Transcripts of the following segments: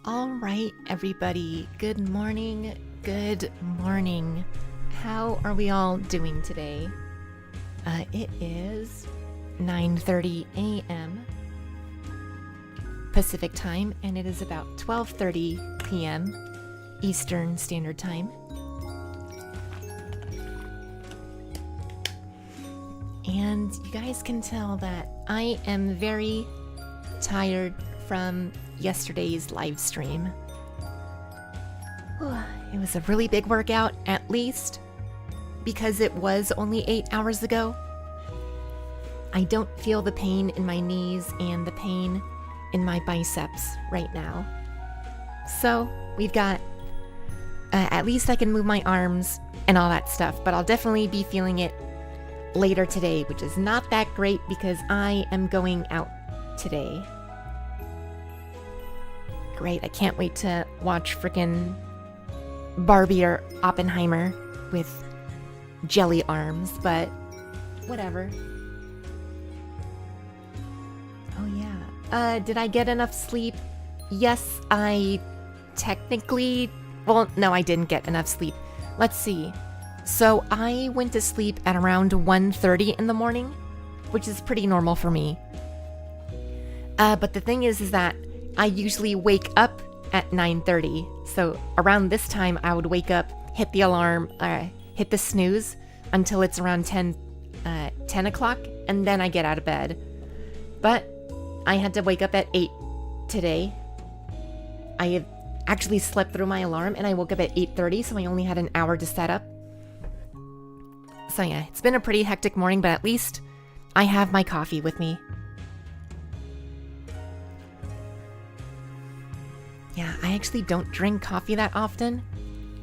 All right, everybody. Good morning. Good morning. How are we all doing today? It is 9:30 a.m. Pacific time, and it is about 12:30 p.m. Eastern Standard Time. And you guys can tell that I am very tired from yesterday's live stream. It was a really big workout, at least because it was only 8 hours ago. I don't feel the pain in my knees and the pain in my biceps right now. So we've got, at least I can move my arms and all that stuff, but I'll definitely be feeling it later today, which is not that great because I am going out today. Great, I can't wait to watch frickin' Barbie or Oppenheimer with jelly arms, but whatever. Oh yeah. Did I get enough sleep? Yes, I technically... Well, no, I didn't get enough sleep. Let's see. So I went to sleep at around 1:30 in the morning, which is pretty normal for me. But the thing is that I usually wake up at 9:30. So around this time, I would wake up, hit the alarm, hit the snooze until it's around 10 o'clock, and then I get out of bed. But I had to wake up at 8 today. I have actually slept through my alarm, and I woke up at 8:30, so I only had an hour to set up. So yeah, it's been a pretty hectic morning, but at least I have my coffee with me. Yeah, I actually don't drink coffee that often.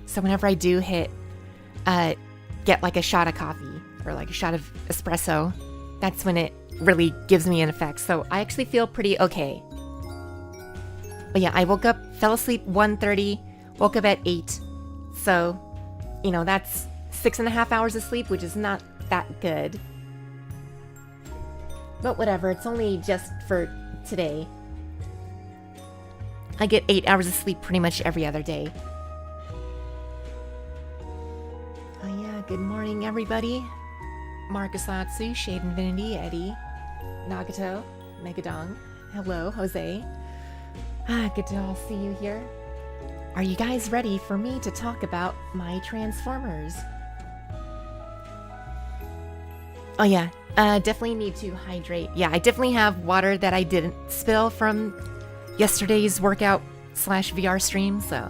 So whenever I do get like a shot of coffee or like a shot of espresso, that's when it really gives me an effect. So I actually feel pretty okay. But yeah, I woke up, fell asleep 1:30, woke up at 8. So, you know, that's 6.5 hours of sleep, which is not that good. But whatever, it's only just for today. I get 8 hours of sleep pretty much every other day. Oh yeah, good morning everybody. Marcus Atsu, Shade Infinity, Eddie, Nagato, Megadong. Hello, Jose. Good to all see you here. Are you guys ready for me to talk about my Transformers? Oh yeah, definitely need to hydrate. Yeah, I definitely have water that I didn't spill from yesterday's workout / VR stream, so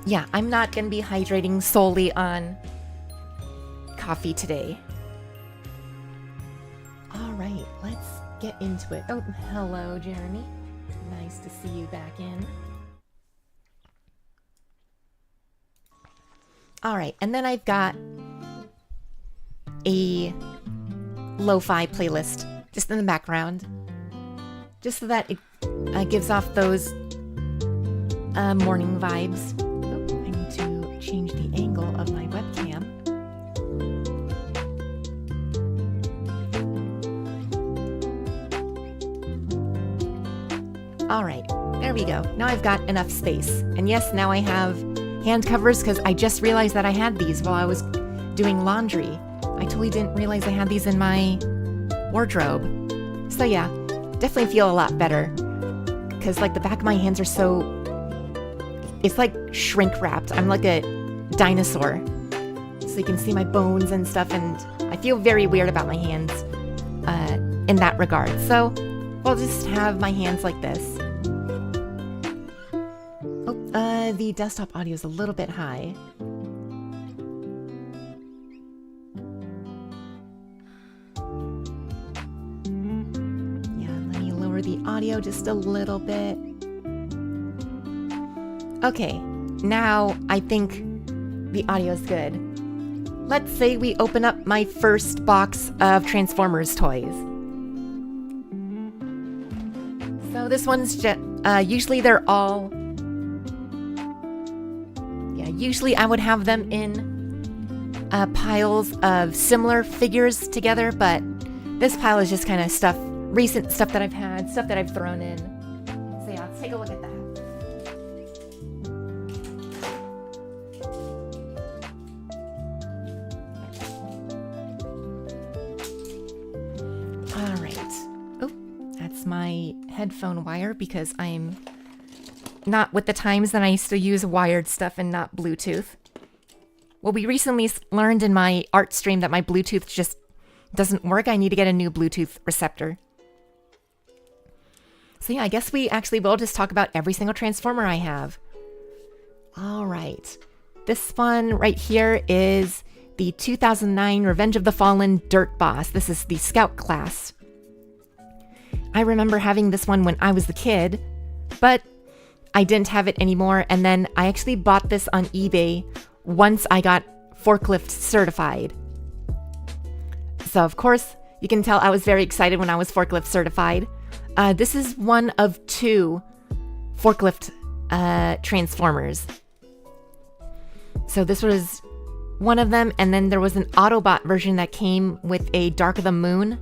yeah, I'm not gonna be hydrating solely on coffee today. All right, let's get into it. Oh, hello, Jeremy. Nice to see you back in. All right, and then I've got a lo-fi playlist just in the background, just so that it gives off those morning vibes. Oh, I need to change the angle of my webcam. All right, there we go. Now I've got enough space. And yes, now I have hand covers because I just realized that I had these while I was doing laundry. I totally didn't realize I had these in my wardrobe. So yeah, definitely feel a lot better because like the back of my hands are so, it's like shrink wrapped. I'm like a dinosaur, so you can see my bones and stuff, and I feel very weird about my hands in that regard. So we'll just have my hands like this. Oh, the desktop audio is a little bit high. The audio just a little bit. Okay, now I think the audio is good. Let's say we open up my first box of Transformers toys. So this one's just, usually they're all, yeah, usually I would have them in piles of similar figures together, but this pile is just kind of stuff recent stuff that I've had, stuff that I've thrown in. So yeah, let's take a look at that. All right. Oh, that's my headphone wire because I'm not with the times that I used to use wired stuff and not Bluetooth. Well, we recently learned in my art stream that my Bluetooth just doesn't work. I need to get a new Bluetooth receptor. So yeah, I guess we actually will just talk about every single Transformer I have. All right. This one right here is the 2009 Revenge of the Fallen Dirt Boss. This is the Scout class. I remember having this one when I was the kid, but I didn't have it anymore. And then I actually bought this on eBay once I got forklift certified. So of course, you can tell I was very excited when I was forklift certified. This is one of 2 forklift Transformers. So this was one of them, and then there was an Autobot version that came with a Dark of the Moon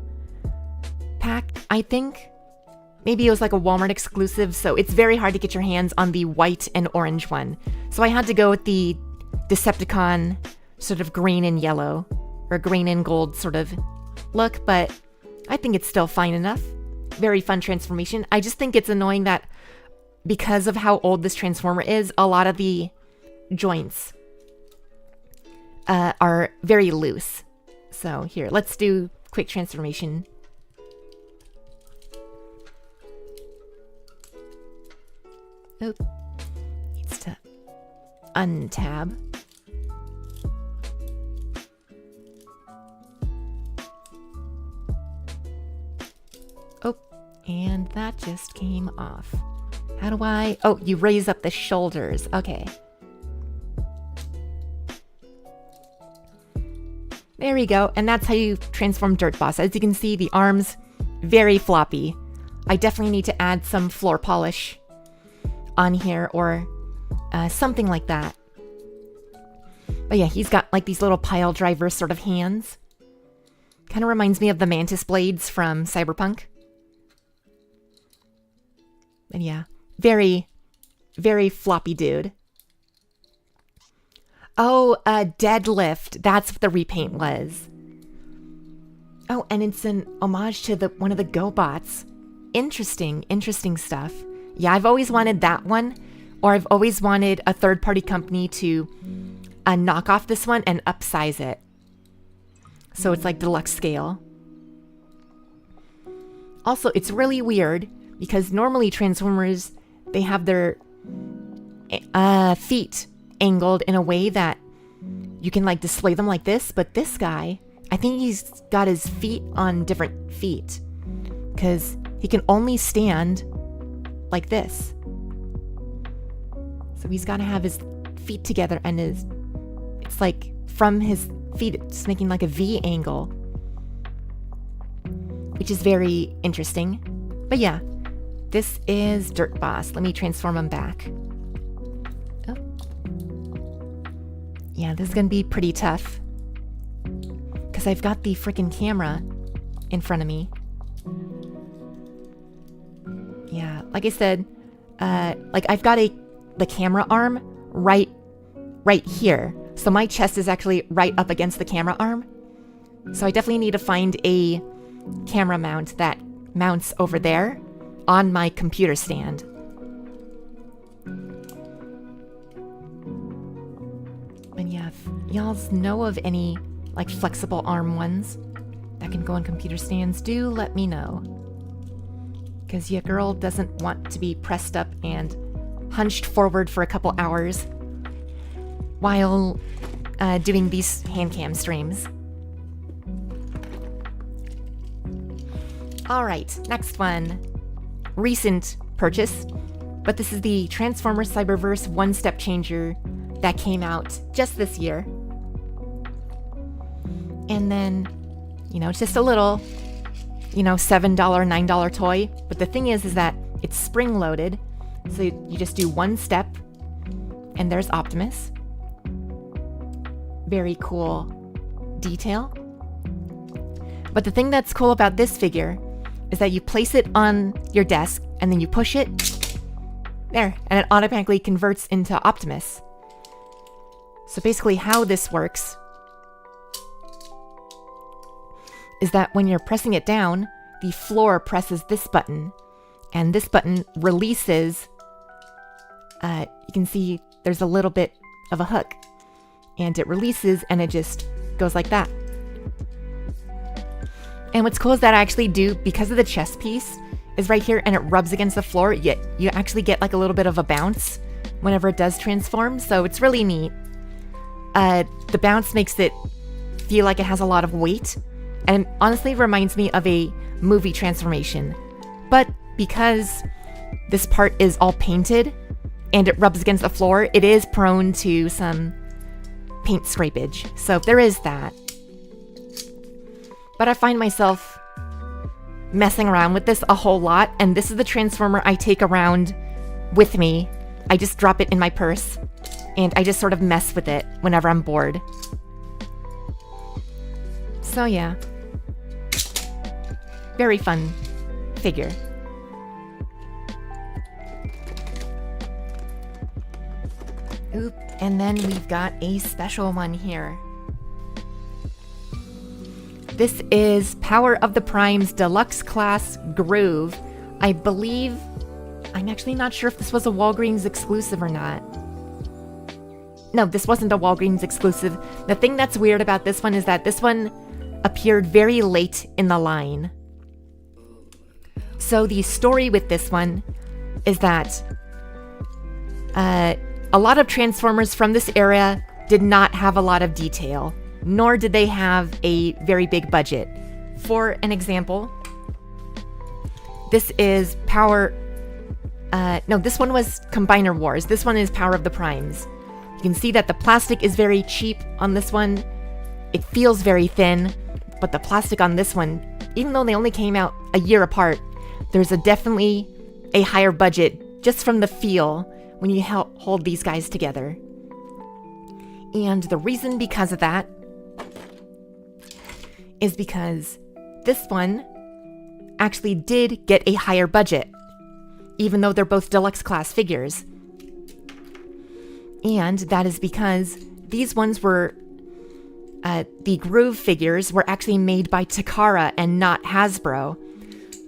pack, I think. Maybe it was like a Walmart exclusive, so it's very hard to get your hands on the white and orange one. So I had to go with the Decepticon sort of green and yellow, or green and gold sort of look, but I think it's still fine enough. Very fun transformation. I just think it's annoying that because of how old this Transformer is, a lot of the joints are very loose. So here, let's do quick transformation. Oh, needs to untab. Oh, and that just came off. How do I... Oh, you raise up the shoulders. Okay. There we go. And that's how you transform Dirt Boss. As you can see, the arms, very floppy. I definitely need to add some floor polish on here or something like that. But yeah, he's got like these little pile driver sort of hands. Kind of reminds me of the Mantis blades from Cyberpunk. And yeah, very, very floppy dude. Oh, Deadlift. That's what the repaint was. Oh, and it's an homage to one of the GoBots. Interesting stuff. Yeah, I've always wanted that one, or I've always wanted a third-party company to knock off this one and upsize it. So it's like deluxe scale. Also, it's really weird because normally Transformers, they have their feet angled in a way that you can like display them like this, but this guy, I think he's got his feet on different feet because he can only stand like this. So he's got to have his feet together and it's like from his feet, it's making like a V angle, which is very interesting. But yeah, this is Dirt Boss. Let me transform him back. Oh. Yeah, this is gonna be pretty tough because I've got the freaking camera in front of me. Yeah, like I said, like I've got the camera arm right here. So my chest is actually right up against the camera arm. So I definitely need to find a camera mount that mounts over there on my computer stand. And yeah, if y'all know of any like flexible arm ones that can go on computer stands, do let me know. Because your girl doesn't want to be pressed up and hunched forward for a couple hours while doing these hand cam streams. All right, next one. Recent purchase, but this is the Transformers Cyberverse One Step Changer that came out just this year. And then, you know, it's just a little, you know, $7, $9 toy. But the thing is that it's spring loaded. So you just do one step and there's Optimus. Very cool detail. But the thing that's cool about this figure is that you place it on your desk and then you push it. There, and it automatically converts into Optimus. So basically how this works is that when you're pressing it down, the floor presses this button, and this button releases, you can see there's a little bit of a hook, and it releases and it just goes like that. And what's cool is that I actually do, because of the chest piece is right here and it rubs against the floor, yet you actually get like a little bit of a bounce whenever it does transform, so it's really neat. The bounce makes it feel like it has a lot of weight, and honestly reminds me of a movie transformation. But because this part is all painted and it rubs against the floor, it is prone to some paint scrapage. So there is that. But I find myself messing around with this a whole lot, and this is the transformer I take around with me. I just drop it in my purse, and I just sort of mess with it whenever I'm bored. So yeah. Very fun figure. Oop, and then we've got a special one here. This is Power of the Primes Deluxe Class Groove. I believe, I'm actually not sure if this was a Walgreens exclusive or not. No, this wasn't a Walgreens exclusive. The thing that's weird about this one is that this one appeared very late in the line. So the story with this one is that a lot of Transformers from this era did not have a lot of detail, nor did they have a very big budget. For an example, this is this one was Combiner Wars. This one is Power of the Primes. You can see that the plastic is very cheap on this one. It feels very thin, but the plastic on this one, even though they only came out a year apart, there's definitely a higher budget just from the feel when you hold these guys together. And the reason because of that is because this one actually did get a higher budget, even though they're both deluxe class figures. And that is because these ones were, the Groove figures were actually made by Takara and not Hasbro.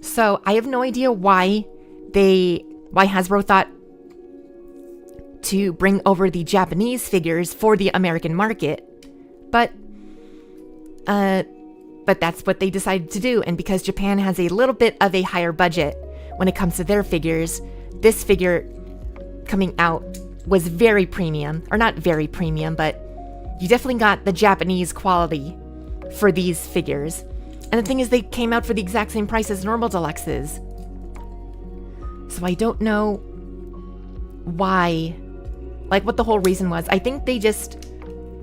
So I have no idea why Hasbro thought to bring over the Japanese figures for the American market, but that's what they decided to do. And because Japan has a little bit of a higher budget when it comes to their figures, this figure coming out was very premium, or not very premium, but you definitely got the Japanese quality for these figures. And the thing is, they came out for the exact same price as normal deluxes. So I don't know why, like what the whole reason was. I think they just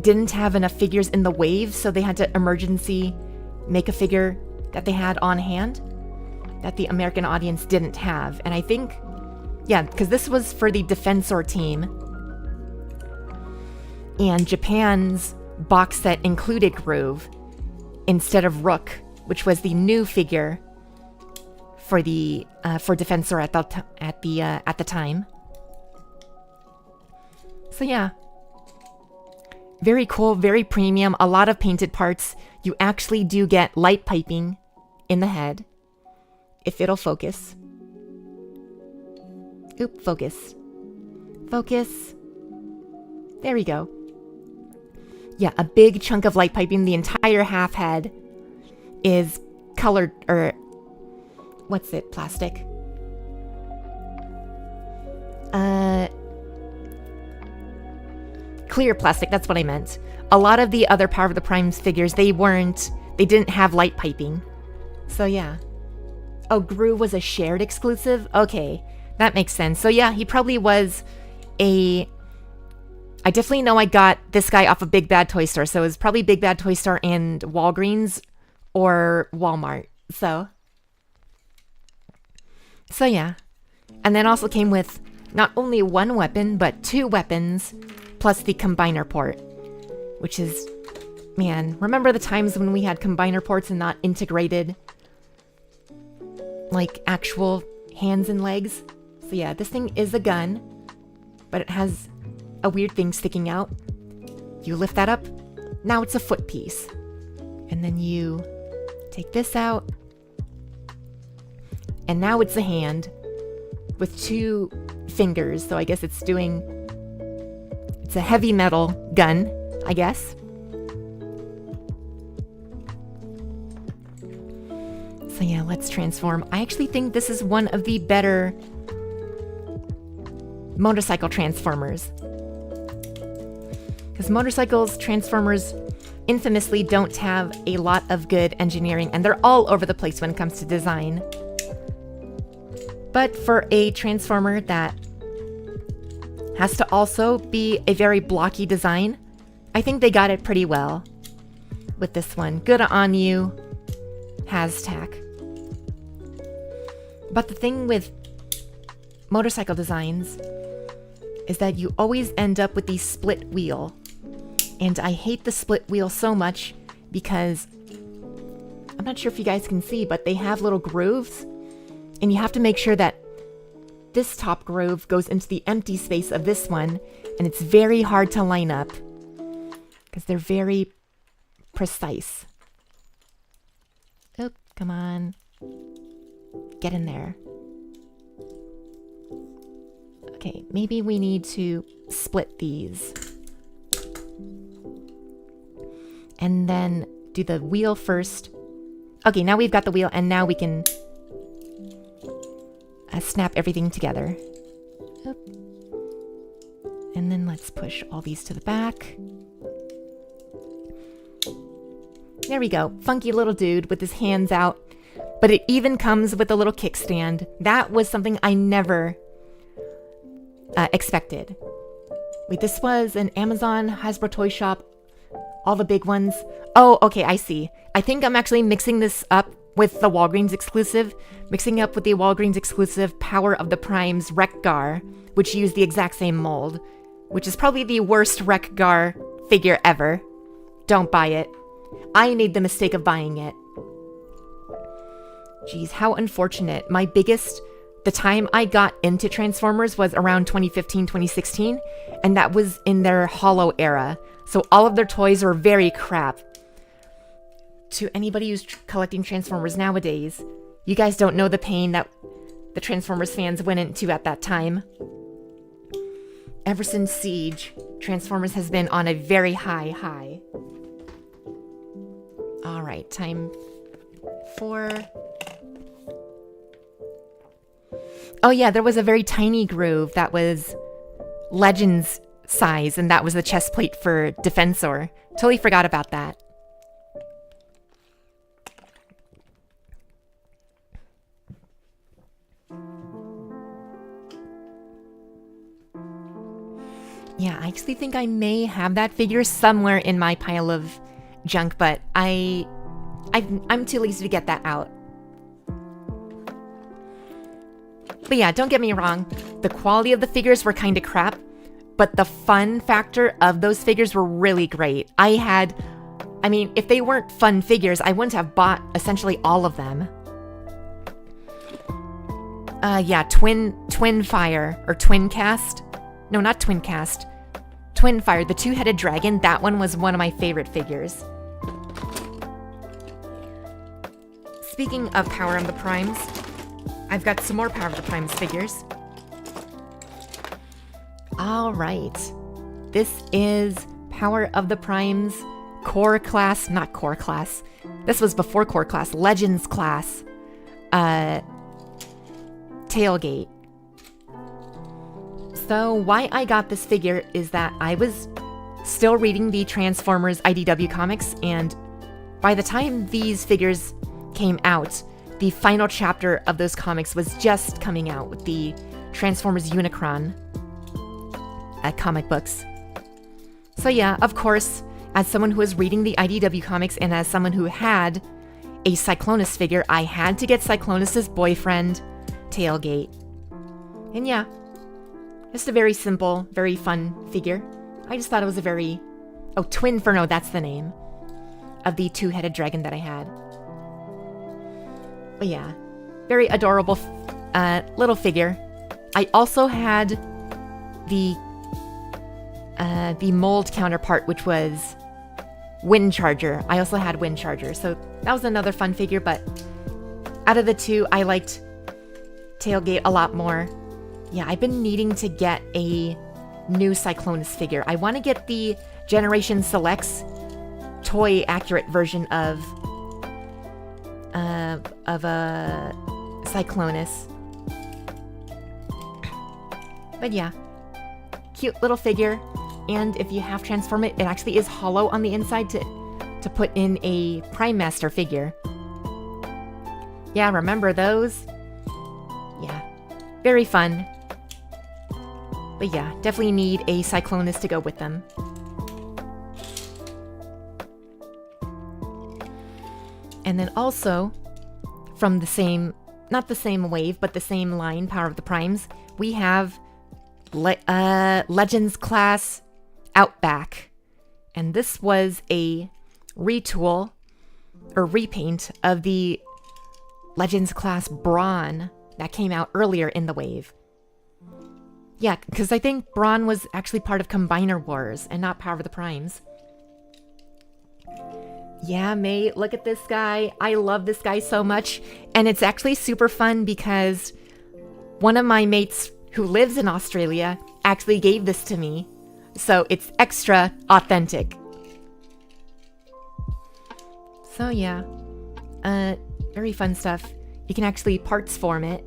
didn't have enough figures in the wave, so they had to emergency make a figure that they had on hand that the American audience didn't have. And I think, yeah, because this was for the Defensor team. And Japan's box set included Groove instead of Rook, which was the new figure for the for Defensor at the time. So yeah, very cool, very premium, a lot of painted parts. You actually do get light piping in the head, if it'll focus. Oop, focus. Focus. There we go. Yeah, a big chunk of light piping. The entire half head is colored, or what's it, plastic? Clear plastic, that's what I meant. A lot of the other Power of the Primes figures, they didn't have light piping. So yeah. Oh, Groove was a shared exclusive? Okay, that makes sense. So yeah, he probably was I definitely know I got this guy off of Big Bad Toy Store, so it was probably Big Bad Toy Store and Walgreens or Walmart. So yeah. And then also came with not only one weapon, but two weapons, plus the combiner port, which is, man, remember the times when we had combiner ports and not integrated like actual hands and legs. So yeah, this thing is a gun, but it has a weird thing sticking out. You lift that up, now it's a foot piece. And then you take this out, and now it's a hand with 2 fingers. So I guess it's a heavy metal gun, I guess. So yeah, let's transform. I actually think this is one of the better motorcycle transformers. Because motorcycles, transformers, infamously don't have a lot of good engineering, and they're all over the place when it comes to design. But for a transformer that has to also be a very blocky design, I think they got it pretty well with this one. Good on you, Hashtag. But the thing with motorcycle designs is that you always end up with the split wheel. And I hate the split wheel so much because I'm not sure if you guys can see, but they have little grooves, and you have to make sure that this top groove goes into the empty space of this one, and it's very hard to line up because they're very precise. Oh, come on. Get in there. Okay, maybe we need to split these. And then do the wheel first. Okay, now we've got the wheel, and now we can snap everything together. Oop. And then let's push all these to the back. There we go. Funky little dude with his hands out. But it even comes with a little kickstand. That was something I never expected. Wait, this was an Amazon, Hasbro Toy Shop, all the big ones. Oh, okay, I see. I think I'm actually mixing this up with the Walgreens exclusive. Mixing up with the Walgreens exclusive Power of the Primes Wreck-Gar, which used the exact same mold, which is probably the worst Wreck-Gar figure ever. Don't buy it. I made the mistake of buying it. Geez, how unfortunate. The time I got into Transformers was around 2015, 2016, and that was in their Hollow era. So all of their toys were very crap. To anybody who's collecting Transformers nowadays, you guys don't know the pain that the Transformers fans went into at that time. Ever since Siege, Transformers has been on a very high. All right, time for... Oh yeah, there was a very tiny groove that was Legends size, and that was the chest plate for Defensor. Totally forgot about that. Yeah, I actually think I may have that figure somewhere in my pile of junk, but I'm too lazy to get that out. But yeah, don't get me wrong, the quality of the figures were kind of crap, but the fun factor of those figures were really great. I mean, if they weren't fun figures, I wouldn't have bought essentially all of them. Yeah, Twin Fire, or Twin Cast. No, not Twin Cast. Twin Fire, the two-headed dragon, that one was one of my favorite figures. Speaking of Power of the Primes, I've got some more Power of the Primes figures. All right. This is Power of the Primes Core Class, not Core Class. This was before Core Class, Legends Class. Tailgate. So why I got this figure is that I was still reading the Transformers IDW comics, and by the time these figures came out, the final chapter of those comics was just coming out with the Transformers Unicron comic books. So yeah, of course, as someone who was reading the IDW comics and as someone who had a Cyclonus figure, I had to get Cyclonus's boyfriend, Tailgate. And yeah, just a very simple, very fun figure. I just thought it was a very... Oh, Twinferno, that's the name of the two-headed dragon that I had. But yeah, Very adorable little figure. I also had the mold counterpart, which was Wind Charger. I also had Wind Charger, so that was another fun figure, but out of the two, I liked Tailgate a lot more. Yeah, I've been needing to get a new Cyclonus figure. I want to get the Generation Selects toy accurate version of a Cyclonus. But yeah, cute little figure. And if you half transform it, it actually is hollow on the inside to put in a Prime Master figure. Yeah, remember those? Yeah, very fun. But yeah, definitely need a Cyclonus to go with them. And then also, from the same, not the same wave, but the same line, Power of the Primes, we have Legends class Outback. And this was a retool or repaint of the Legends class Brawn that came out earlier in the wave. Yeah, because I think Brawn was actually part of Combiner Wars and not Power of the Primes. Yeah, mate, look at this guy. I love this guy so much. And it's actually super fun because one of my mates who lives in Australia actually gave this to me. So it's extra authentic. So yeah, very fun stuff. You can actually parts form it.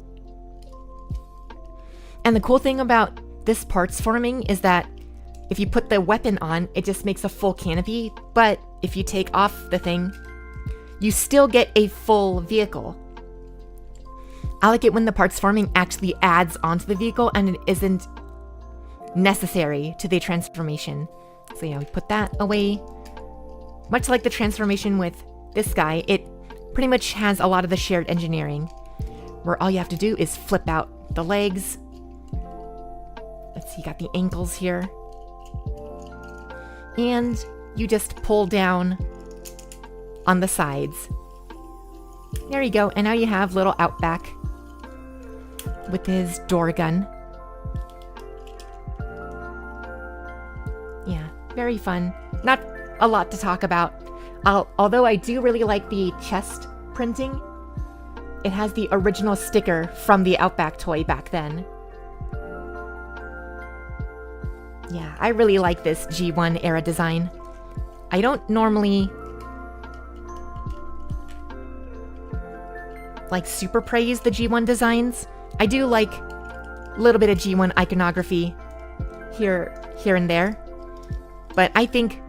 And the cool thing about this parts forming is that if you put the weapon on, it just makes a full canopy, but if you take off the thing, you still get a full vehicle. I like it when the parts forming actually adds onto the vehicle and it isn't necessary to the transformation. So yeah, we put that away. Much like the transformation with this guy, it pretty much has a lot of the shared engineering, where all you have to do is flip out the legs. Let's see, you got the ankles here. And you just pull down on the sides. There you go, and now you have little Outback with his door gun. Yeah, very fun. Not a lot to talk about. Although I do really like the chest printing. It has the original sticker from the Outback toy back then. Yeah, I really like this G1 era design. I don't normally like super praise the G1 designs. I do like a little bit of G1 iconography here and there. But I think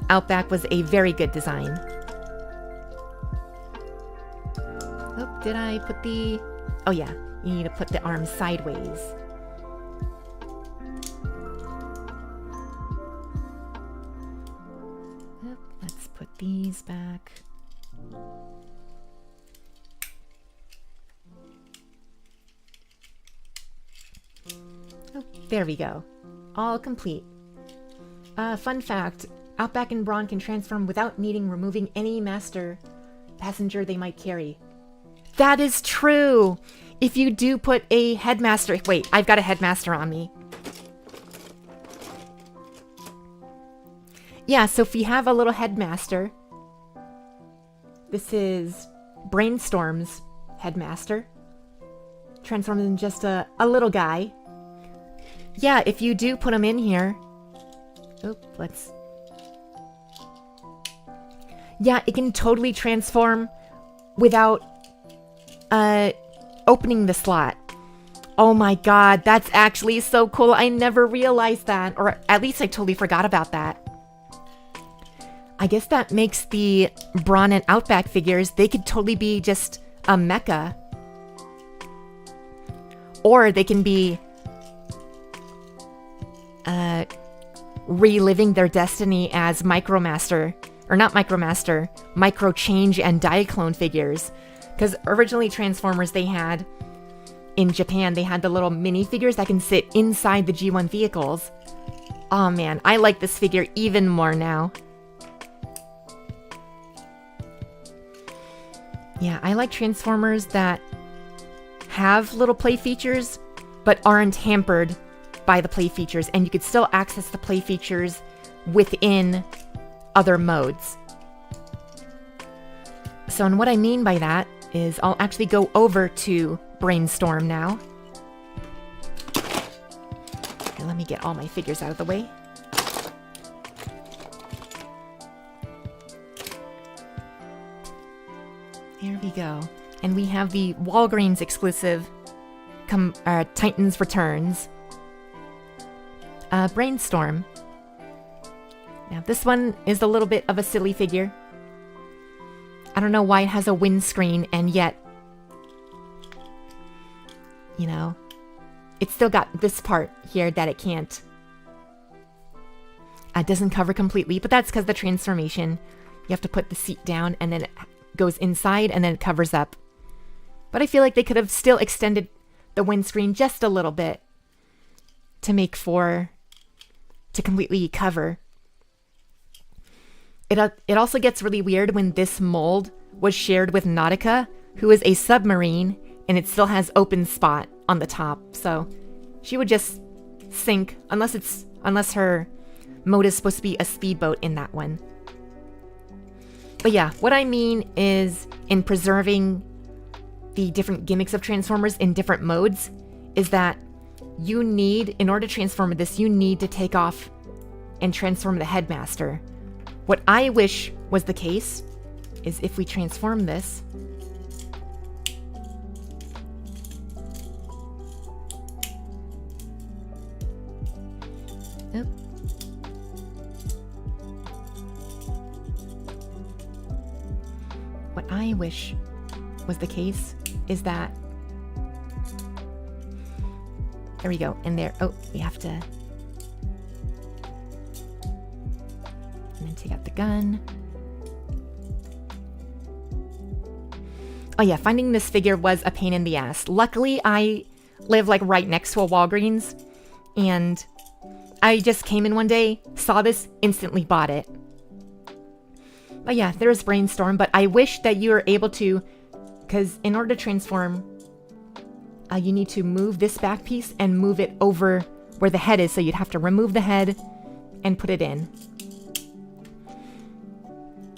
Outback was a very good design. Oh, did I put the... Oh yeah, you need to put the arms sideways. Let's put these back. Oh, there we go. All complete. Fun fact, Outback and Brawn can transform without removing any passenger they might carry. That is true! If you do put a headmaster... Wait, I've got a headmaster on me. Yeah, so if you have a little headmaster... This is Brainstorm's headmaster. Transforms in just a little guy. Yeah, if you do put him in here... Oh, let's... Yeah, it can totally transform without opening the slot. Oh my god, that's actually so cool. I never realized that. Or at least I totally forgot about that. I guess that makes the Brawn and Outback figures, they could totally be just a mecha. Or they can be reliving their destiny as Micromaster. Or not Micromaster, Microchange and Diaclone figures. Because originally Transformers, they had, in Japan, they had the little minifigures that can sit inside the G1 vehicles. Oh man, I like this figure even more now. Yeah, I like Transformers that have little play features, but aren't hampered by the play features, and you could still access the play features within other modes. So, and what I mean by that is I'll actually go over to Brainstorm now. Okay, let me get all my figures out of the way. There we go. And we have the Walgreens exclusive Titans Returns. Brainstorm. Now this one is a little bit of a silly figure. I don't know why it has a windscreen and yet, you know, it's still got this part here that it can't. It doesn't cover completely, but that's because the transformation. You have to put the seat down and then it goes inside and then it covers up. But I feel like they could have still extended the windscreen just a little bit to completely cover. It also gets really weird when this mold was shared with Nautica, who is a submarine, and it still has open spot on the top. So she would just sink unless her mode is supposed to be a speedboat in that one. But yeah, what I mean is in preserving the different gimmicks of Transformers in different modes is that in order to transform this, you need to take off and transform the Headmaster. What I wish was the case is if we transform this, what I wish was the case is that, there we go, and there, oh, we have to, and then take out the gun. Oh yeah, finding this figure was a pain in the ass. Luckily, I live like right next to a Walgreens, and I just came in one day, saw this, instantly bought it. But yeah, there's Brainstorm, but I wish that you were able to, because in order to transform, you need to move this back piece and move it over where the head is, so you'd have to remove the head and put it in.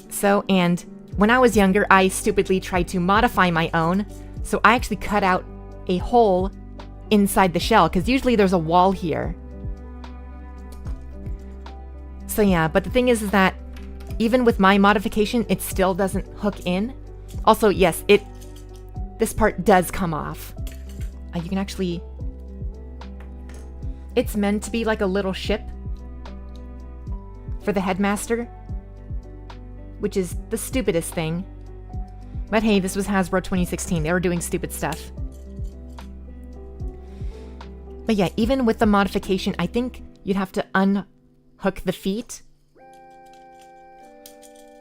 So, and when I was younger, I stupidly tried to modify my own, so I actually cut out a hole inside the shell, because usually there's a wall here. So yeah, but the thing is that even with my modification, it still doesn't hook in. Also, yes, this part does come off. You can actually... It's meant to be like a little ship for the Headmaster, which is the stupidest thing. But hey, this was Hasbro 2016. They were doing stupid stuff. But yeah, even with the modification, I think you'd have to unhook the feet.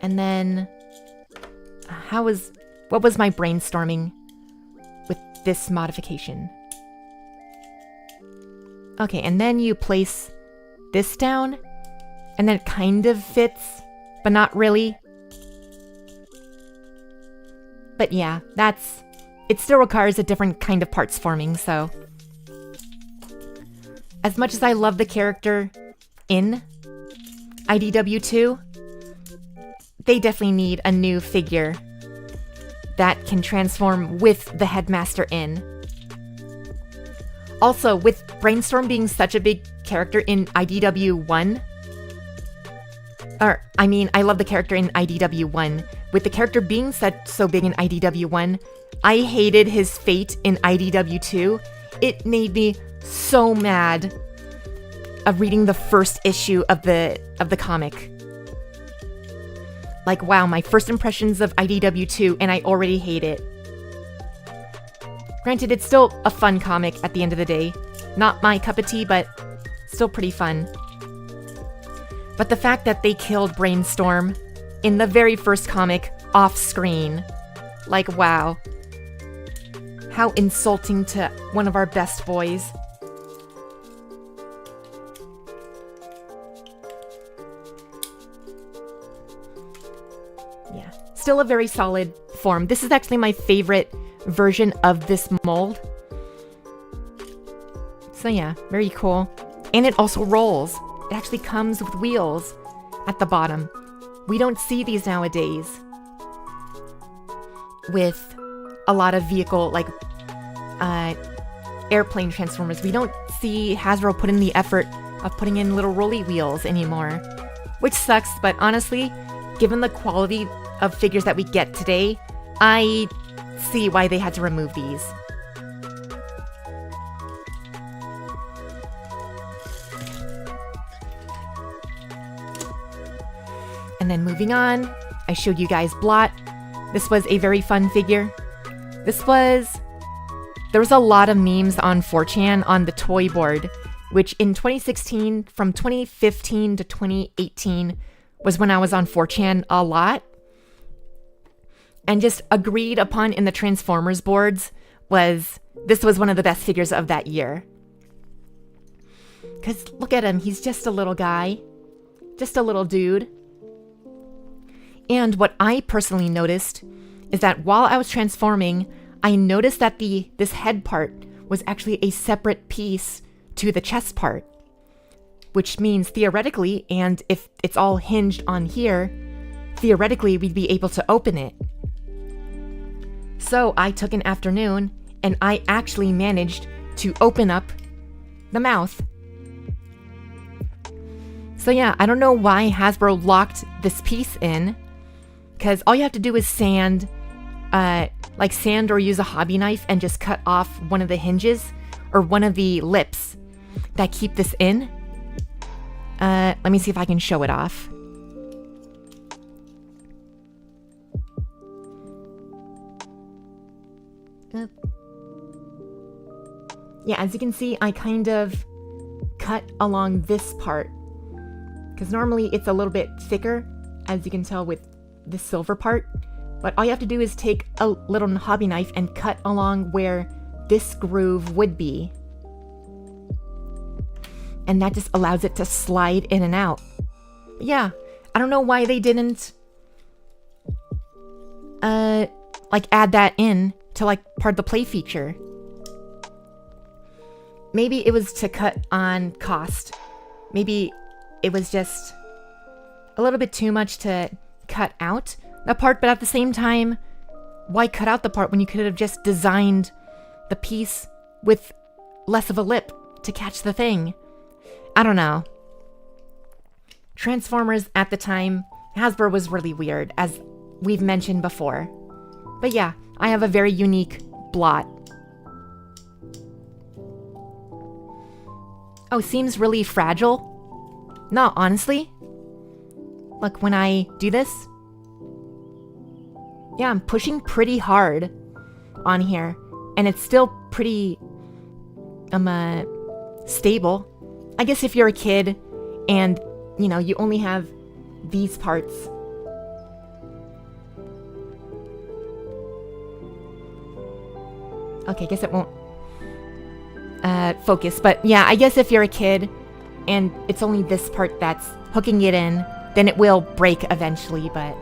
And then, what was my brainstorming with this modification? Okay, and then you place this down, and then it kind of fits, but not really. But yeah, it still requires a different kind of parts forming, so. As much as I love the character in IDW2, they definitely need a new figure that can transform with the Headmaster in. Also, with Brainstorm being such a big character in IDW1, I love the character in IDW1. With the character being so big in IDW1, I hated his fate in IDW2. It made me so mad of reading the first issue of the comic. Like, wow, my first impressions of IDW2, and I already hate it. Granted, it's still a fun comic at the end of the day. Not my cup of tea, but still pretty fun. But the fact that they killed Brainstorm in the very first comic off screen, like, wow. How insulting to one of our best boys. Yeah, still a very solid form. This is actually my favorite version of this mold. So yeah, very cool. And it also rolls. It actually comes with wheels at the bottom. We don't see these nowadays with a lot of vehicle, like airplane transformers. We don't see Hasbro put in the effort of putting in little rolly wheels anymore, which sucks, but honestly, given the quality of figures that we get today, I see why they had to remove these. And then moving on, I showed you guys Blot. This was a very fun figure. There was a lot of memes on 4chan on the toy board, which in 2016, from 2015 to 2018, was when I was on 4chan a lot. And just agreed upon in the Transformers boards this was one of the best figures of that year. Because look at him, he's just a little guy. Just a little dude. And what I personally noticed is that while I was transforming, I noticed that this head part was actually a separate piece to the chest part, which means theoretically, and if it's all hinged on here, theoretically we'd be able to open it. So I took an afternoon and I actually managed to open up the mouth. So yeah, I don't know why Hasbro locked this piece in, because all you have to do is sand or use a hobby knife and just cut off one of the hinges or one of the lips that keep this in. Let me see if I can show it off. Yeah, as you can see, I kind of cut along this part, because normally it's a little bit thicker, as you can tell with this silver part. But all you have to do is take a little hobby knife and cut along where this groove would be. And that just allows it to slide in and out. But yeah, I don't know why they didn't add that in to part of the play feature. Maybe it was to cut on cost. Maybe it was just a little bit too much to cut out the part, but at the same time, why cut out the part when you could have just designed the piece with less of a lip to catch the thing? I don't know. Transformers at the time, Hasbro was really weird, as we've mentioned before. But yeah, I have a very unique Blot. Oh, seems really fragile. No, honestly. Look, when I do this, yeah, I'm pushing pretty hard on here, and it's still pretty stable. I guess if you're a kid and, you only have these parts. Okay, I guess it won't focus, but yeah, I guess if you're a kid and it's only this part that's hooking it in, then it will break eventually, but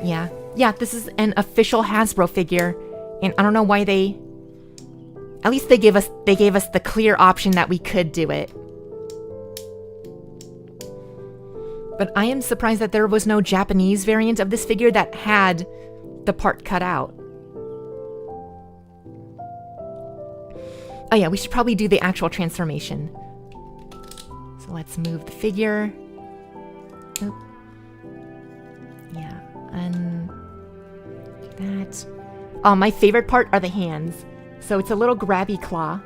yeah, this is an official Hasbro figure, and I don't know why at least they gave us the clear option that we could do it. But I am surprised that there was no Japanese variant of this figure that had the part cut out. Oh yeah, we should probably do the actual transformation. So let's move the figure. Oh. Yeah, that. Oh, my favorite part are the hands. So it's a little grabby claw.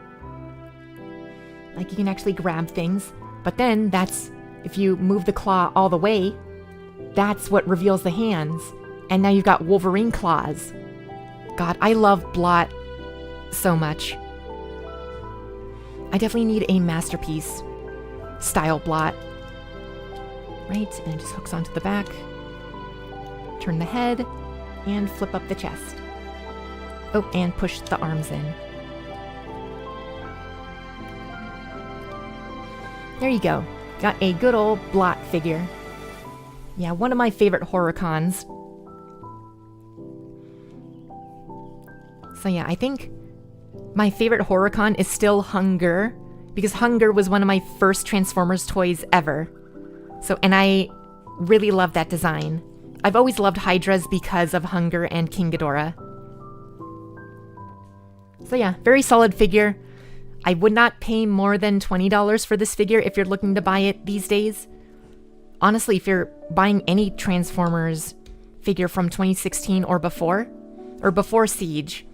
You can actually grab things. But then if you move the claw all the way, that's what reveals the hands. And now you've got Wolverine claws. God, I love Blot so much. I definitely need a Masterpiece style Blot. Right, and it just hooks onto the back. Turn the head, and flip up the chest. Oh, and push the arms in. There you go. Got a good old Blot figure. Yeah, one of my favorite horror cons. So yeah, I think my favorite HorrorCon is still Hunger, because Hunger was one of my first Transformers toys ever. So, and I really love that design. I've always loved Hydras because of Hunger and King Ghidorah. So yeah, very solid figure. I would not pay more than $20 for this figure if you're looking to buy it these days. Honestly, if you're buying any Transformers figure from 2016 or before Siege,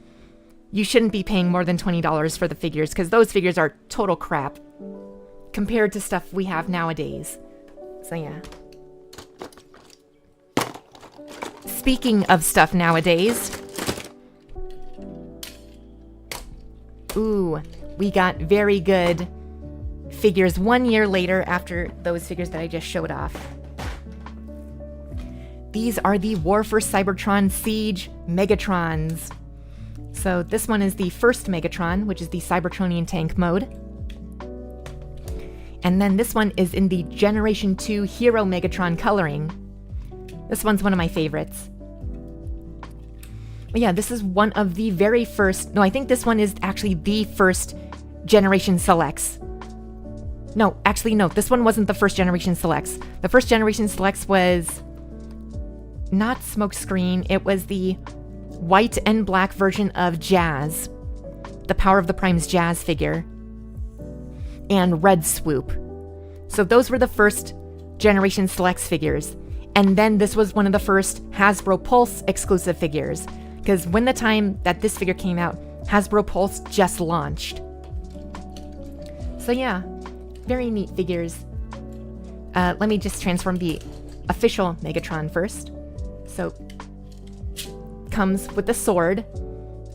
you shouldn't be paying more than $20 for the figures, because those figures are total crap compared to stuff we have nowadays. So yeah. Speaking of stuff nowadays, ooh, we got very good figures 1 year later after those figures that I just showed off. These are the War for Cybertron Siege Megatrons. So this one is the first Megatron, which is the Cybertronian tank mode. And then this one is in the Generation 2 Hero Megatron coloring. This one's one of my favorites. But yeah, this is one of the very first... No, I think this one is actually the first Generation Selects. No, actually, no. This one wasn't the first Generation Selects. The first Generation Selects was not Smokescreen. It was the white and black version of Jazz. The Power of the Prime's Jazz figure. And Red Swoop. So those were the first Generation Selects figures. And then this was one of the first Hasbro Pulse exclusive figures. Because when the time that this figure came out, Hasbro Pulse just launched. So yeah, very neat figures. Let me just transform the official Megatron first. So, comes with a sword.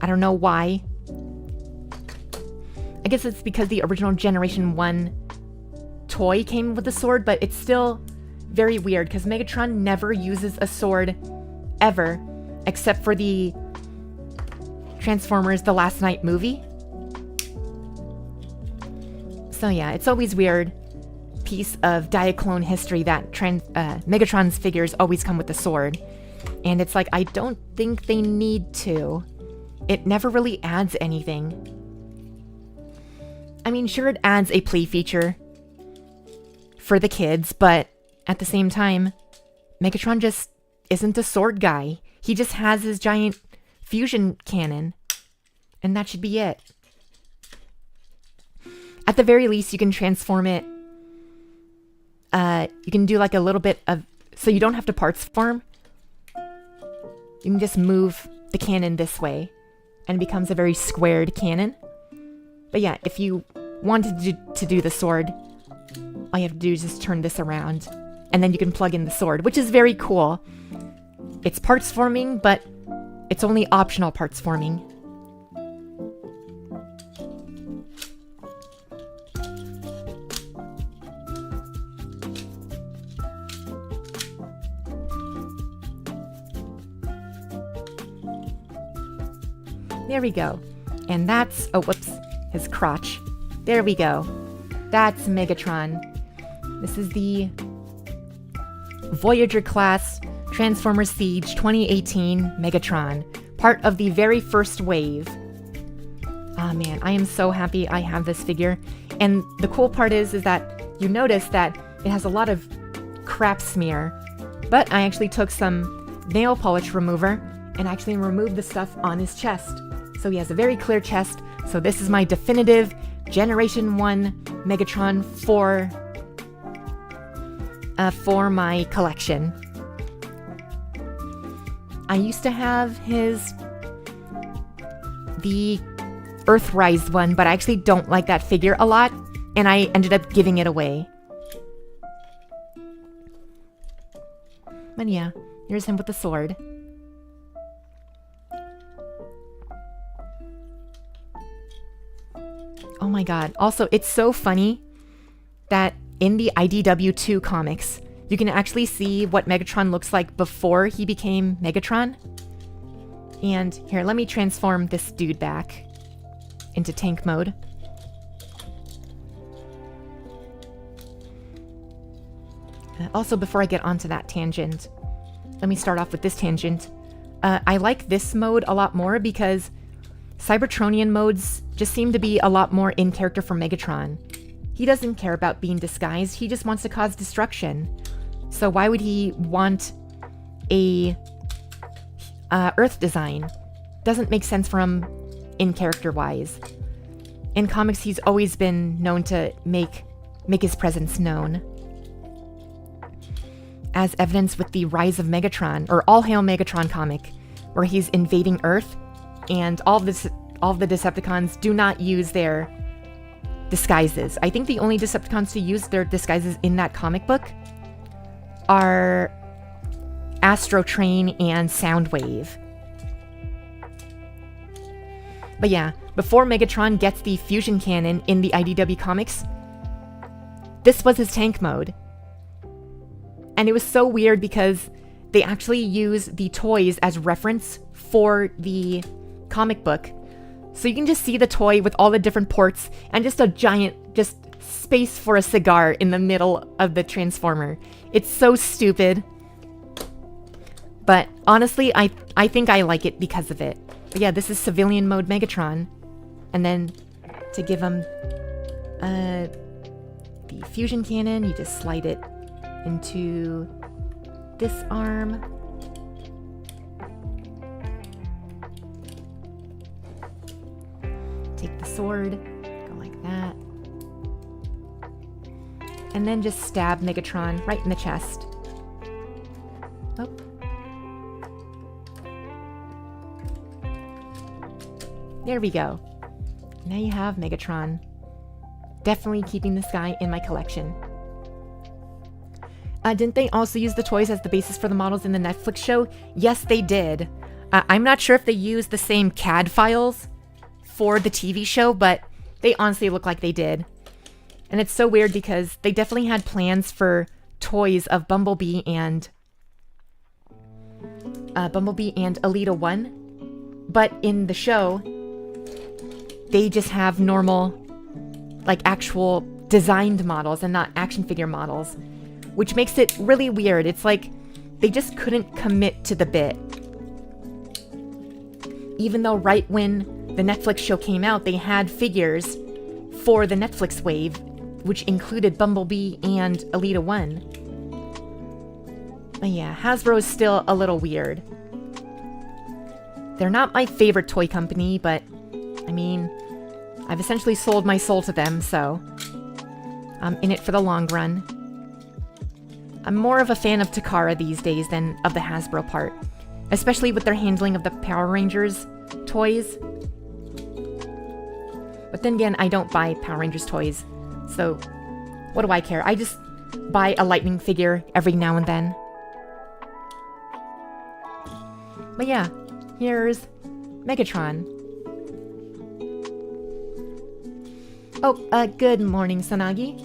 I don't know why. I guess it's because the original Generation 1 toy came with a sword, but it's still very weird because Megatron never uses a sword ever, except for the Transformers The Last Night movie. So yeah, it's always weird piece of Diaclone history that Megatron's figures always come with a sword. And it's like, I don't think they need to. It never really adds anything. I mean, sure, it adds a play feature for the kids, but at the same time, Megatron just isn't a sword guy. He just has his giant fusion cannon, and that should be it. At the very least, you can transform it. You can do like a little bit of... So you don't have to parts form. You can just move the cannon this way, and it becomes a very squared cannon. But yeah, if you wanted to do the sword, all you have to do is just turn this around, and then you can plug in the sword, which is very cool. It's parts forming, but it's only optional parts forming. There we go. And that's... Oh, whoops. His crotch. There we go. That's Megatron. This is the Voyager class Transformers Siege 2018 Megatron. Part of the very first wave. Ah, man. I am so happy I have this figure. And the cool part is that you notice that it has a lot of crap smear. But I actually took some nail polish remover and actually removed the stuff on his chest. So he has a very clear chest. So this is my definitive Generation 1 Megatron for my collection. I used to have the Earthrise one, but I actually don't like that figure a lot, and I ended up giving it away. But yeah, here's him with the sword. Oh my god. Also, it's so funny that in the IDW2 comics, you can actually see what Megatron looks like before he became Megatron. And here, let me transform this dude back into tank mode. Also, before I get onto that tangent, let me start off with this tangent. I like this mode a lot more because Cybertronian modes just seem to be a lot more in character for Megatron. He doesn't care about being disguised, he just wants to cause destruction. So why would he want a Earth design? Doesn't make sense for him in character-wise. In comics, he's always been known to make his presence known. As evidence with the Rise of Megatron, or All Hail Megatron comic, where he's invading Earth, and all of the Decepticons do not use their disguises. I think the only Decepticons to use their disguises in that comic book are Astrotrain and Soundwave. But yeah, before Megatron gets the fusion cannon in the IDW comics, this was his tank mode. And it was so weird because they actually use the toys as reference for the comic book. So you can just see the toy with all the different ports and just a giant, just space for a cigar in the middle of the Transformer. It's so stupid. But honestly, I think I like it because of it. But yeah, this is civilian mode Megatron. And then to give him the fusion cannon, you just slide it into this arm. Take the sword, go like that. And then just stab Megatron right in the chest. Oh. There we go. Now you have Megatron. Definitely keeping this guy in my collection. Didn't they also use the toys as the basis for the models in the Netflix show? Yes, they did. I'm not sure if they used the same CAD files for the TV show, but they honestly look like they did. And it's so weird because they definitely had plans for toys of Bumblebee and Alita 1. But in the show, they just have normal, like actual designed models and not action figure models, which makes it really weird. It's like they just couldn't commit to the bit. Even though right when the Netflix show came out, they had figures for the Netflix wave, which included Bumblebee and Alita 1. But yeah, Hasbro is still a little weird. They're not my favorite toy company, but I mean, I've essentially sold my soul to them, so I'm in it for the long run. I'm more of a fan of Takara these days than of the Hasbro part, especially with their handling of the Power Rangers toys. But then again, I don't buy Power Rangers toys, so what do I care? I just buy a Lightning figure every now and then. But yeah, here's Megatron. Oh, good morning, Sanagi.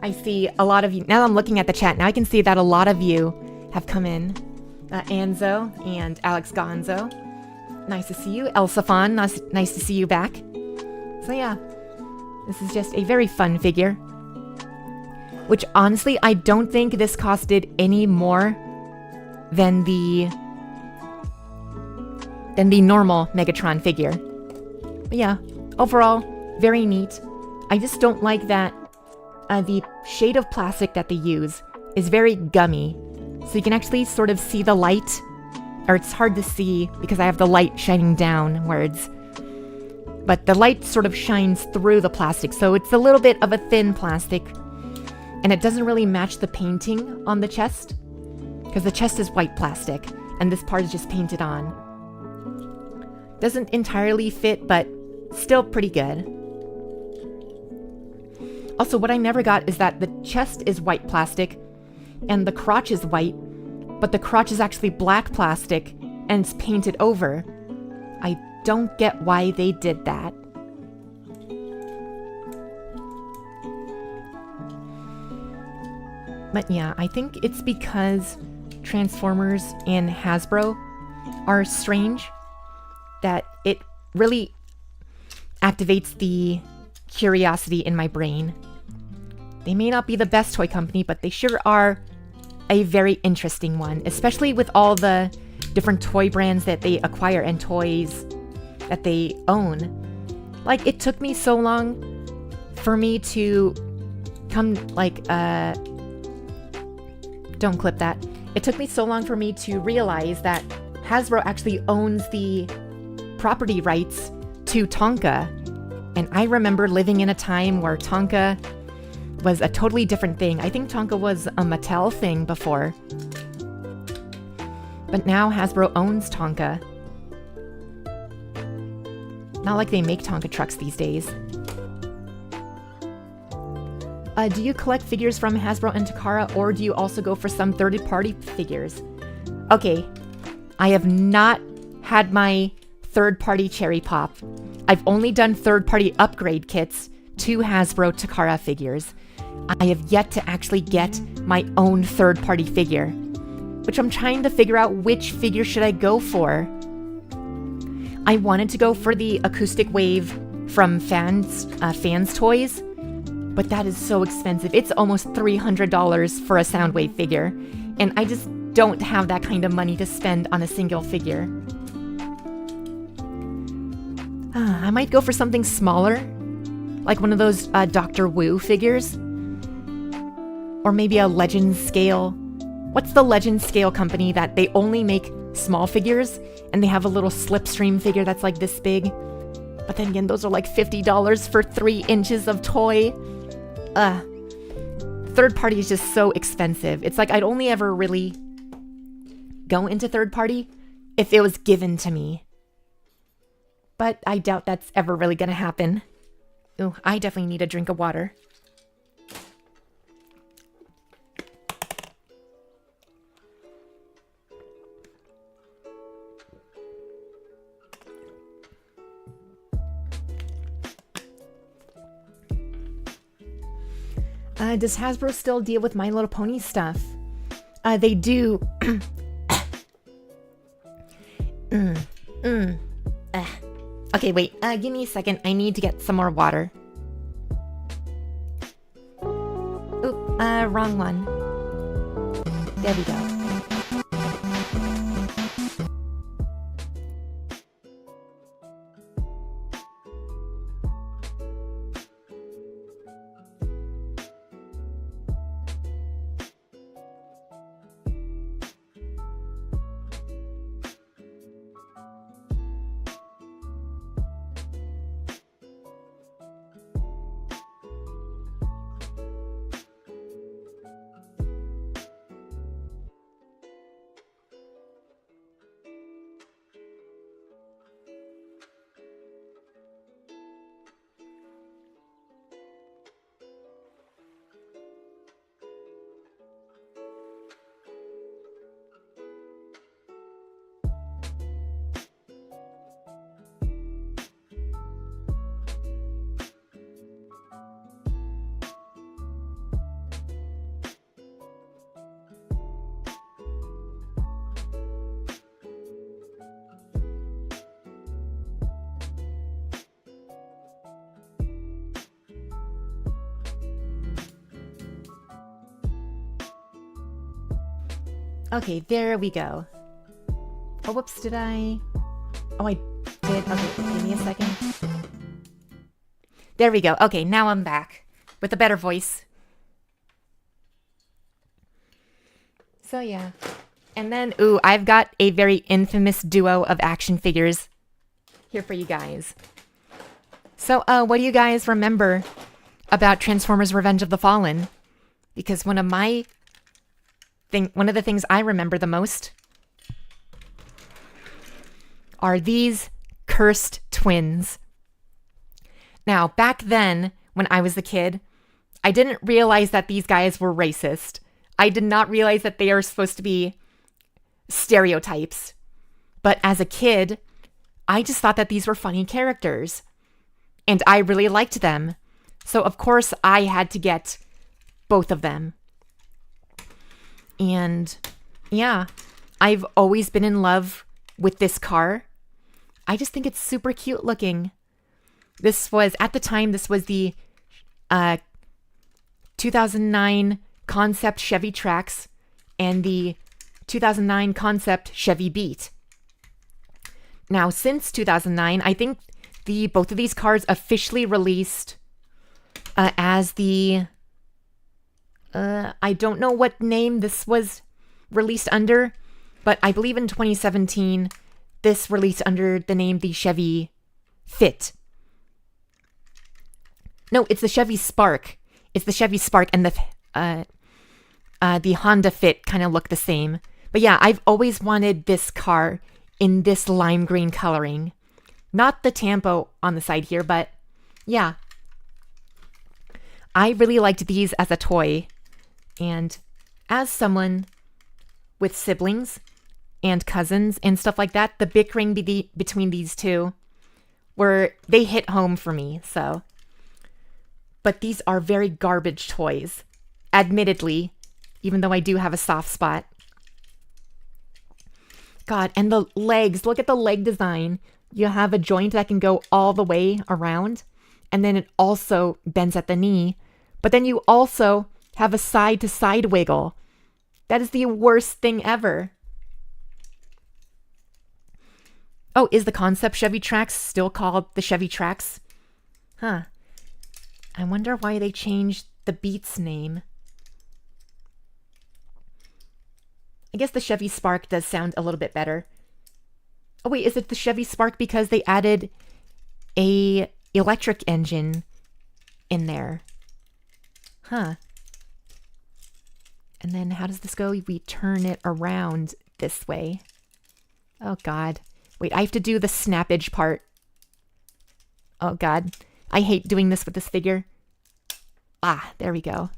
I see a lot of you. Now I'm looking at the chat. Now I can see that a lot of you have come in. Anzo and Alex Gonzo. Nice to see you. Elsafon, nice to see you back. So yeah, this is just a very fun figure. Which honestly, I don't think this costed any more than the normal Megatron figure. But yeah, overall, very neat. I just don't like that the shade of plastic that they use is very gummy. So you can actually sort of see the light, or it's hard to see because I have the light shining downwards. But the light sort of shines through the plastic, so it's a little bit of a thin plastic. And it doesn't really match the painting on the chest, because the chest is white plastic, and this part is just painted on. Doesn't entirely fit, but still pretty good. Also, what I never got is that the chest is white plastic, and the crotch is white, but the crotch is actually black plastic, and it's painted over. I don't get why they did that. But yeah, I think it's because Transformers and Hasbro are strange that it really activates the curiosity in my brain. They may not be the best toy company, but they sure are a very interesting one, especially with all the different toy brands that they acquire and toys that they own. Like, it took me so long for me to come, like, don't clip that. It took me so long for me to realize that Hasbro actually owns the property rights to Tonka. And I remember living in a time where Tonka was a totally different thing. I think Tonka was a Mattel thing before. But now Hasbro owns Tonka. Not like they make Tonka trucks these days. Do you collect figures from Hasbro and Takara, or do you also go for some third-party figures? Okay, I have not had my third-party Cherry Pop. I've only done third-party upgrade kits to Hasbro Takara figures. I have yet to actually get my own third-party figure, which I'm trying to figure out which figure should I go for. I wanted to go for the Acoustic Wave from Fans Toys, but that is so expensive. It's almost $300 for a Soundwave figure, and I just don't have that kind of money to spend on a single figure. I might go for something smaller, like one of those Dr. Wu figures, or maybe a Legend Scale. What's the Legend Scale company that they only make small figures, and they have a little Slipstream figure that's like this big? But then again, those are like $50 for 3 inches of toy. Third party is just so expensive. It's like I'd only ever really go into third party if it was given to me. But I doubt that's ever really gonna happen. Ooh, I definitely need a drink of water. Does Hasbro still deal with My Little Pony stuff? They do. Okay, wait. Give me a second. I need to get some more water. Oop, wrong one. There we go. Okay, there we go. Oh, whoops, did I? Oh, I did. Okay, give me a second. There we go. Okay, now I'm back with a better voice. So, yeah. And then, ooh, I've got a very infamous duo of action figures here for you guys. So, what do you guys remember about Transformers Revenge of the Fallen? Because one of the things I remember the most are these cursed twins. Now, back then, when I was a kid, I didn't realize that these guys were racist. I did not realize that they are supposed to be stereotypes. But as a kid, I just thought that these were funny characters. And I really liked them. So, of course, I had to get both of them. And yeah, I've always been in love with this car. I just think it's super cute looking. At the time, this was the 2009 concept Chevy Trax and the 2009 concept Chevy Beat. Now, since 2009, I think both of these cars officially released as the... I don't know what name this was released under, but I believe in 2017, this released under the name the Chevy Fit. No, it's the Chevy Spark. It's the Chevy Spark, and the Honda Fit kind of look the same. But yeah, I've always wanted this car in this lime green coloring. Not the Tampo on the side here, but yeah. I really liked these as a toy. And as someone with siblings and cousins and stuff like that, the bickering between these two they hit home for me, so. But these are very garbage toys, admittedly, even though I do have a soft spot. God, and the legs, look at the leg design. You have a joint that can go all the way around, and then it also bends at the knee. But then you also have a side-to-side wiggle. That is the worst thing ever. Oh, is the concept Chevy Trax still called the Chevy Trax? Huh. I wonder why they changed the Beats name. I guess the Chevy Spark does sound a little bit better. Oh wait, is it the Chevy Spark because they added a electric engine in there? Huh. And then how does this go? We turn it around this way. Oh God. Wait, I have to do the snappage part. Oh God. I hate doing this with this figure. Ah, there we go.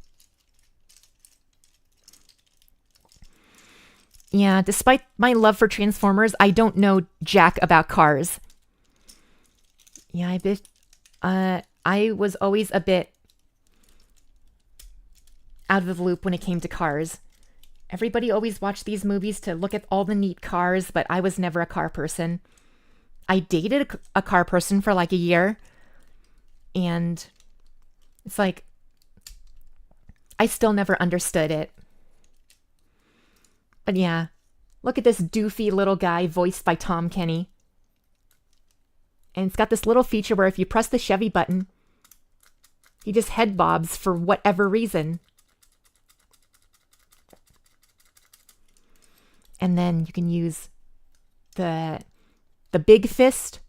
Yeah, despite my love for Transformers, I don't know jack about cars. Yeah, I was always a bit out of the loop when it came to cars. Everybody always watched these movies to look at all the neat cars, but I was never a car person. I dated a car person for like a year, and it's like, I still never understood it. But yeah, look at this doofy little guy voiced by Tom Kenny. And it's got this little feature where if you press the Chevy button, he just head bobs for whatever reason. And then you can use the big fist.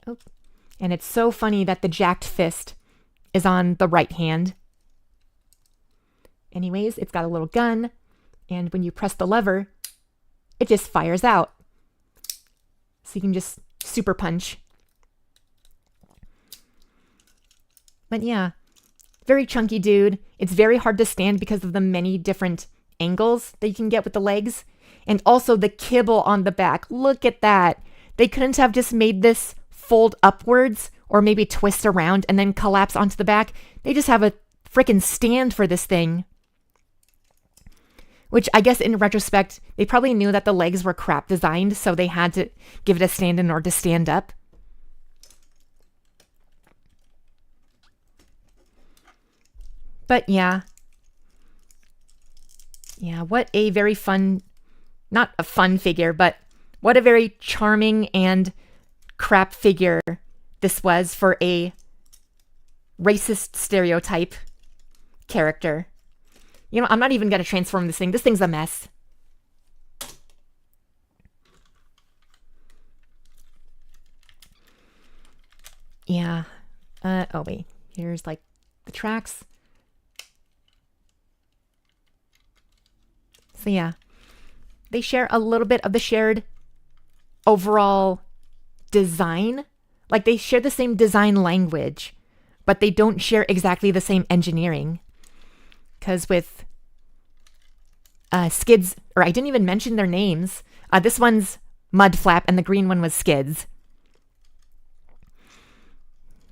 Oh. And it's so funny that the jacked fist is on the right hand. Anyways, it's got a little gun. And when you press the lever, it just fires out. So you can just super punch. But yeah, very chunky dude. It's very hard to stand because of the many different angles that you can get with the legs. And also the kibble on the back. Look at that. They couldn't have just made this fold upwards or maybe twist around and then collapse onto the back. They just have a freaking stand for this thing. Which I guess in retrospect, they probably knew that the legs were crap designed, so they had to give it a stand in order to stand up. But yeah. Yeah, what a very fun, not a fun figure, but what a very charming and crap figure this was for a racist stereotype character. You know, I'm not even going to transform this thing. This thing's a mess. Yeah. Oh, wait. Here's, like, the tracks. So, yeah. They share a little bit of the shared overall design. Like, they share the same design language, but they don't share exactly the same engineering. Because with Skids, or I didn't even mention their names. This one's Mudflap and the green one was Skids.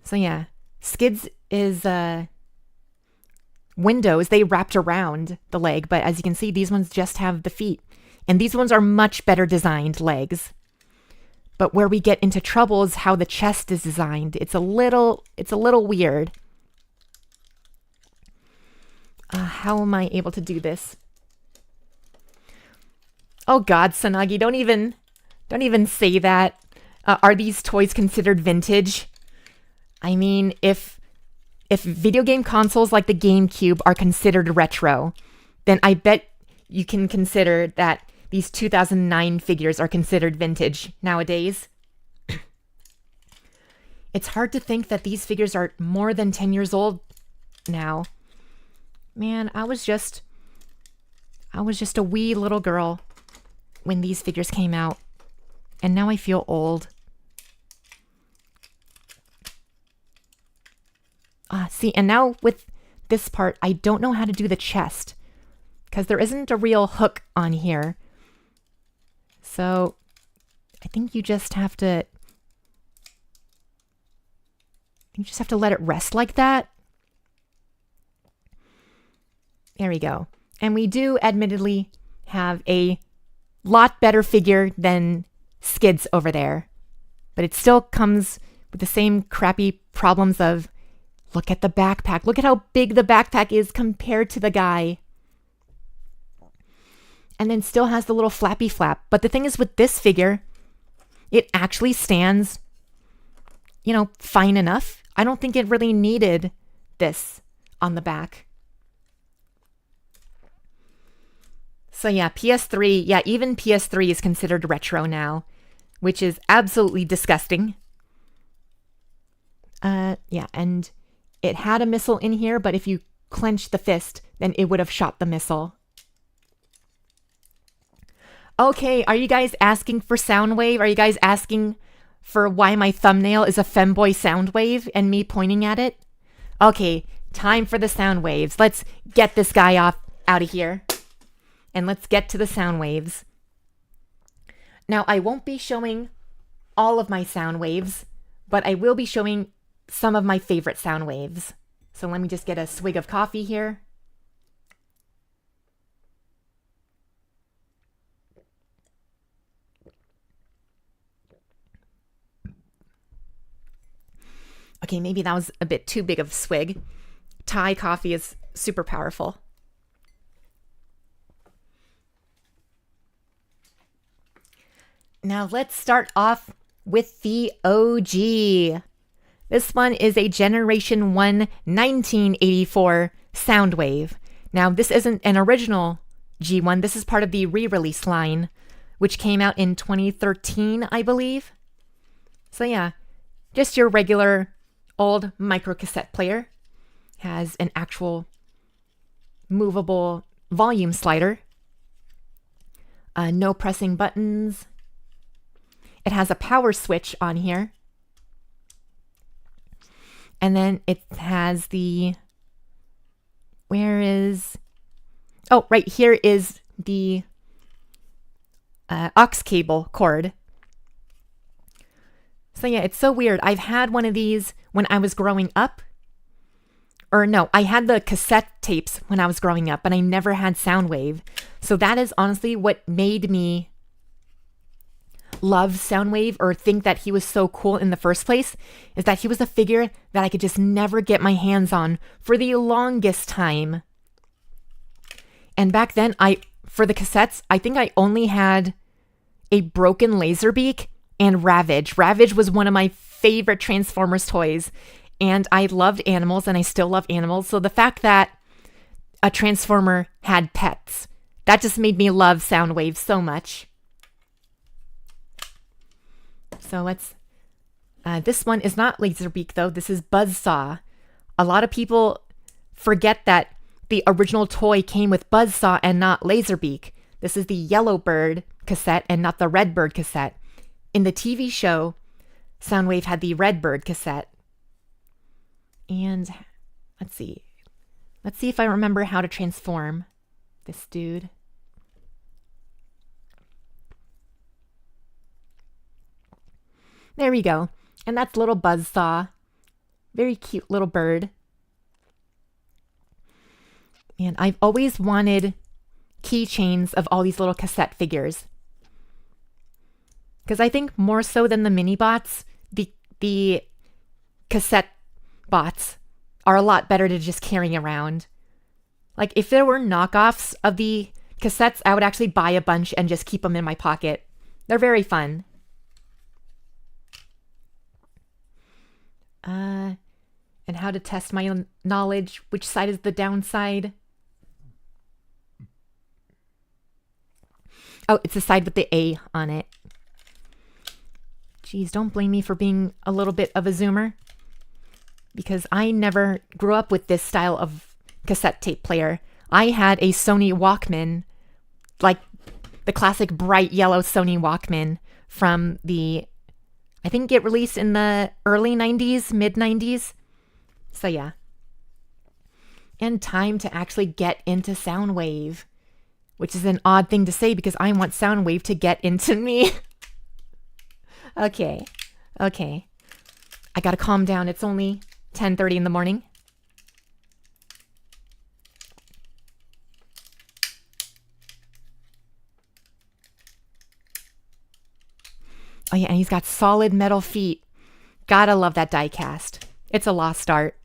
So yeah, Skids is windows. They wrapped around the leg, but as you can see, these ones just have the feet. And these ones are much better designed legs. But where we get into trouble is how the chest is designed. It's a little weird. How am I able to do this? Oh God, Sanagi, don't even Don't even say that. Are these toys considered vintage? I mean, if video game consoles like the GameCube are considered retro, then I bet you can consider that these 2009 figures are considered vintage nowadays. It's hard to think that these figures are more than 10 years old now. Man, I was just a wee little girl when these figures came out, and now I feel old. See, and now with this part, I don't know how to do the chest because there isn't a real hook on here. So I think you just have to let it rest like that. There we go. And we do admittedly have a lot better figure than Skids over there. But it still comes with the same crappy problems of, look at the backpack. Look at how big the backpack is compared to the guy. And then still has the little flappy flap. But the thing is with this figure, it actually stands, fine enough. I don't think it really needed this on the back. So yeah, PS3, even PS3 is considered retro now, which is absolutely disgusting. And it had a missile in here, but if you clench the fist, then it would have shot the missile. Okay, are you guys asking for Soundwave? Are you guys asking for why my thumbnail is a femboy Soundwave and me pointing at it? Okay, time for the sound waves. Let's get this guy out of here. And let's get to the sound waves. Now, I won't be showing all of my sound waves, but I will be showing some of my favorite sound waves. So let me just get a swig of coffee here. Okay, maybe that was a bit too big of a swig. Thai coffee is super powerful. Now let's start off with the OG. This one is a Generation 1 1984 Soundwave. Now this isn't an original G1. This is part of the re-release line, which came out in 2013, I believe. So yeah, just your regular old microcassette player. Has an actual movable volume slider. No pressing buttons. It has a power switch on here. And then it has the... right here is the aux cable cord. So yeah, it's so weird. I've had one of these when I was growing up. Or no, I had the cassette tapes when I was growing up, but I never had Soundwave. So that is honestly what made me love Soundwave or think that he was so cool in the first place, is that he was a figure that I could just never get my hands on for the longest time. And back then, for the cassettes, I think I only had a broken Laserbeak and Ravage. Ravage was one of my favorite Transformers toys, and I loved animals, and I still love animals. So the fact that a Transformer had pets, that just made me love Soundwave so much. So let's... this one is not Laserbeak, though. This is Buzzsaw. A lot of people forget that the original toy came with Buzzsaw and not Laserbeak. This is the Yellowbird cassette and not the Redbird cassette. In the TV show, Soundwave had the Redbird cassette. And let's see. Let's see if I remember how to transform this dude. There we go. And that's little Buzzsaw. Very cute little bird. And I've always wanted keychains of all these little cassette figures. Because I think more so than the mini bots, the cassette bots are a lot better to just carry around. Like if there were knockoffs of the cassettes, I would actually buy a bunch and just keep them in my pocket They're very fun. And how to test my own knowledge. Which side is the downside? Oh, it's the side with the A on it. Geez, don't blame me for being a little bit of a zoomer. Because I never grew up with this style of cassette tape player. I had a Sony Walkman, like the classic bright yellow Sony Walkman from I think it released in the early 90s, mid 90s. So yeah. And time to actually get into Soundwave, which is an odd thing to say because I want Soundwave to get into me. Okay. I gotta calm down. It's only 10:30 in the morning. Oh yeah, and he's got solid metal feet. Gotta love that die cast. It's a lost art.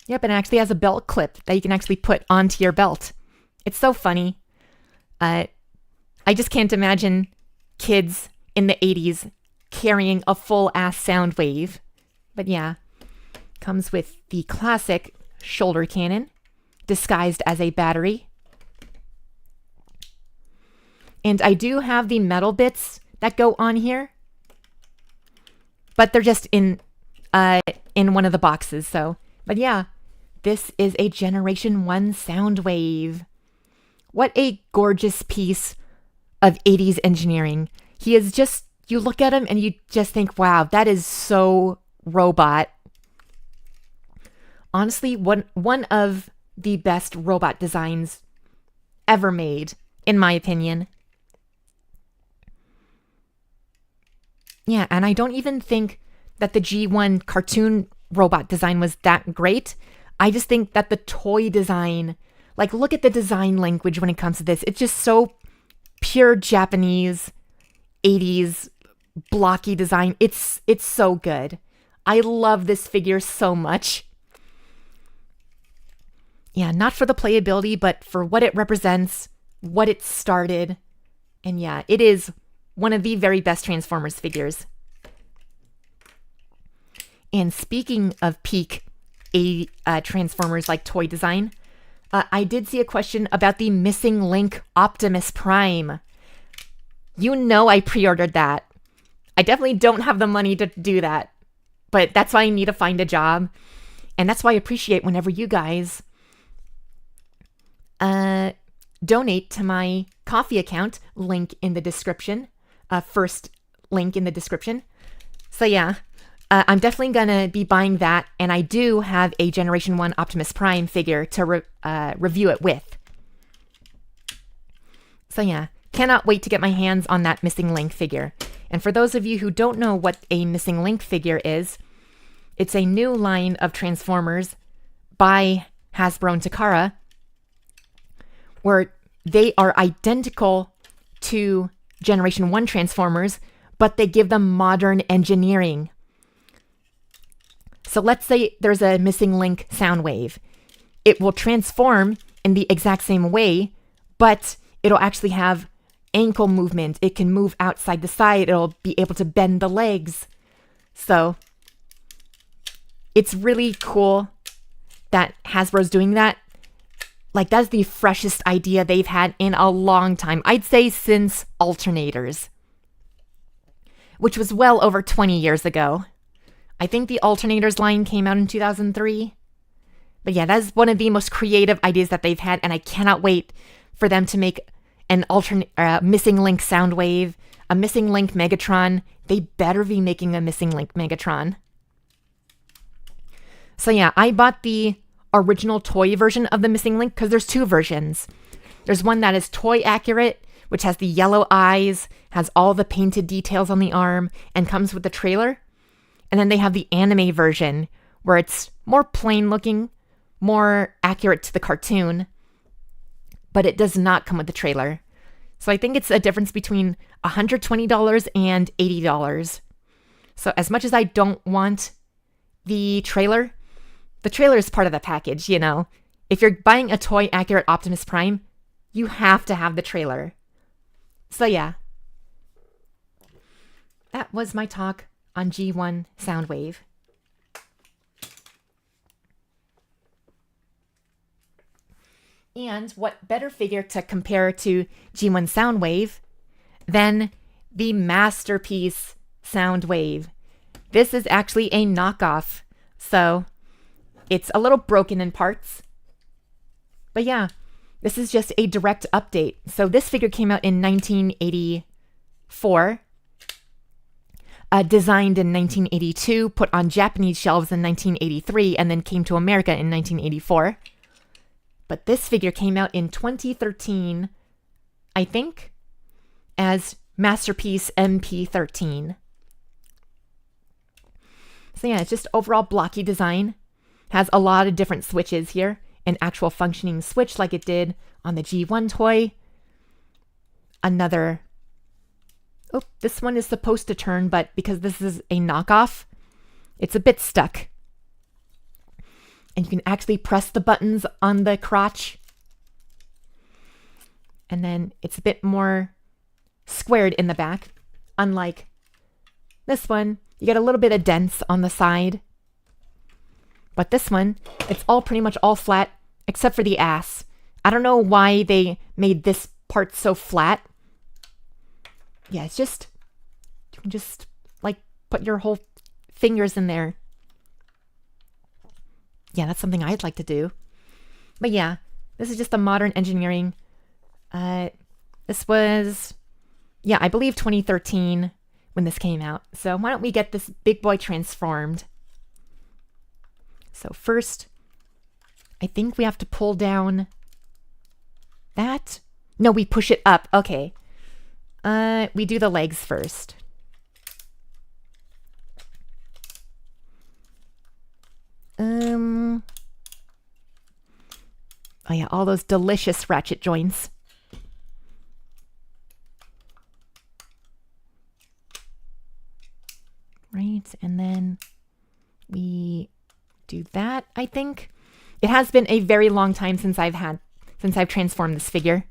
Yep, and it actually has a belt clip that you can actually put onto your belt. It's so funny. I just can't imagine kids in the 80s carrying a full-ass Soundwave. But yeah, comes with the classic shoulder cannon, disguised as a battery. And I do have the metal bits that go on here, but they're just in one of the boxes. So, but yeah, this is a Generation 1 Soundwave. What a gorgeous piece of 80s engineering. He is just, you look at him and you just think, wow, that is so robot. Honestly, one of the best robot designs ever made, in my opinion. Yeah, and I don't even think that the G1 cartoon robot design was that great. I just think that the toy design, like look at the design language when it comes to this. It's just so pure Japanese 80s blocky design. It's so good. I love this figure so much. Yeah, not for the playability, but for what it represents, what it started. And yeah, it is one of the very best Transformers figures. And speaking of peak Transformers like toy design, I did see a question about the Missing Link Optimus Prime. You know I pre-ordered that. I definitely don't have the money to do that, but that's why I need to find a job. And that's why I appreciate whenever you guys donate to my Ko-fi account, link in the description, first link in the description. So yeah, I'm definitely gonna be buying that, and I do have a Generation 1 Optimus Prime figure to review it with. So yeah, cannot wait to get my hands on that Missing Link figure. And for those of you who don't know what a Missing Link figure is, it's a new line of Transformers by Hasbro and Takara, where they are identical to Generation 1 Transformers, but they give them modern engineering. So let's say there's a Missing Link Soundwave. It will transform in the exact same way, but it'll actually have ankle movement. It can move outside the side. It'll be able to bend the legs. So it's really cool that Hasbro's doing that. Like, that's the freshest idea they've had in a long time. I'd say since Alternators, which was well over 20 years ago. I think the Alternators line came out in 2003. But yeah, that's one of the most creative ideas that they've had, and I cannot wait for them to make an Missing Link Soundwave, a Missing Link Megatron. They better be making a Missing Link Megatron. So yeah, I bought the original toy version of the Missing Link because there's two versions. There's one that is toy accurate, which has the yellow eyes, has all the painted details on the arm, and comes with the trailer. And then they have the anime version where it's more plain looking, more accurate to the cartoon, but it does not come with the trailer. So I think it's a difference between $120 and $80. So as much as I don't want the trailer, the trailer is part of the package, you know. If you're buying a toy accurate Optimus Prime, you have to have the trailer. So yeah. That was my talk on G1 Soundwave. And what better figure to compare to G1 Soundwave than the Masterpiece Soundwave. This is actually a knockoff, so it's a little broken in parts. But yeah, this is just a direct update. So this figure came out in 1984, designed in 1982, put on Japanese shelves in 1983, and then came to America in 1984. But this figure came out in 2013, I think, as Masterpiece MP13. So yeah, it's just overall blocky design. Has a lot of different switches here. An actual functioning switch like it did on the G1 toy. Another... Oh, this one is supposed to turn, but because this is a knockoff, it's a bit stuck. And you can actually press the buttons on the crotch. And then it's a bit more squared in the back. Unlike this one, you get a little bit of dents on the side. But this one, it's all pretty much all flat, except for the ass. I don't know why they made this part so flat. Yeah, it's just, you can just like put your whole fingers in there. Yeah, that's something I'd like to do. But yeah, this is just the modern engineering. This was, yeah, I believe 2013 when this came out. So why don't we get this big boy transformed? So first, I think we have to pull down that. No, we push it up. Okay. We do the legs first. Oh yeah, all those delicious ratchet joints. Right, and then we do that, I think. It has been a very long time since I've transformed this figure.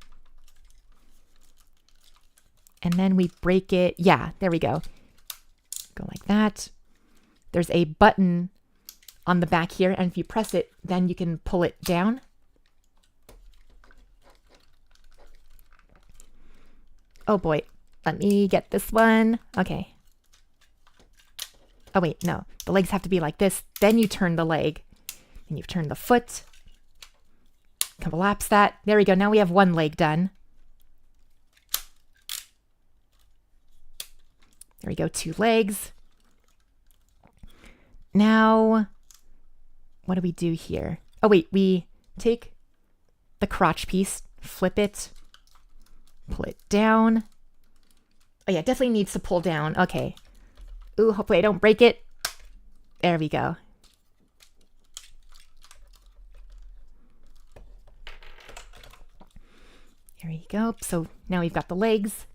And then we break it. Yeah, there we go. Go like that. There's a button on the back here, and if you press it, then you can pull it down. Oh boy, let me get this one. Okay. Oh wait, no. The legs have to be like this. Then you turn the leg. And you've turned the foot. Collapse that. There we go. Now we have one leg done. There we go. Two legs. Now, what do we do here? Oh wait, we take the crotch piece, flip it, pull it down. Oh yeah, definitely needs to pull down. Okay. Ooh, hopefully I don't break it. There we go. There we go. So now we've got the legs.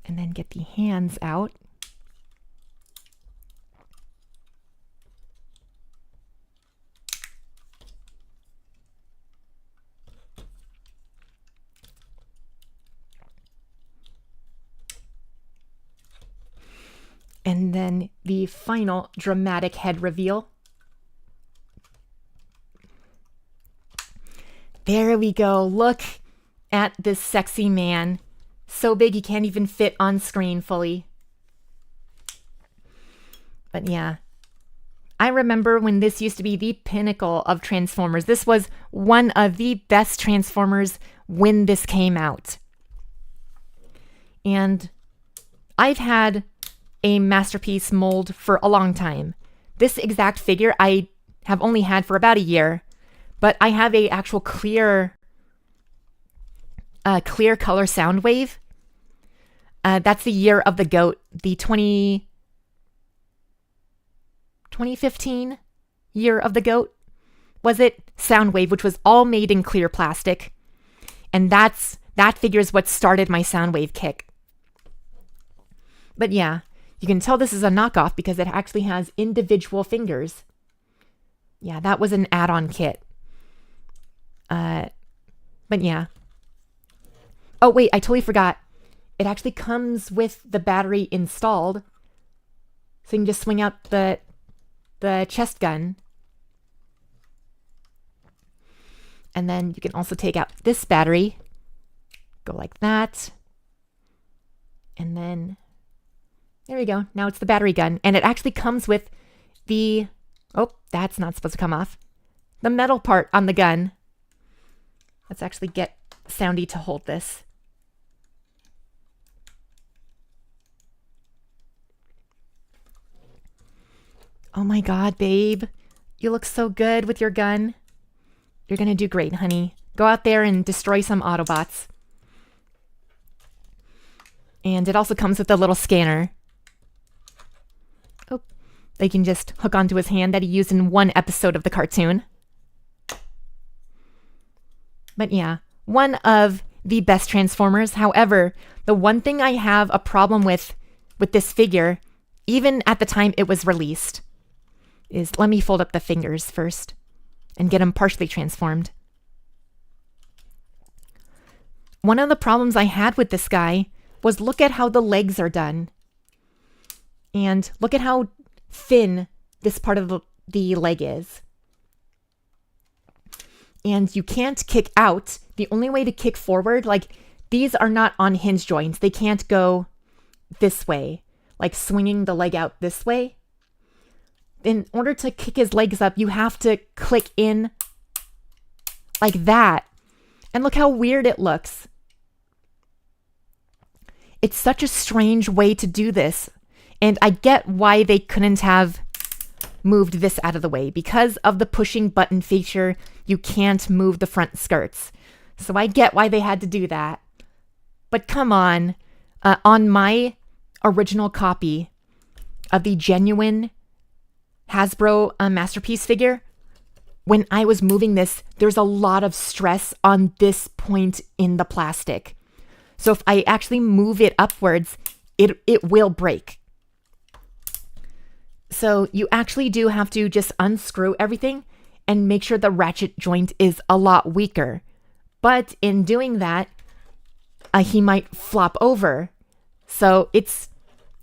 And then get the hands out. And then the final dramatic head reveal. There we go. Look at this sexy man. So big he can't even fit on screen fully. But yeah. I remember when this used to be the pinnacle of Transformers. This was one of the best Transformers when this came out. And I've had a Masterpiece mold for a long time. This exact figure I have only had for about a year, but I have a actual clear color Soundwave. That's the year of the GOAT, the 2015 year of the GOAT. Was it Soundwave, which was all made in clear plastic. And that figure is what started my Soundwave kick. But yeah, you can tell this is a knockoff because it actually has individual fingers. Yeah, that was an add-on kit. But yeah. Oh, wait, I totally forgot. It actually comes with the battery installed. So you can just swing out the chest gun. And then you can also take out this battery. Go like that. And then, there we go. Now it's the battery gun. And it actually comes with the, oh, that's not supposed to come off. The metal part on the gun. Let's actually get Soundy to hold this. Oh my God, babe. You look so good with your gun. You're gonna do great, honey. Go out there and destroy some Autobots. And it also comes with a little scanner. Oh, they can just hook onto his hand that he used in one episode of the cartoon. But yeah, one of the best Transformers. However, the one thing I have a problem with this figure, even at the time it was released, is, let me fold up the fingers first and get them partially transformed. One of the problems I had with this guy was, look at how the legs are done. And look at how thin this part of the leg is. And you can't kick out. The only way to kick forward, like, these are not on hinge joints. They can't go this way, like swinging the leg out this way. In order to kick his legs up, you have to click in like that. And look how weird it looks. It's such a strange way to do this. And I get why they couldn't have moved this out of the way. Because of the pushing button feature, you can't move the front skirts. So I get why they had to do that. But come on. On my original copy of the genuine Hasbro Masterpiece figure, when I was moving this, there's a lot of stress on this point in the plastic. So if I actually move it upwards, it will break. So you actually do have to just unscrew everything and make sure the ratchet joint is a lot weaker. But in doing that, he might flop over. So it's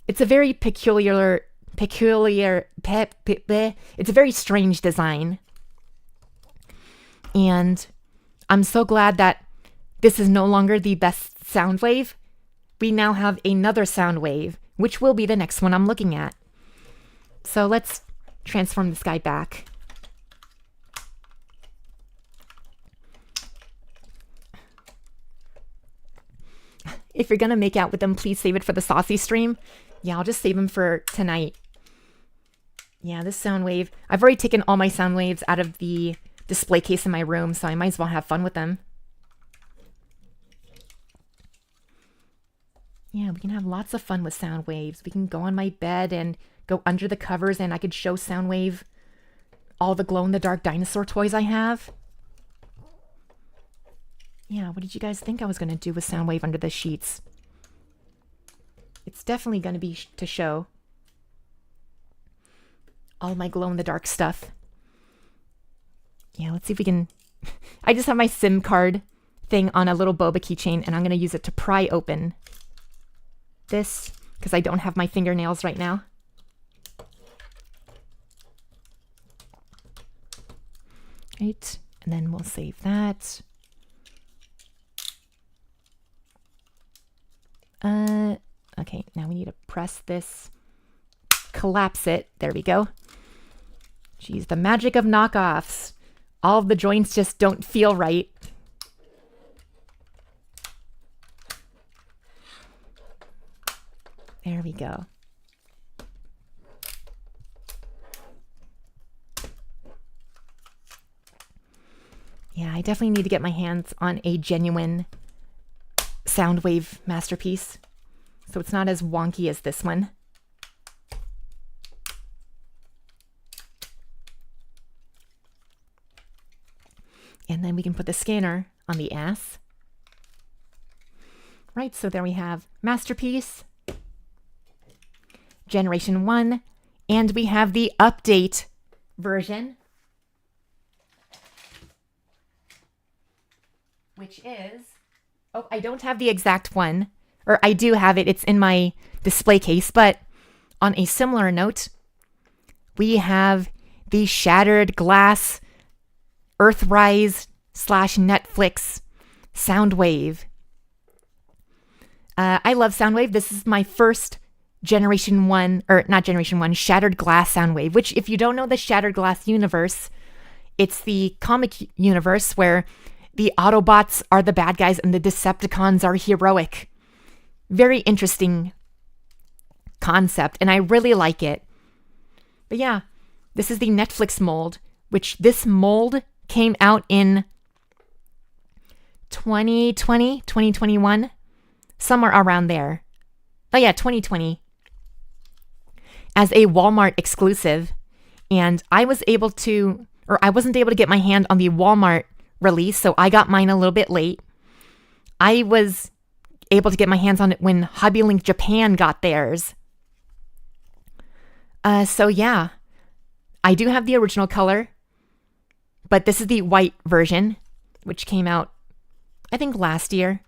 a very peculiar, it's a very strange design. And I'm so glad that this is no longer the best Soundwave. We now have another Soundwave, which will be the next one I'm looking at. So let's transform this guy back. If you're gonna make out with them, please save it for the saucy stream. Yeah, I'll just save them for tonight. Yeah, this Soundwave. I've already taken all my Soundwaves out of the display case in my room, so I might as well have fun with them. Yeah, we can have lots of fun with Soundwaves. We can go on my bed and go under the covers, and I could show Soundwave all the glow-in-the-dark dinosaur toys I have. Yeah, what did you guys think I was going to do with Soundwave under the sheets? It's definitely going to be to show all my glow-in-the-dark stuff. Yeah, let's see if we can... I just have my SIM card thing on a little boba keychain, and I'm going to use it to pry open this, because I don't have my fingernails right now. Right, and then we'll save that. Okay, now we need to press this, collapse it. There we go. Geez, the magic of knockoffs. All of the joints just don't feel right. There we go. Yeah, I definitely need to get my hands on a genuine Soundwave Masterpiece, so it's not as wonky as this one. And then we can put the scanner on the ass. Right, so there we have Masterpiece, Generation 1, and we have the update version, which is, oh, I don't have the exact one, or I do have it, it's in my display case, but on a similar note, we have the Shattered Glass Earthrise / Netflix Soundwave. I love Soundwave. This is my first Generation 1, or not Generation 1, Shattered Glass Soundwave, which, if you don't know the Shattered Glass universe, it's the comic universe where the Autobots are the bad guys and the Decepticons are heroic. Very interesting concept, and I really like it. But yeah, this is the Netflix mold, which this mold came out in 2020, 2021, somewhere around there. Oh yeah, 2020, as a Walmart exclusive. And I wasn't able to get my hand on the Walmart release, so I got mine a little bit late. I was able to get my hands on it when HobbyLink Japan got theirs. So yeah, I do have the original color, but this is the white version, which came out, I think, last year.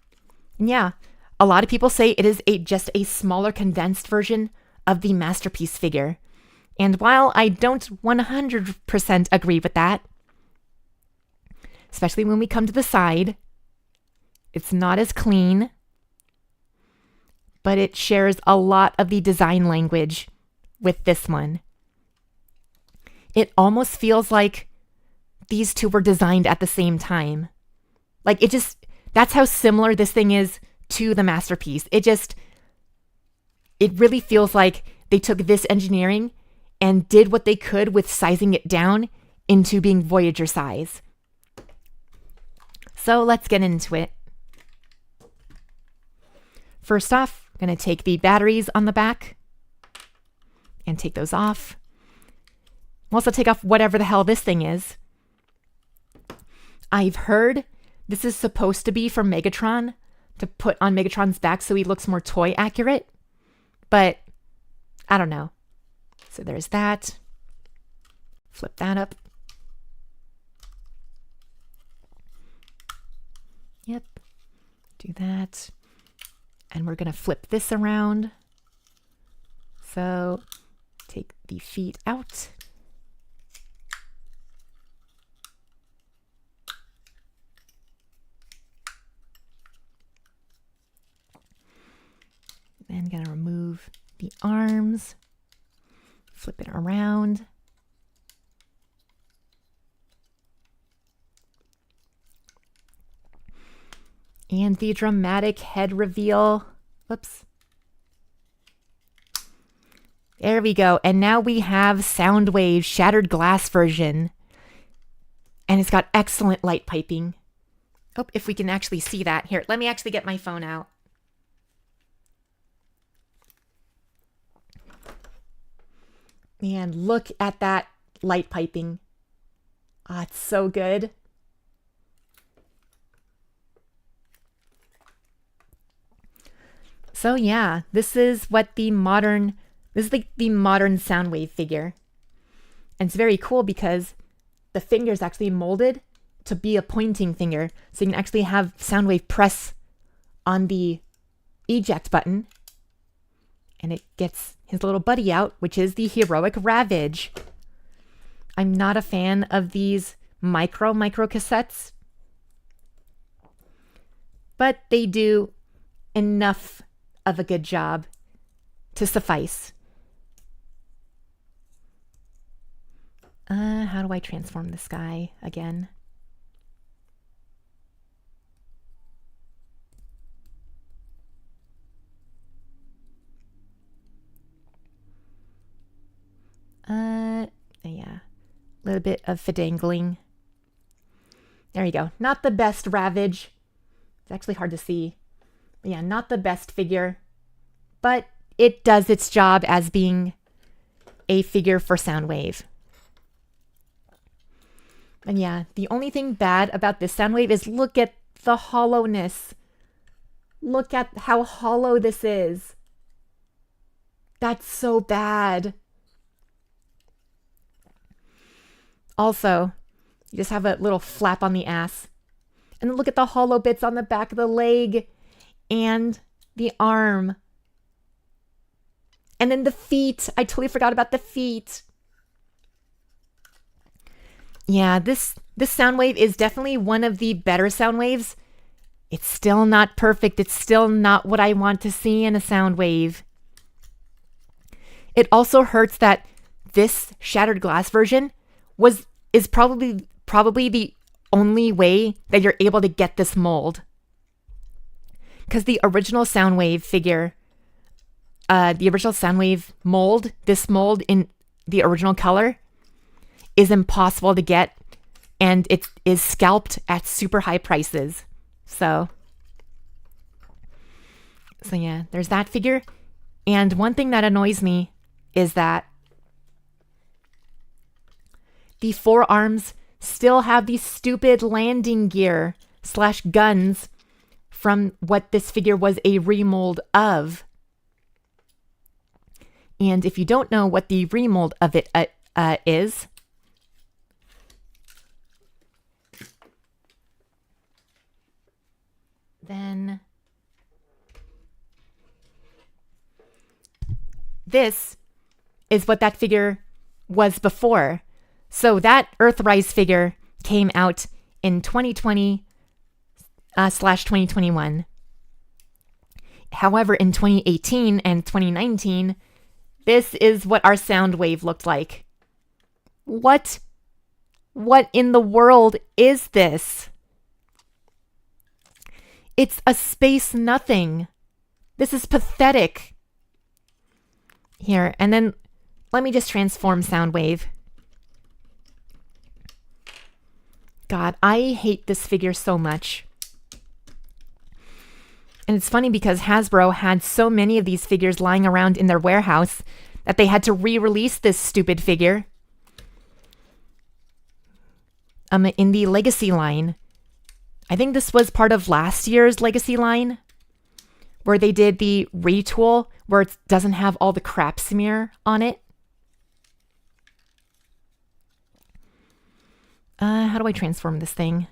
And yeah, a lot of people say it is just a smaller, condensed version of the Masterpiece figure. And while I don't 100% agree with that, especially when we come to the side, it's not as clean, but it shares a lot of the design language with this one. It almost feels like these two were designed at the same time. Like, that's how similar this thing is to the Masterpiece. It really feels like they took this engineering and did what they could with sizing it down into being Voyager size. So let's get into it. First off, I'm going to take the batteries on the back and take those off. We'll also take off whatever the hell this thing is. I've heard this is supposed to be for Megatron, to put on Megatron's back so he looks more toy accurate, but I don't know. So there's that. Flip that up. Yep. Do that. And we're going to flip this around. So take the feet out. Then going to remove the arms. Flip it around. And the dramatic head reveal. Whoops. There we go. And now we have Soundwave Shattered Glass version. And it's got excellent light piping. Oh, if we can actually see that. Here, let me actually get my phone out. And look at that light piping. Ah, it's so good. So yeah, this is like the modern Soundwave figure. And it's very cool because the finger is actually molded to be a pointing finger. So you can actually have Soundwave press on the eject button and it gets his little buddy out, which is the heroic Ravage. I'm not a fan of these micro cassettes, but they do enough of a good job to suffice. How do I transform this guy again? Yeah, a little bit of fidangling. There you go. Not the best Ravage. It's actually hard to see. But yeah, not the best figure, but it does its job as being a figure for Soundwave. And yeah, the only thing bad about this Soundwave is look at the hollowness. Look at how hollow this is. That's so bad. Also, you just have a little flap on the ass. And then look at the hollow bits on the back of the leg and the arm. And then the feet. I totally forgot about the feet. Yeah, this sound wave is definitely one of the better sound waves. It's still not perfect. It's still not what I want to see in a sound wave. It also hurts that this shattered glass version is probably the only way that you're able to get this mold. Because the original Soundwave figure, the original Soundwave mold, this mold in the original color, is impossible to get, and it is scalped at super high prices. So yeah, there's that figure. And one thing that annoys me is that the forearms still have these stupid landing gear / guns from what this figure was a remold of. And if you don't know what the remold of it is, then this is what that figure was before. So that Earthrise figure came out in 2020 / 2021. However, in 2018 and 2019, this is what our Soundwave looked like. What in the world is this? It's a space nothing. This is pathetic. Here, and then let me just transform Soundwave. God, I hate this figure so much. And it's funny because Hasbro had so many of these figures lying around in their warehouse that they had to re-release this stupid figure. In the Legacy line. I think this was part of last year's Legacy line, where they did the retool where it doesn't have all the crap smear on it. How do I transform this thing?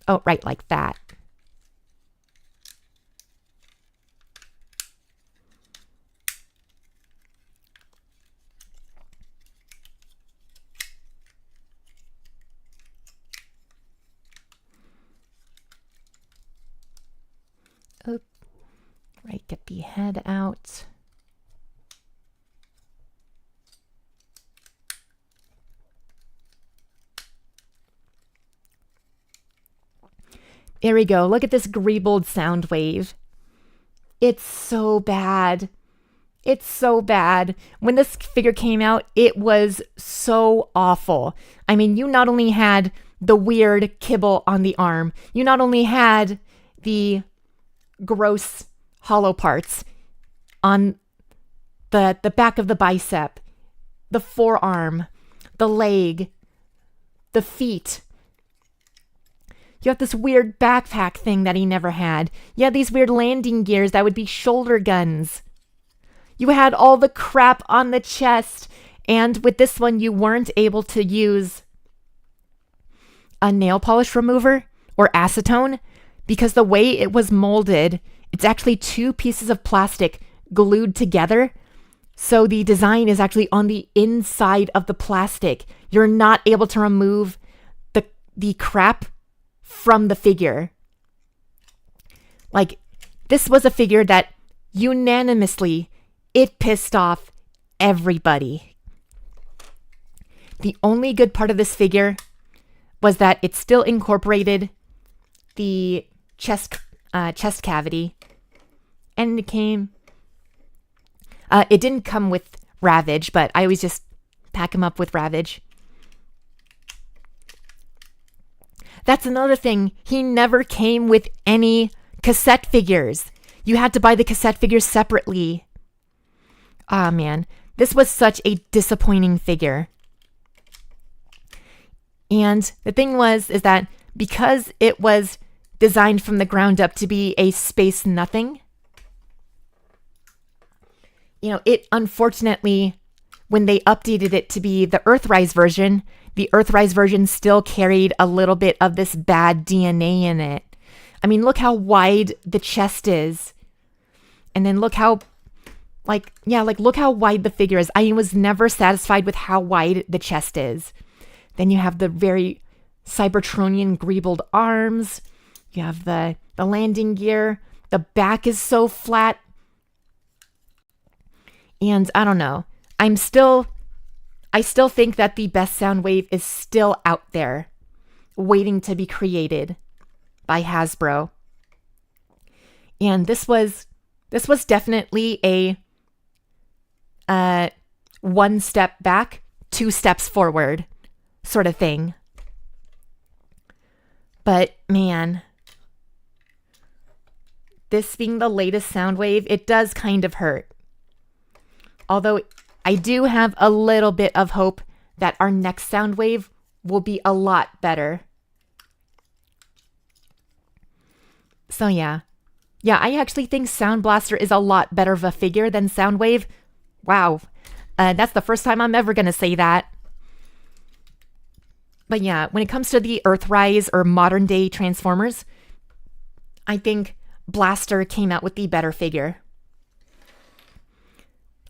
Oh, right, like that. Oh, right, get the head out. There we go. Look at this Greebold Soundwave. It's so bad. It's so bad. When this figure came out, it was so awful. I mean, you not only had the weird kibble on the arm, you not only had the gross hollow parts on the back of the bicep, the forearm, the leg, the feet. You have this weird backpack thing that he never had. You had these weird landing gears that would be shoulder guns. You had all the crap on the chest. And with this one, you weren't able to use a nail polish remover or acetone because the way it was molded, it's actually two pieces of plastic glued together. So the design is actually on the inside of the plastic. You're not able to remove the crap from the figure. Like, this was a figure that unanimously, it pissed off everybody. The only good part of this figure was that it still incorporated the chest cavity, and it didn't come with Ravage, but I always just pack him up with Ravage. That's another thing. He never came with any cassette figures. You had to buy the cassette figures separately. Ah, man. This was such a disappointing figure. And the thing is that because it was designed from the ground up to be a space nothing, it unfortunately, when they updated it to be the Earthrise version, the Earthrise version still carried a little bit of this bad DNA in it. I mean, look how wide the chest is. And then look how, look how wide the figure is. I was never satisfied with how wide the chest is. Then you have the very Cybertronian greebled arms. You have the landing gear. The back is so flat. And I don't know. I still think that the best Soundwave is still out there, waiting to be created by Hasbro. And this was definitely a one step back, 2 steps forward sort of thing. But man, this being the latest Soundwave, it does kind of hurt. Although I do have a little bit of hope that our next Soundwave will be a lot better. So yeah, I actually think Sound Blaster is a lot better of a figure than Soundwave. Wow, that's the first time I'm ever going to say that. But yeah, when it comes to the Earthrise or modern day Transformers, I think Blaster came out with the better figure.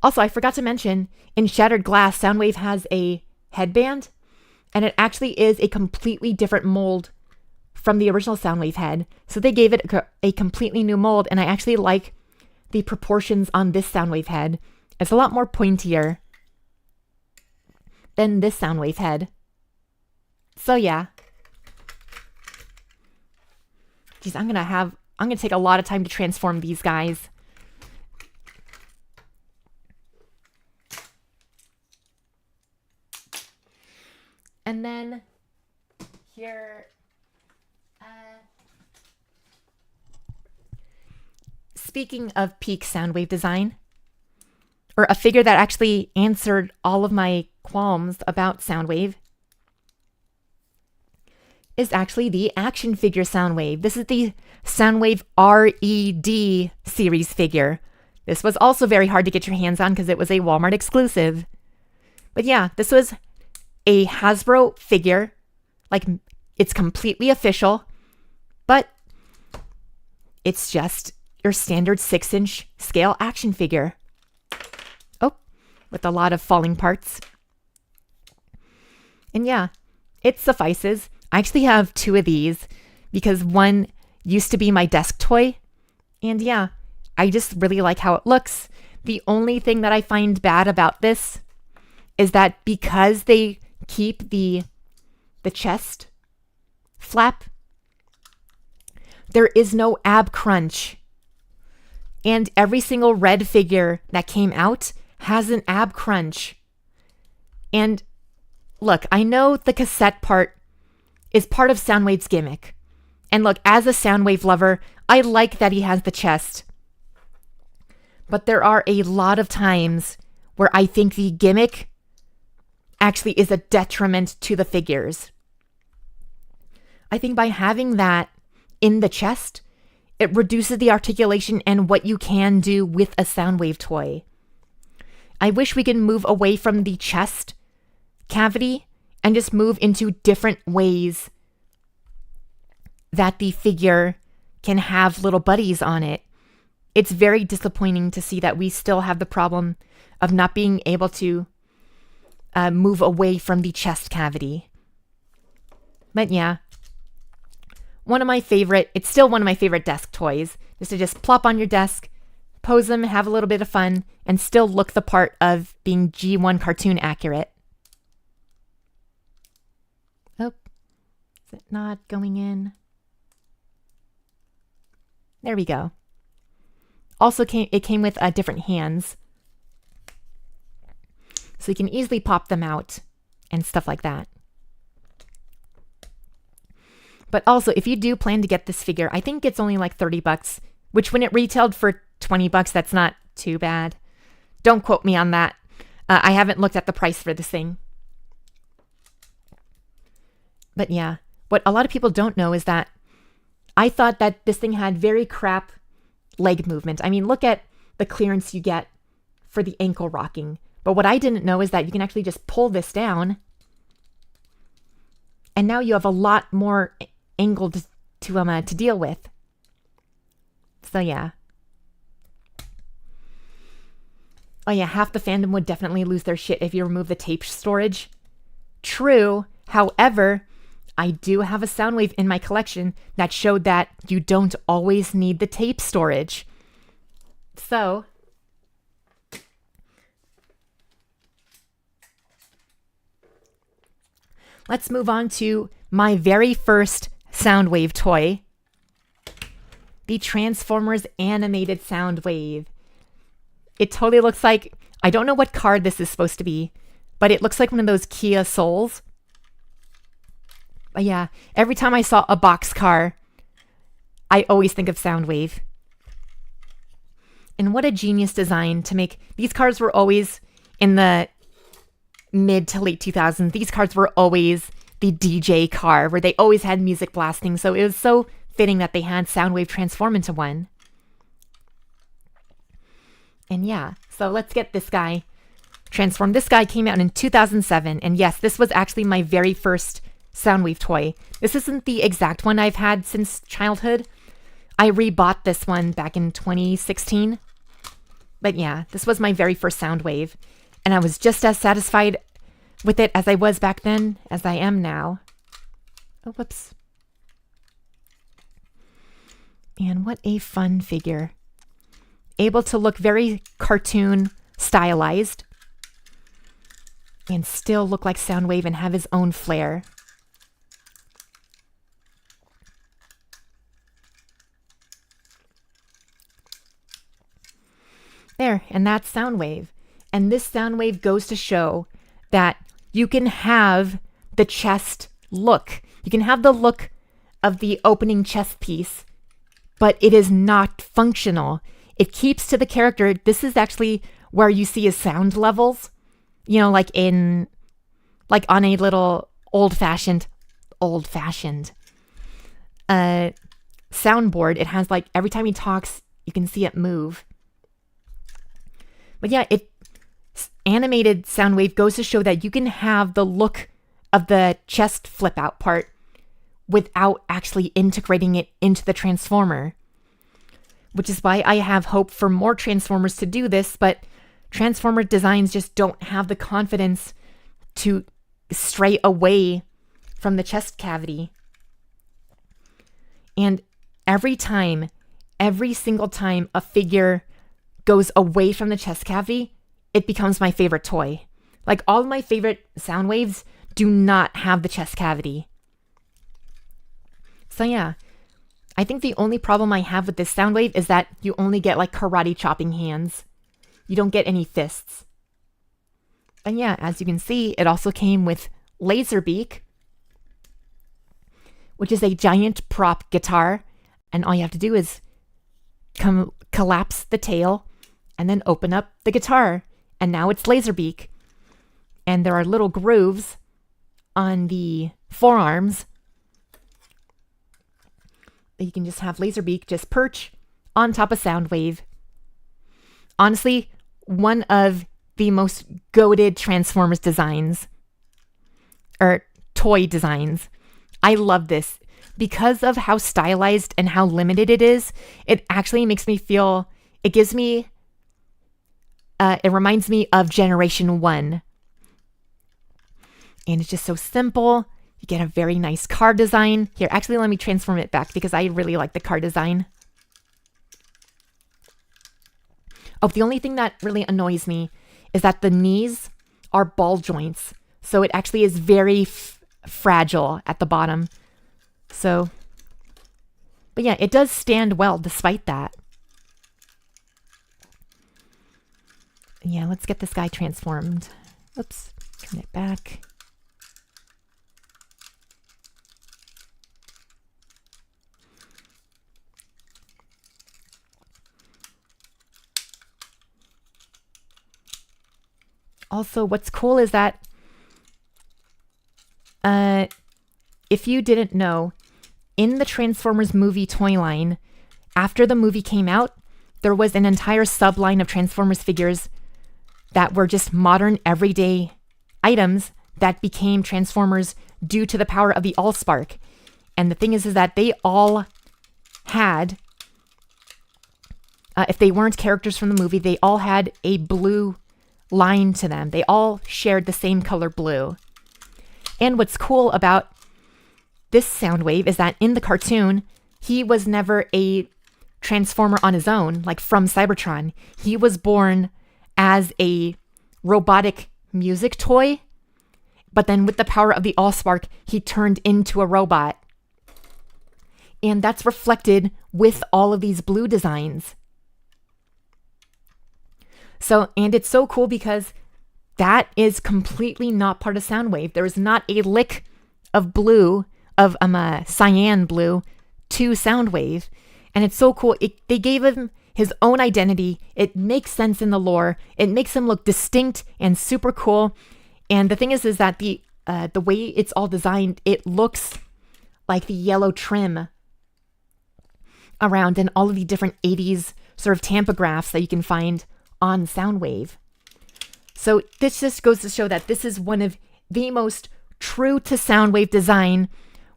Also, I forgot to mention, in Shattered Glass, Soundwave has a headband, and it actually is a completely different mold from the original Soundwave head. So they gave it a completely new mold, and I actually like the proportions on this Soundwave head. It's a lot more pointier than this Soundwave head. So yeah. Geez, I'm gonna take a lot of time to transform these guys. And then here, speaking of peak Soundwave design, or a figure that actually answered all of my qualms about Soundwave, is actually the action figure Soundwave. This is the Soundwave RED series figure. This was also very hard to get your hands on because it was a Walmart exclusive. But yeah, this was a Hasbro figure. Like, it's completely official, but it's just your standard 6-inch scale action figure. Oh, with a lot of falling parts. And yeah, it suffices. I actually have 2 of these because one used to be my desk toy. And yeah, I just really like how it looks. The only thing that I find bad about this is that because they keep the chest flap, there is no ab crunch. And every single red figure that came out has an ab crunch. And look, I know the cassette part is part of Soundwave's gimmick. And look, as a Soundwave lover, I like that he has the chest. But there are a lot of times where I think the gimmick actually is a detriment to the figures. I think by having that in the chest, it reduces the articulation and what you can do with a Soundwave toy. I wish we could move away from the chest cavity and just move into different ways that the figure can have little buddies on it. It's very disappointing to see that we still have the problem of not being able to move away from the chest cavity. But yeah, it's still one of my favorite desk toys, just to just plop on your desk, pose them, have a little bit of fun, and still look the part of being G1 cartoon accurate. Oh, is it not going in? There we go. Also, it came with different hands, so you can easily pop them out and stuff like that. But also, if you do plan to get this figure, I think it's only like $30, which when it retailed for $20, that's not too bad. Don't quote me on that. I haven't looked at the price for this thing. But yeah, what a lot of people don't know is that I thought that this thing had very crap leg movement. I mean, look at the clearance you get for the ankle rocking. But what I didn't know is that you can actually just pull this down, and now you have a lot more angle to deal with. So yeah. Oh yeah, half the fandom would definitely lose their shit if you remove the tape storage. True. However, I do have a Soundwave in my collection that showed that you don't always need the tape storage. So, let's move on to my very first Soundwave toy, the Transformers animated Soundwave. It totally looks like, I don't know what card this is supposed to be, but it looks like one of those Kia Souls. But yeah, every time I saw a boxcar, I always think of Soundwave. And what a genius design to make. These cars were always in the mid to late 2000s. These cars were always the DJ car where they always had music blasting. So it was so fitting that they had Soundwave transform into one. And yeah, so let's get this guy transformed. This guy came out in 2007. And yes, this was actually my very first Soundwave toy. This isn't the exact one I've had since childhood. I rebought this one back in 2016. But yeah, this was my very first Soundwave. And I was just as satisfied with it as I was back then as I am now. Oh, whoops. And what a fun figure. Able to look very cartoon stylized and still look like Soundwave and have his own flair. There, and that's Soundwave. And this Soundwave goes to show that you can have the chest look. You can have the look of the opening chest piece, but it is not functional. It keeps to the character. This is actually where you see his sound levels. You know, like on a little old-fashioned soundboard. It has like, every time he talks, you can see it move. But yeah, animated Soundwave goes to show that you can have the look of the chest flip out part without actually integrating it into the Transformer. Which is why I have hope for more Transformers to do this, but Transformer designs just don't have the confidence to stray away from the chest cavity. And every single time a figure goes away from the chest cavity, it becomes my favorite toy. Like, all of my favorite Soundwaves do not have the chest cavity. So yeah, I think the only problem I have with this Soundwave is that you only get like karate chopping hands. You don't get any fists. And yeah, as you can see, it also came with Laserbeak, which is a giant prop guitar. And all you have to do is collapse the tail and then open up the guitar. And now it's Laserbeak. And there are little grooves on the forearms. You can just have Laserbeak just perch on top of Soundwave. Honestly, one of the most goated Transformers designs, or toy designs. I love this. Because of how stylized and how limited it is, it actually makes me feel, it reminds me of Generation 1. And it's just so simple. You get a very nice car design. Here, actually, let me transform it back because I really like the car design. Oh, the only thing that really annoys me is that the knees are ball joints. So it actually is very fragile at the bottom. So, but yeah, it does stand well despite that. Yeah, let's get this guy transformed. Oops, turn it back. Also, what's cool is that if you didn't know, in the Transformers movie toy line, after the movie came out, there was an entire subline of Transformers figures that were just modern, everyday items that became Transformers due to the power of the Allspark. And the thing is that they all had, if they weren't characters from the movie, they all had a blue line to them. They all shared the same color blue. And what's cool about this Soundwave is that in the cartoon, he was never a Transformer on his own, like from Cybertron. He was born as a robotic music toy, but then with the power of the Allspark, he turned into a robot. And that's reflected with all of these blue designs. So, and it's so cool because that is completely not part of Soundwave. There is not a lick of blue, of cyan blue, to Soundwave. And it's so cool. They gave him his own identity. It makes sense in the lore. It makes him look distinct and super cool. And the thing is that the way it's all designed, it looks like the yellow trim around and all of the different 80s sort of tampagraphs that you can find on Soundwave. So this just goes to show that this is one of the most true to Soundwave design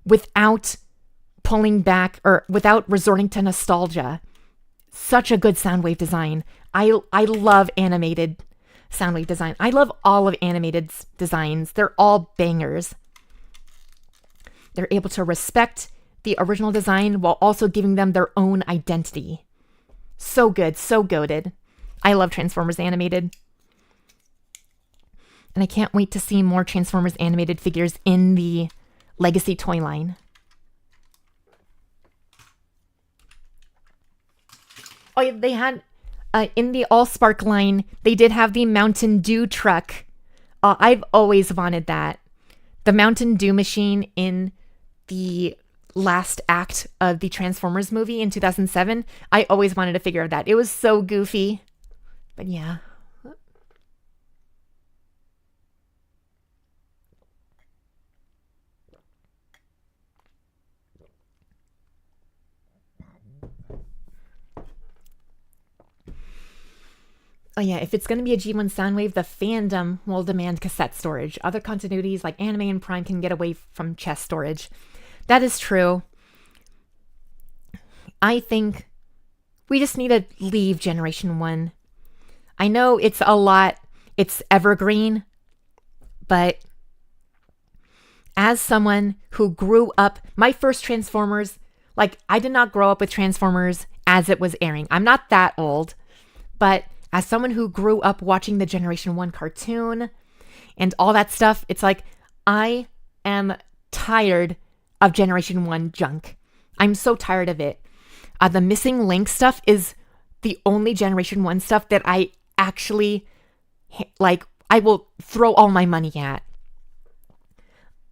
without pulling back or without resorting to nostalgia. Such a good Soundwave design. I love animated Soundwave design. I love all of animated's designs. They're all bangers. They're able to respect the original design while also giving them their own identity. So good, so goated. I love Transformers Animated. And I can't wait to see more Transformers Animated figures in the Legacy toy line. Oh, yeah, they had, in the Allspark line, they did have the Mountain Dew truck. I've always wanted that. The Mountain Dew machine in the last act of the Transformers movie in 2007. I always wanted a figure of that. It was so goofy. But yeah. Oh yeah, if it's going to be a G1 Soundwave, the fandom will demand cassette storage. Other continuities like Anime and Prime can get away from chest storage. That is true. I think we just need to leave Generation 1. I know it's a lot, it's evergreen, but as someone who grew up, my first Transformers, like I did not grow up with Transformers as it was airing. I'm not that old, but as someone who grew up watching the Generation 1 cartoon and all that stuff, it's like I am tired of Generation 1 junk. I'm so tired of it. The Missing Link stuff is the only Generation 1 stuff that I actually, like, I will throw all my money at.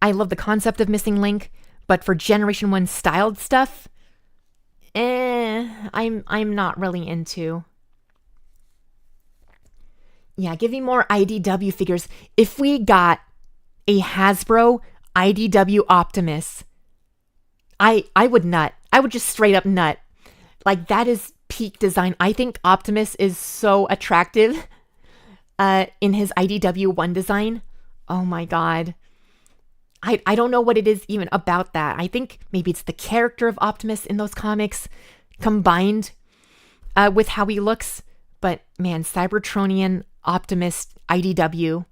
I love the concept of Missing Link, but for Generation 1 styled stuff, I'm not really into. Yeah, give me more IDW figures. If we got a Hasbro IDW Optimus, I would nut. I would just straight up nut. Like, that is peak design. I think Optimus is so attractive in his IDW 1 design. Oh my god. I don't know what it is even about that. I think maybe it's the character of Optimus in those comics combined with how he looks. But man, Cybertronian Optimus IDW,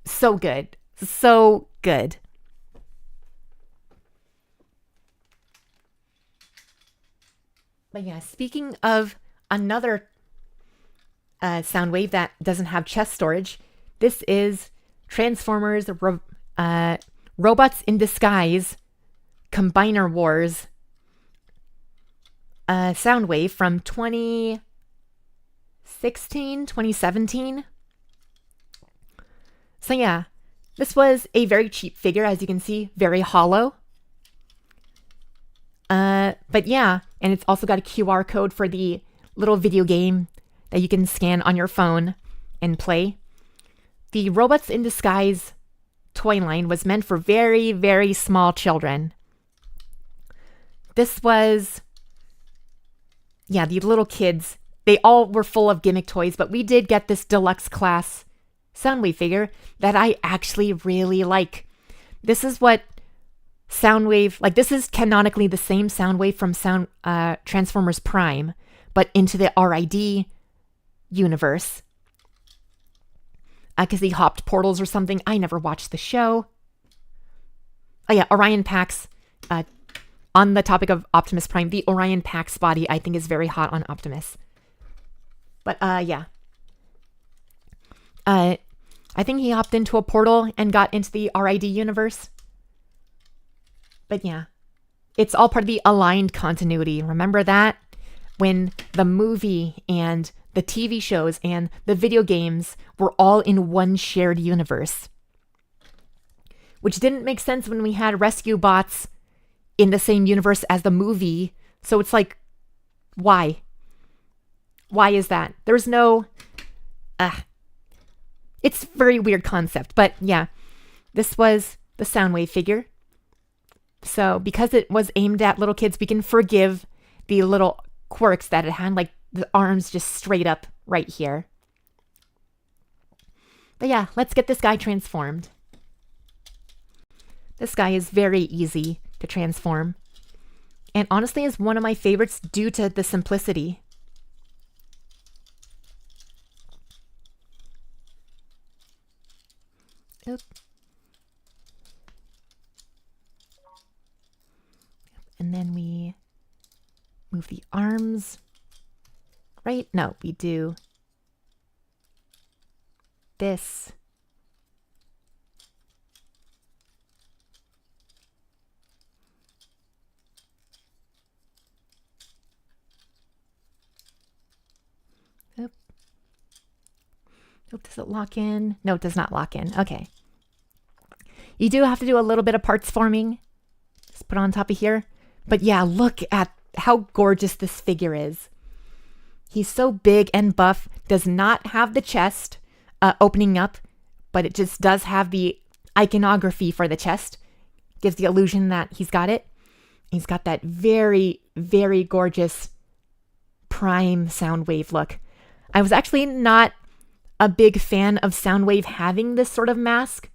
so good. So good. But yeah, speaking of another Soundwave that doesn't have chest storage, this is Transformers Robots in Disguise Combiner Wars Soundwave from 2017. So yeah, this was a very cheap figure, as you can see, very hollow. But yeah, and it's also got a QR code for the little video game that you can scan on your phone and play. The Robots in Disguise toy line was meant for very, very small children. This was, yeah, the little kids they all were full of gimmick toys, but we did get this deluxe class Soundwave figure that I actually really like. This is what Soundwave, like this is canonically the same Soundwave from Transformers Prime, but into the RID universe. Because he hopped portals or something. I never watched the show. Oh yeah, Orion Pax. On the topic of Optimus Prime, the Orion Pax body I think is very hot on Optimus. But yeah. I think he hopped into a portal and got into the RID universe. But yeah. It's all part of the aligned continuity. Remember that? When the movie and the TV shows and the video games were all in one shared universe. Which didn't make sense when we had Rescue Bots in the same universe as the movie. So it's like, why? Why is that? There's no... It's a very weird concept. But yeah, this was the Soundwave figure. So because it was aimed at little kids, we can forgive the little quirks that it had, like the arms just straight up right here. But yeah, let's get this guy transformed. This guy is very easy to transform. And honestly is one of my favorites due to the simplicity. Oop. And then we move the arms. Right? No, we do this. Oop. Oop, does it lock in? No, it does not lock in. Okay. You do have to do a little bit of parts forming. Just put it on top of here. But yeah, look at how gorgeous this figure is. He's so big and buff, does not have the chest opening up, but it just does have the iconography for the chest. Gives the illusion that he's got it. He's got that very, very gorgeous Prime Soundwave look. I was actually not a big fan of Soundwave having this sort of mask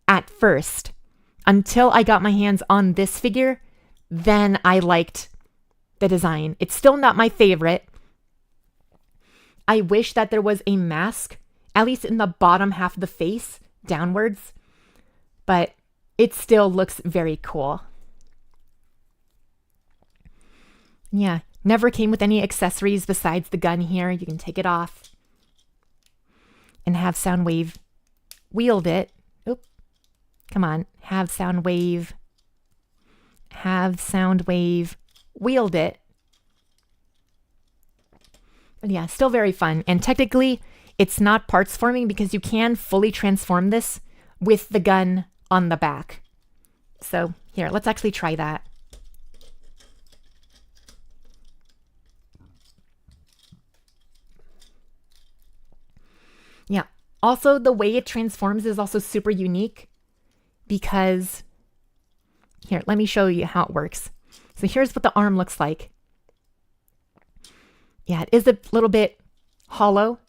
at first. Until I got my hands on this figure, then I liked the design. It's still not my favorite. I wish that there was a mask, at least in the bottom half of the face, downwards. But it still looks very cool. Yeah, never came with any accessories besides the gun here. You can take it off and have Soundwave wield it. Oop. Come on, have Soundwave wield it. But yeah, still very fun. And technically, it's not parts forming because you can fully transform this with the gun on the back. So here, let's actually try that. Yeah. Also, the way it transforms is also super unique because... Here, let me show you how it works. So here's what the arm looks like. Yeah, it is a little bit hollow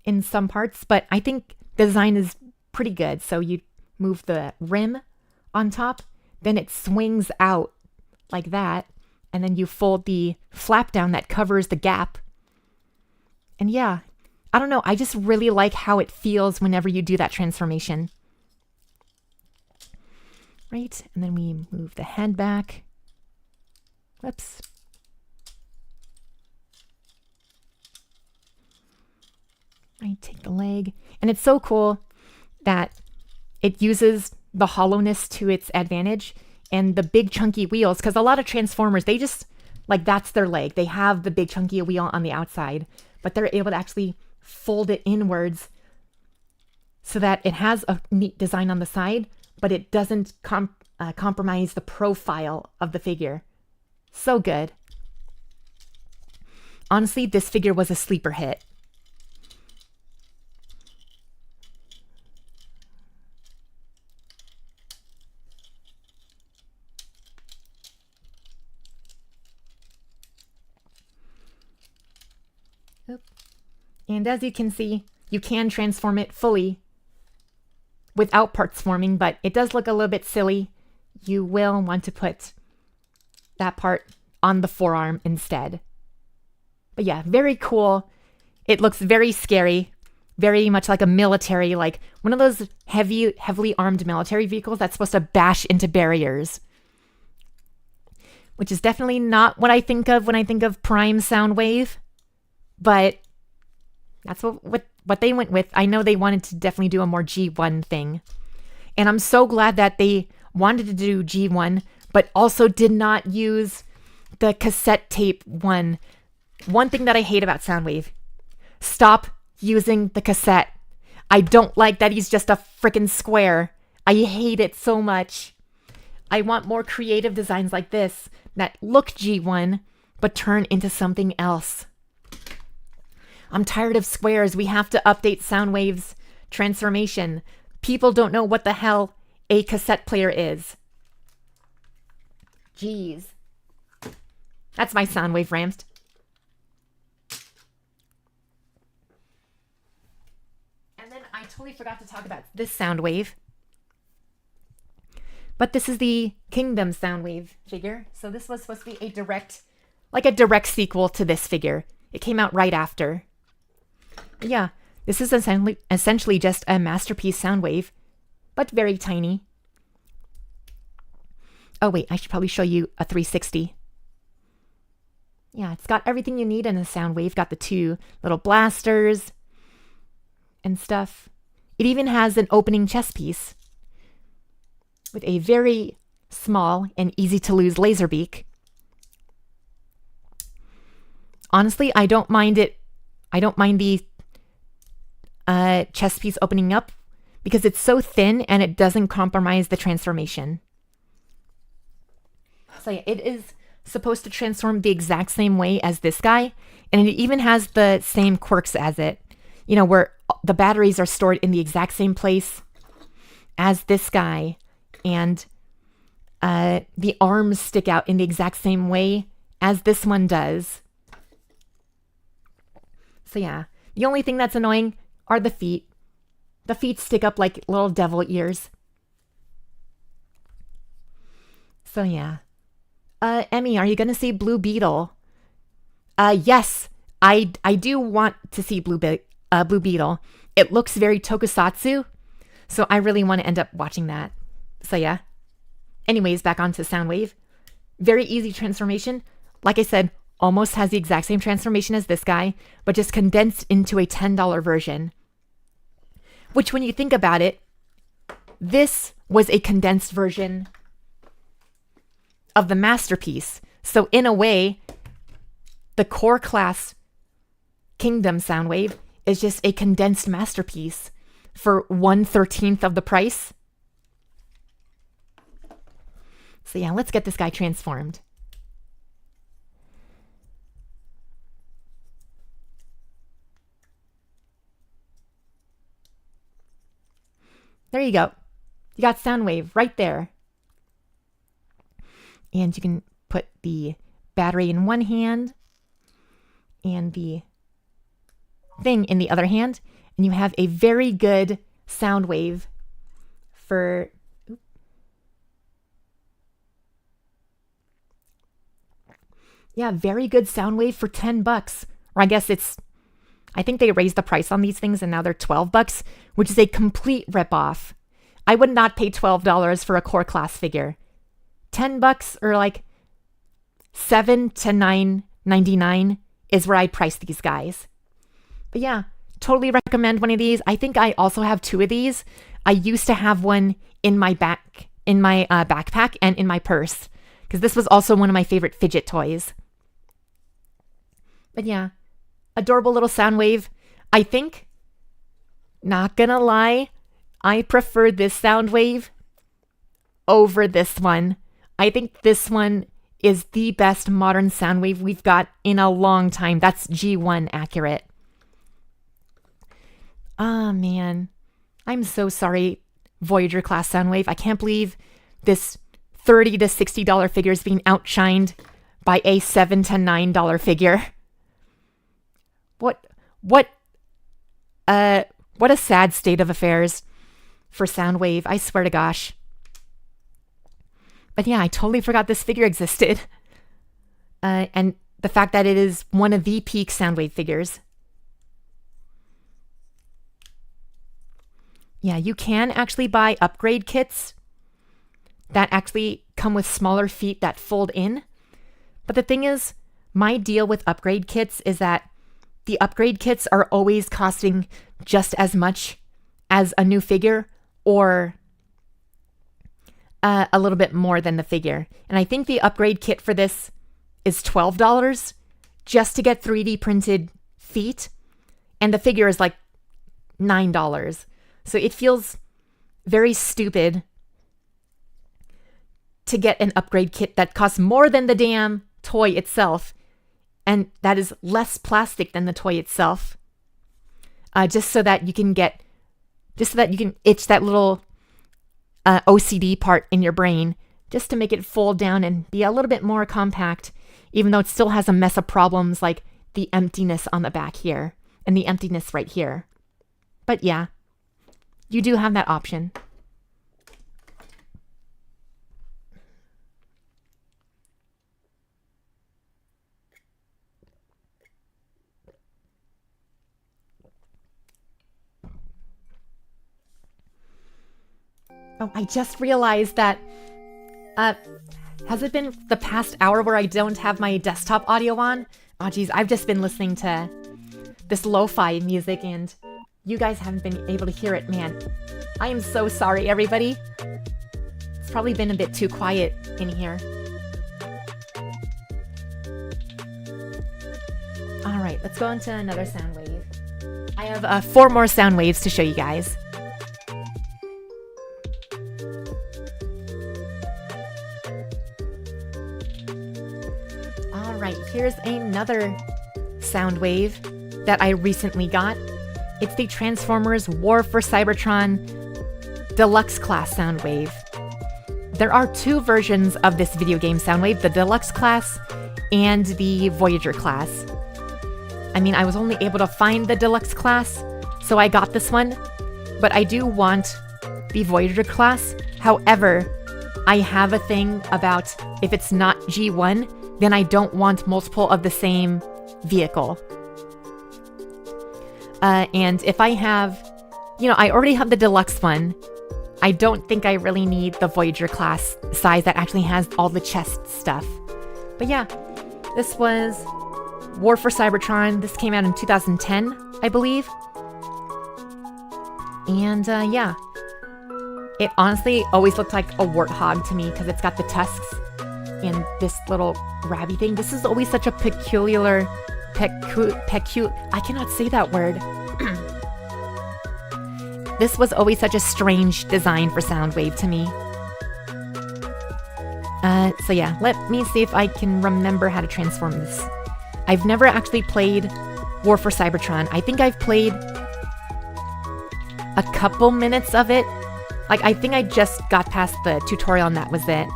in some parts, but I think the design is pretty good. So you move the rim on top, then it swings out like that, and then you fold the flap down that covers the gap. And yeah, I don't know, I just really like how it feels whenever you do that transformation. Right, and then we move the head back. Whoops. I take the leg. And it's so cool that it uses the hollowness to its advantage and the big chunky wheels, because a lot of Transformers, they just, like, that's their leg. They have the big chunky wheel on the outside, but they're able to actually fold it inwards so that it has a neat design on the side, but it doesn't compromise the profile of the figure. So good. Honestly, this figure was a sleeper hit. And as you can see, you can transform it fully without parts forming, but it does look a little bit silly. You will want to put that part on the forearm instead. But yeah, very cool. It looks very scary, very much like a military, like one of those heavily armed military vehicles that's supposed to bash into barriers. Which is definitely not what I think of when I think of Prime Soundwave, but that's what they went with. I know they wanted to definitely do a more G1 thing. And I'm so glad that they wanted to do G1, but also did not use the cassette tape one. One thing that I hate about Soundwave, stop using the cassette. I don't like that he's just a freaking square. I hate it so much. I want more creative designs like this that look G1, but turn into something else. I'm tired of squares. We have to update Soundwave's transformation. People don't know what the hell a cassette player is. Jeez. That's my Soundwave rant. And then I totally forgot to talk about this Soundwave. But this is the Kingdom Soundwave figure. So this was supposed to be a direct sequel to this figure. It came out right after. Yeah, this is essentially just a Masterpiece Soundwave, but very tiny. Oh wait, I should probably show you a 360. Yeah, it's got everything you need in a Soundwave. Got the two little blasters and stuff. It even has an opening chest piece with a very small and easy to lose laser beak. Honestly, I don't mind it. I don't mind the chest piece opening up because it's so thin and it doesn't compromise the transformation. So yeah, it is supposed to transform the exact same way as this guy, and it even has the same quirks as it. You know, where the batteries are stored in the exact same place as this guy, and the arms stick out in the exact same way as this one does. So yeah, the only thing that's annoying are the feet. The feet stick up like little devil ears. So yeah. Emmy, are you going to see Blue Beetle? Yes, I do want to see Blue Beetle. It looks very tokusatsu, so I really want to end up watching that. So yeah. Anyways, back onto Soundwave. Very easy transformation. Like I said, almost has the exact same transformation as this guy, but just condensed into a $10 version. Which, when you think about it, this was a condensed version of the Masterpiece. So in a way, the core class Kingdom Soundwave is just a condensed Masterpiece for 1/13 of the price. So yeah, let's get this guy transformed. There you go. You got Soundwave right there. And you can put the battery in one hand and the thing in the other hand. And you have a very good Soundwave for... Yeah, very good Soundwave for $10. Or I guess I think they raised the price on these things and now they're $12, which is a complete ripoff. I would not pay $12 for a core class figure. $10 or like $7 to $9.99 is where I'd price these guys. But yeah, totally recommend one of these. I think I also have two of these. I used to have one in my backpack and in my purse because this was also one of my favorite fidget toys. But yeah, adorable little Soundwave. I think, not gonna lie, I prefer this Soundwave over this one. I think this one is the best modern Soundwave we've got in a long time. That's G1 accurate. Ah, man. I'm so sorry, Voyager class Soundwave. I can't believe this $30 to $60 figure is being outshined by a $7 to $9 figure. What a sad state of affairs for Soundwave. I swear to gosh. But yeah, I totally forgot this figure existed. And the fact that it is one of the peak Soundwave figures. Yeah, you can actually buy upgrade kits that actually come with smaller feet that fold in. But the thing is, my deal with upgrade kits is that the upgrade kits are always costing just as much as a new figure, or a little bit more than the figure. And I think the upgrade kit for this is $12 just to get 3D printed feet. And the figure is like $9. So it feels very stupid to get an upgrade kit that costs more than the damn toy itself. And that is less plastic than the toy itself. Just so that you can itch that little OCD part in your brain, just to make it fold down and be a little bit more compact, even though it still has a mess of problems like the emptiness on the back here and the emptiness right here. But yeah, you do have that option. Oh, I just realized that, has it been the past hour where I don't have my desktop audio on? Oh geez, I've just been listening to this lo-fi music and you guys haven't been able to hear it, man. I am so sorry, everybody. It's probably been a bit too quiet in here. All right, let's go on to another sound wave. I have 4 more sound waves to show you guys. Alright, here's another sound wave that I recently got. It's the Transformers War for Cybertron Deluxe Class sound wave. There are 2 versions of this video game sound wave, the Deluxe Class and the Voyager Class. I mean, I was only able to find the Deluxe Class, so I got this one, but I do want the Voyager Class. However, I have a thing about if it's not G1, then I don't want multiple of the same vehicle. And if I have, I already have the deluxe one. I don't think I really need the Voyager class size that actually has all the chest stuff. But yeah, this was War for Cybertron. This came out in 2010, I believe. And yeah, it honestly always looked like a warthog to me because it's got the tusks and this little grabby thing. This is always such a peculiar, I cannot say that word. This was always such a strange design for Soundwave to me. So yeah, let me see if I can remember how to transform this. I've never actually played War for Cybertron. I think I've played a couple minutes of it. Like, I think I just got past the tutorial and that was it.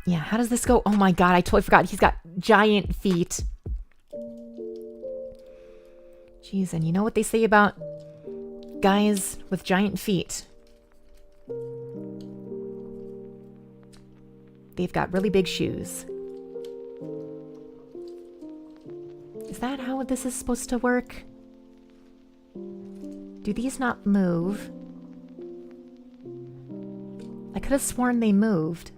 Yeah, how does this go? Oh my god, I totally forgot. He's got giant feet. Jeez, and you know what they say about guys with giant feet? They've got really big shoes. Is that how this is supposed to work? Do these not move? I could have sworn they moved.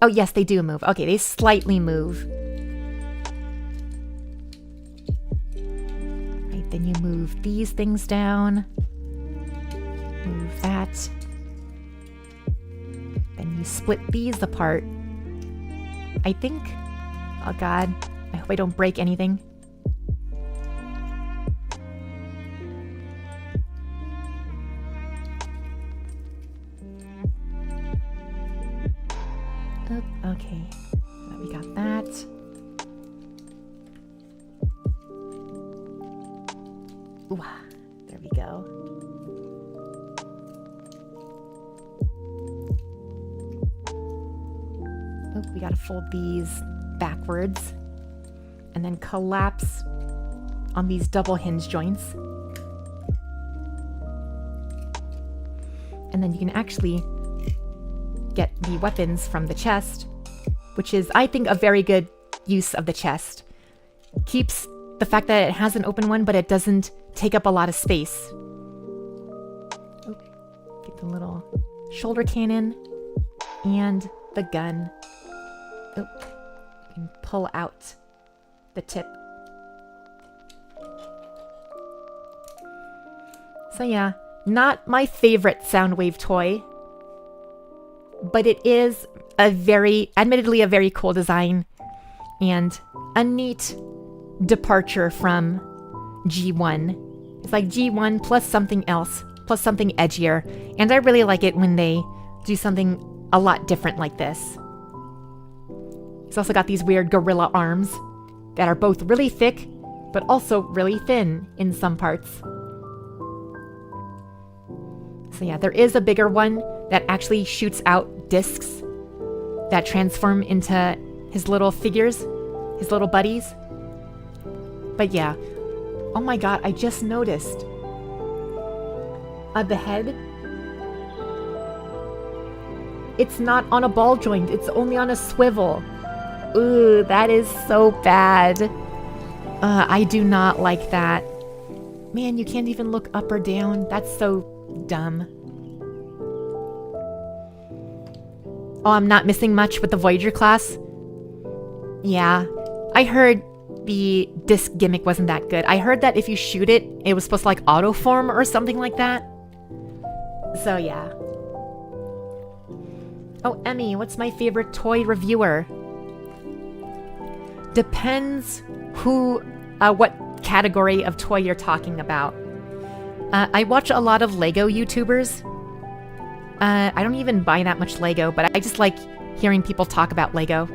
Oh, yes, they do move. Okay, they slightly move. Right, then you move these things down. Move that. Then you split these apart. I think... Oh, God. I hope I don't break anything. Okay, so we got that. Ooh, there we go. Oh, we gotta fold these backwards. and then collapse on these double hinge joints. And then you can actually get the weapons from the chest, which is, I think, a very good use of the chest. Keeps the fact that it has an open one, but it doesn't take up a lot of space. Oh, get the little shoulder cannon and the gun. Oh, you can pull out the tip. So yeah, not my favorite Soundwave toy, but it is admittedly a very cool design and a neat departure from G1. It's like G1 plus something else, plus something edgier, and I really like it when they do something a lot different like this. It's also got these weird gorilla arms that are both really thick, but also really thin in some parts. So yeah, there is a bigger one that actually shoots out discs that transform into his little figures, his little buddies. But yeah, oh my god, I just noticed the head. It's not on a ball joint, it's only on a swivel. Ooh, that is so bad. I do not like that. Man, you can't even look up or down. That's so dumb. Oh, I'm not missing much with the Voyager class. Yeah, I heard the disc gimmick wasn't that good. I heard that if you shoot it, it was supposed to like auto-form or something like that. So yeah. Oh, Emmy, what's my favorite toy reviewer? Depends what category of toy you're talking about. I watch a lot of Lego YouTubers. I don't even buy that much Lego, but I just like hearing people talk about Lego.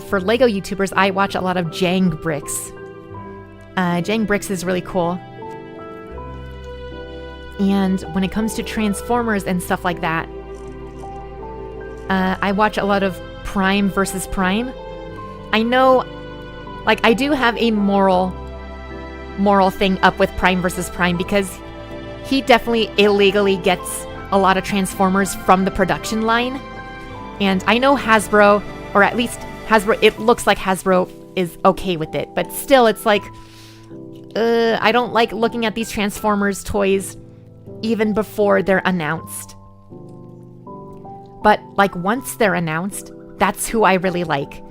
For Lego YouTubers, I watch a lot of Jang Bricks. Jang Bricks is really cool. And when it comes to Transformers and stuff like that, I watch a lot of Prime versus Prime. I know, like, I do have a moral thing up with Prime versus Prime because he definitely illegally gets a lot of Transformers from the production line. And I know Hasbro, or at least Hasbro, it looks like Hasbro is okay with it. But still, it's like, I don't like looking at these Transformers toys even before they're announced. But, like, once they're announced, that's who I really like.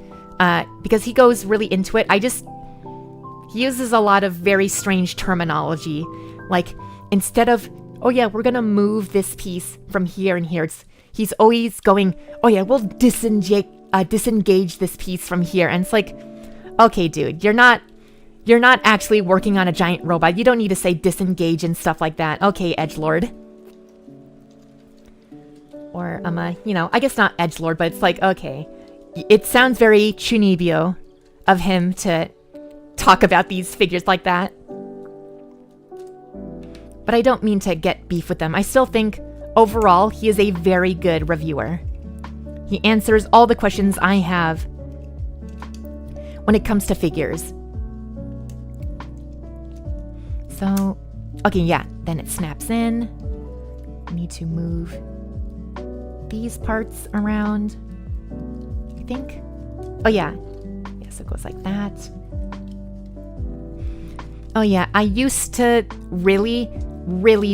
Because he goes really into it. He uses a lot of very strange terminology. Like, instead of, oh yeah, we're gonna move this piece from here and here, he's always going, oh yeah, we'll disengage this piece from here. And it's like, okay, dude, you're not actually working on a giant robot. You don't need to say disengage and stuff like that. Okay, edgelord. Or, I guess not edgelord, but it's like, okay. It sounds very Chunibyo of him to talk about these figures like that. But I don't mean to get beef with them. I still think, overall, he is a very good reviewer. He answers all the questions I have when it comes to figures. So, okay, yeah, then it snaps in. I need to move these parts around, I think. Oh yeah, so it goes like that. Oh yeah, I used to really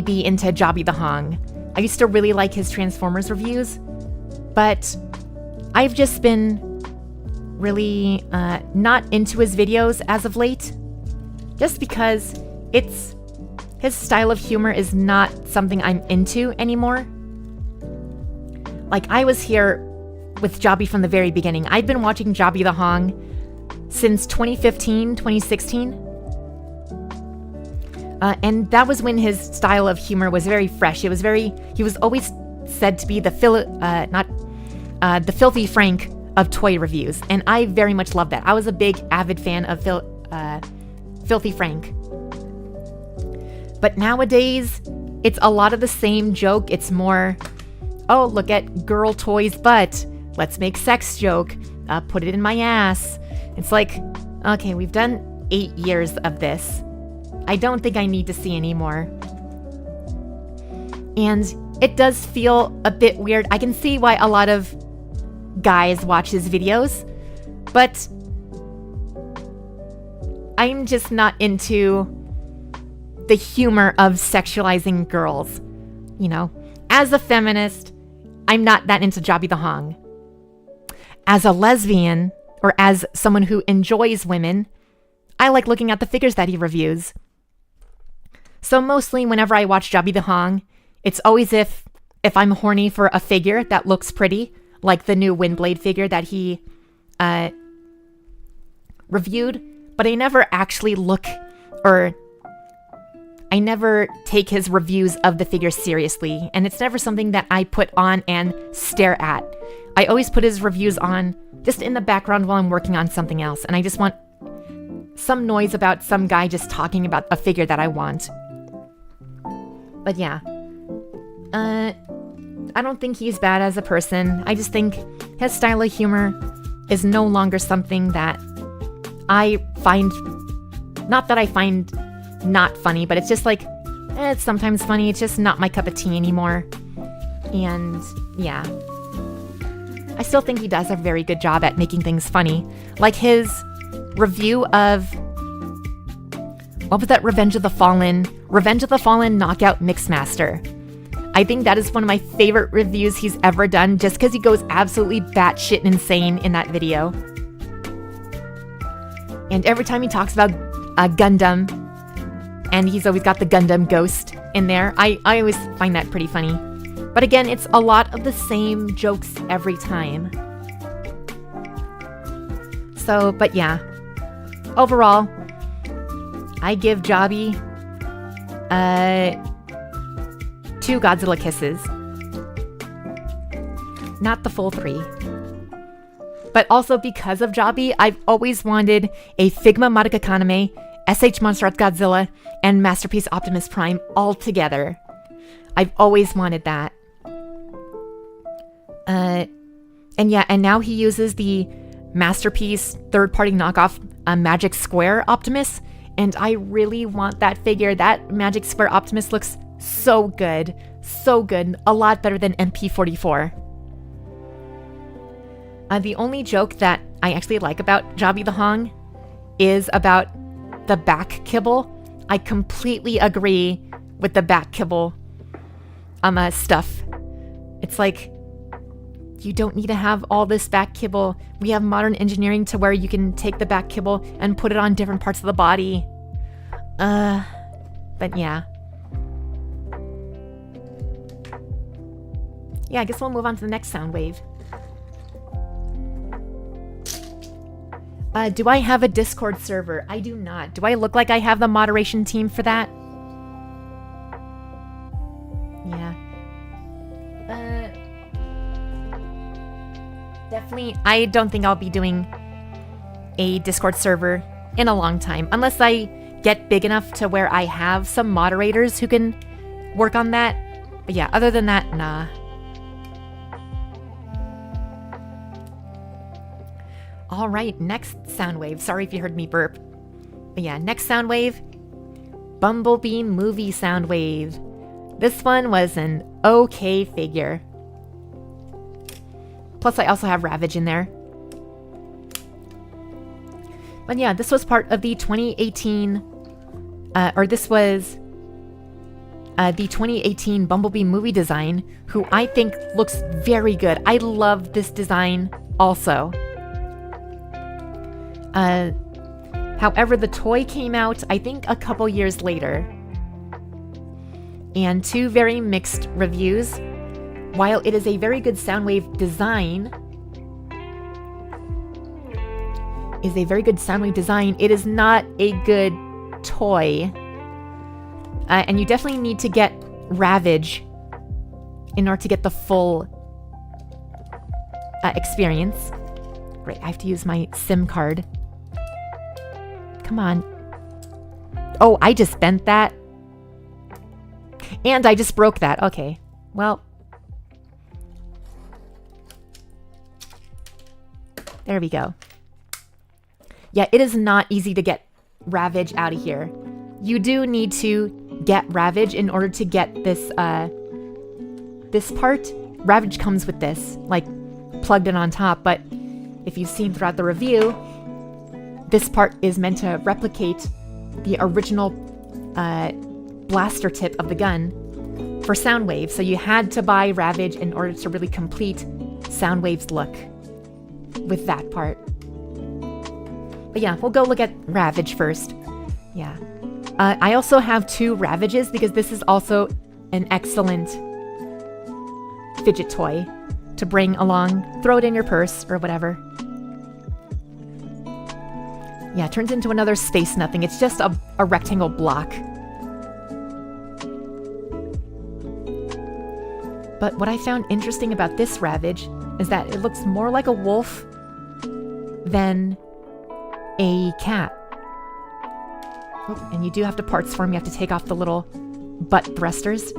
be into Jobby the Hong. I used to really like his Transformers reviews, but I've just been really not into his videos as of late, just because his style of humor is not something I'm into anymore. Like, I was here with Jobby from the very beginning. I've been watching Jobby the Hong since 2015, 2016. And that was when his style of humor was very fresh. He was always said to be the Filthy Frank of toy reviews. And I very much loved that. I was a big, avid fan of Filthy Frank. But nowadays, it's a lot of the same joke. It's more, oh, look at girl toys butt. Let's make sex joke. Put it in my ass. And It's like, okay, we've done 8 years of this. I don't think I need to see any more. And it does feel a bit weird. I can see why a lot of guys watch his videos, but I'm just not into the humor of sexualizing girls. You know, as a feminist, I'm not that into Jobby the Hong. As a lesbian, or as someone who enjoys women, I like looking at the figures that he reviews. So mostly whenever I watch Jobby the Hong, it's always if I'm horny for a figure that looks pretty, like the new Windblade figure that he reviewed, but I never actually look, or I never take his reviews of the figure seriously, and it's never something that I put on and stare at. I always put his reviews on just in the background while I'm working on something else, and I just want some noise about some guy just talking about a figure that I want. But yeah, I don't think he's bad as a person. I just think his style of humor is no longer something that I find, not that I find not funny, but it's just like, it's sometimes funny. It's just not my cup of tea anymore. And yeah, I still think he does a very good job at making things funny. Like his review of, what was that? Revenge of the Fallen Knockout Mixmaster. I think that is one of my favorite reviews he's ever done, just because he goes absolutely batshit insane in that video. And every time he talks about Gundam, and he's always got the Gundam ghost in there, I always find that pretty funny. But again, it's a lot of the same jokes every time. So, but yeah. Overall, I give Jobby 2 Godzilla kisses. Not the full 3. But also because of Jobby, I've always wanted a Figma Madoka Kaname, SH Monster Arts Godzilla, and Masterpiece Optimus Prime all together. I've always wanted that. And yeah, and now he uses the Masterpiece third-party knockoff Magic Square Optimus, and I really want that figure. That Magic Square Optimus looks so good. So good. A lot better than MP44. The only joke that I actually like about Jobby the Hong is about the back kibble. I completely agree with the back kibble stuff. It's like, you don't need to have all this back kibble. We have modern engineering to where you can take the back kibble and put it on different parts of the body. But yeah. Yeah, I guess we'll move on to the next sound wave. Do I have a Discord server? I do not. Do I look like I have the moderation team for that? Yeah. Definitely, I don't think I'll be doing a Discord server in a long time. Unless I get big enough to where I have some moderators who can work on that. But yeah, other than that, nah. All right, next sound wave. Sorry if you heard me burp. But yeah, next sound wave. Bumblebee movie sound wave. This one was an okay figure. Plus, I also have Ravage in there. But yeah, this was part of the 2018... this was the 2018 Bumblebee movie design, who I think looks very good. I love this design also. However, the toy came out, I think, a couple years later. And 2 very mixed reviews. While it is a very good Soundwave design, it is not a good toy. And you definitely need to get Ravage in order to get the full experience. Great, I have to use my SIM card. Come on. Oh, I just bent that. And I just broke that. Okay, well. There we go. Yeah, it is not easy to get Ravage out of here. You do need to get Ravage in order to get this, this part. Ravage comes with this, like, plugged in on top, but if you've seen throughout the review, this part is meant to replicate the original blaster tip of the gun for Soundwave, so you had to buy Ravage in order to really complete Soundwave's look with that part. But yeah, we'll go look at Ravage first. Yeah. I also have 2 Ravages because this is also an excellent fidget toy to bring along. Throw it in your purse or whatever. Yeah, it turns into another Space Nothing. It's just a rectangle block. But what I found interesting about this Ravage is that it looks more like a wolf than a cat. Oh, and you do have to parts form. You have to take off the little butt thrusters.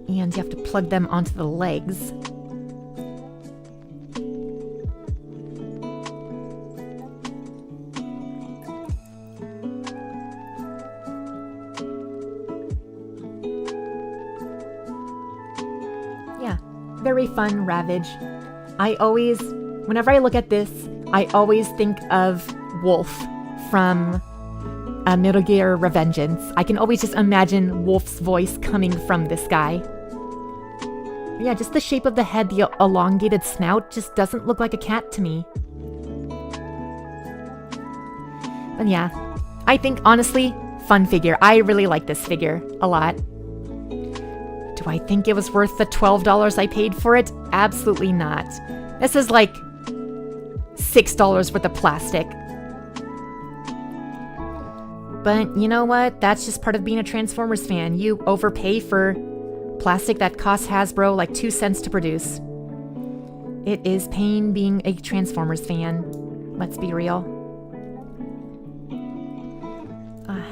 And you have to plug them onto the legs. Yeah, very fun Ravage. Whenever I look at this, I always think of Wolf from Metal Gear Revengeance. I can always just imagine Wolf's voice coming from this guy. Yeah, just the shape of the head, the elongated snout, just doesn't look like a cat to me. But yeah, I think, honestly, fun figure. I really like this figure a lot. Do I think it was worth the $12 I paid for it? Absolutely not. This is like $6 worth of plastic. But you know what? That's just part of being a Transformers fan. You overpay for plastic that costs Hasbro like 2 cents to produce. It is pain being a Transformers fan. Let's be real.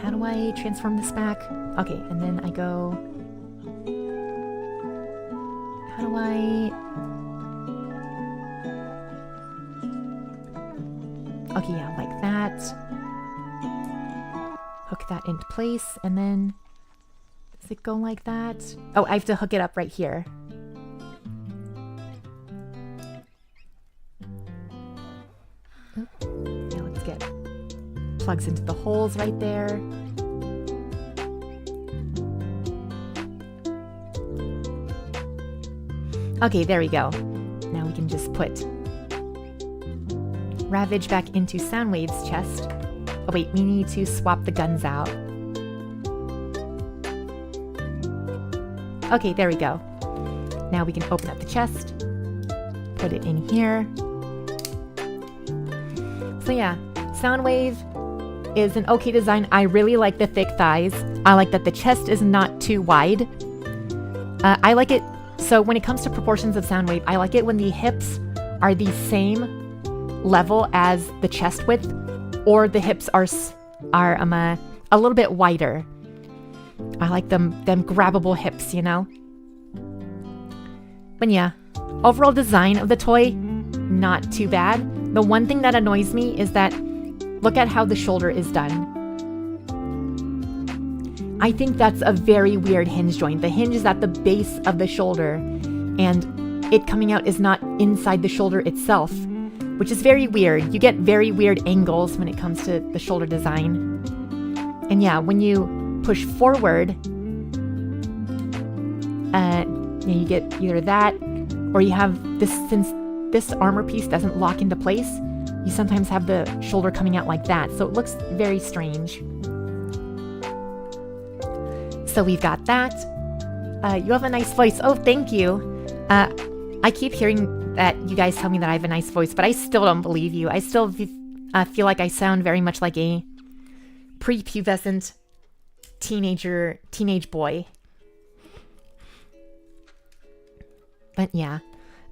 How do I transform this back? Okay, and then I go... How do I... Okay, yeah, like that. Hook that into place, and then... Does it go like that? Oh, I have to hook it up right here. Oop. Yeah, let's get... Plugs into the holes right there. Okay, there we go. Now we can just put Ravage back into Soundwave's chest. Oh wait, we need to swap the guns out. Okay, there we go. Now we can open up the chest, put it in here. So yeah, Soundwave is an okay design. I really like the thick thighs. I like that the chest is not too wide. I like it, so when it comes to proportions of Soundwave, I like it when the hips are the same level as the chest width, or the hips are a little bit wider. I like them grabbable hips, you know? But yeah, overall design of the toy, not too bad. The one thing that annoys me is that, look at how the shoulder is done. I think that's a very weird hinge joint. The hinge is at the base of the shoulder, and it coming out is not inside the shoulder itself, which is very weird. You get very weird angles when it comes to the shoulder design. And yeah, when you push forward, you get either that, or you have this, since this armor piece doesn't lock into place, you sometimes have the shoulder coming out like that, so it looks very strange. So we've got that. You have a nice voice. Oh, thank you. I keep hearing that you guys tell me that I have a nice voice, but I still don't believe you. I still feel like I sound very much like a prepubescent teenage boy. But yeah.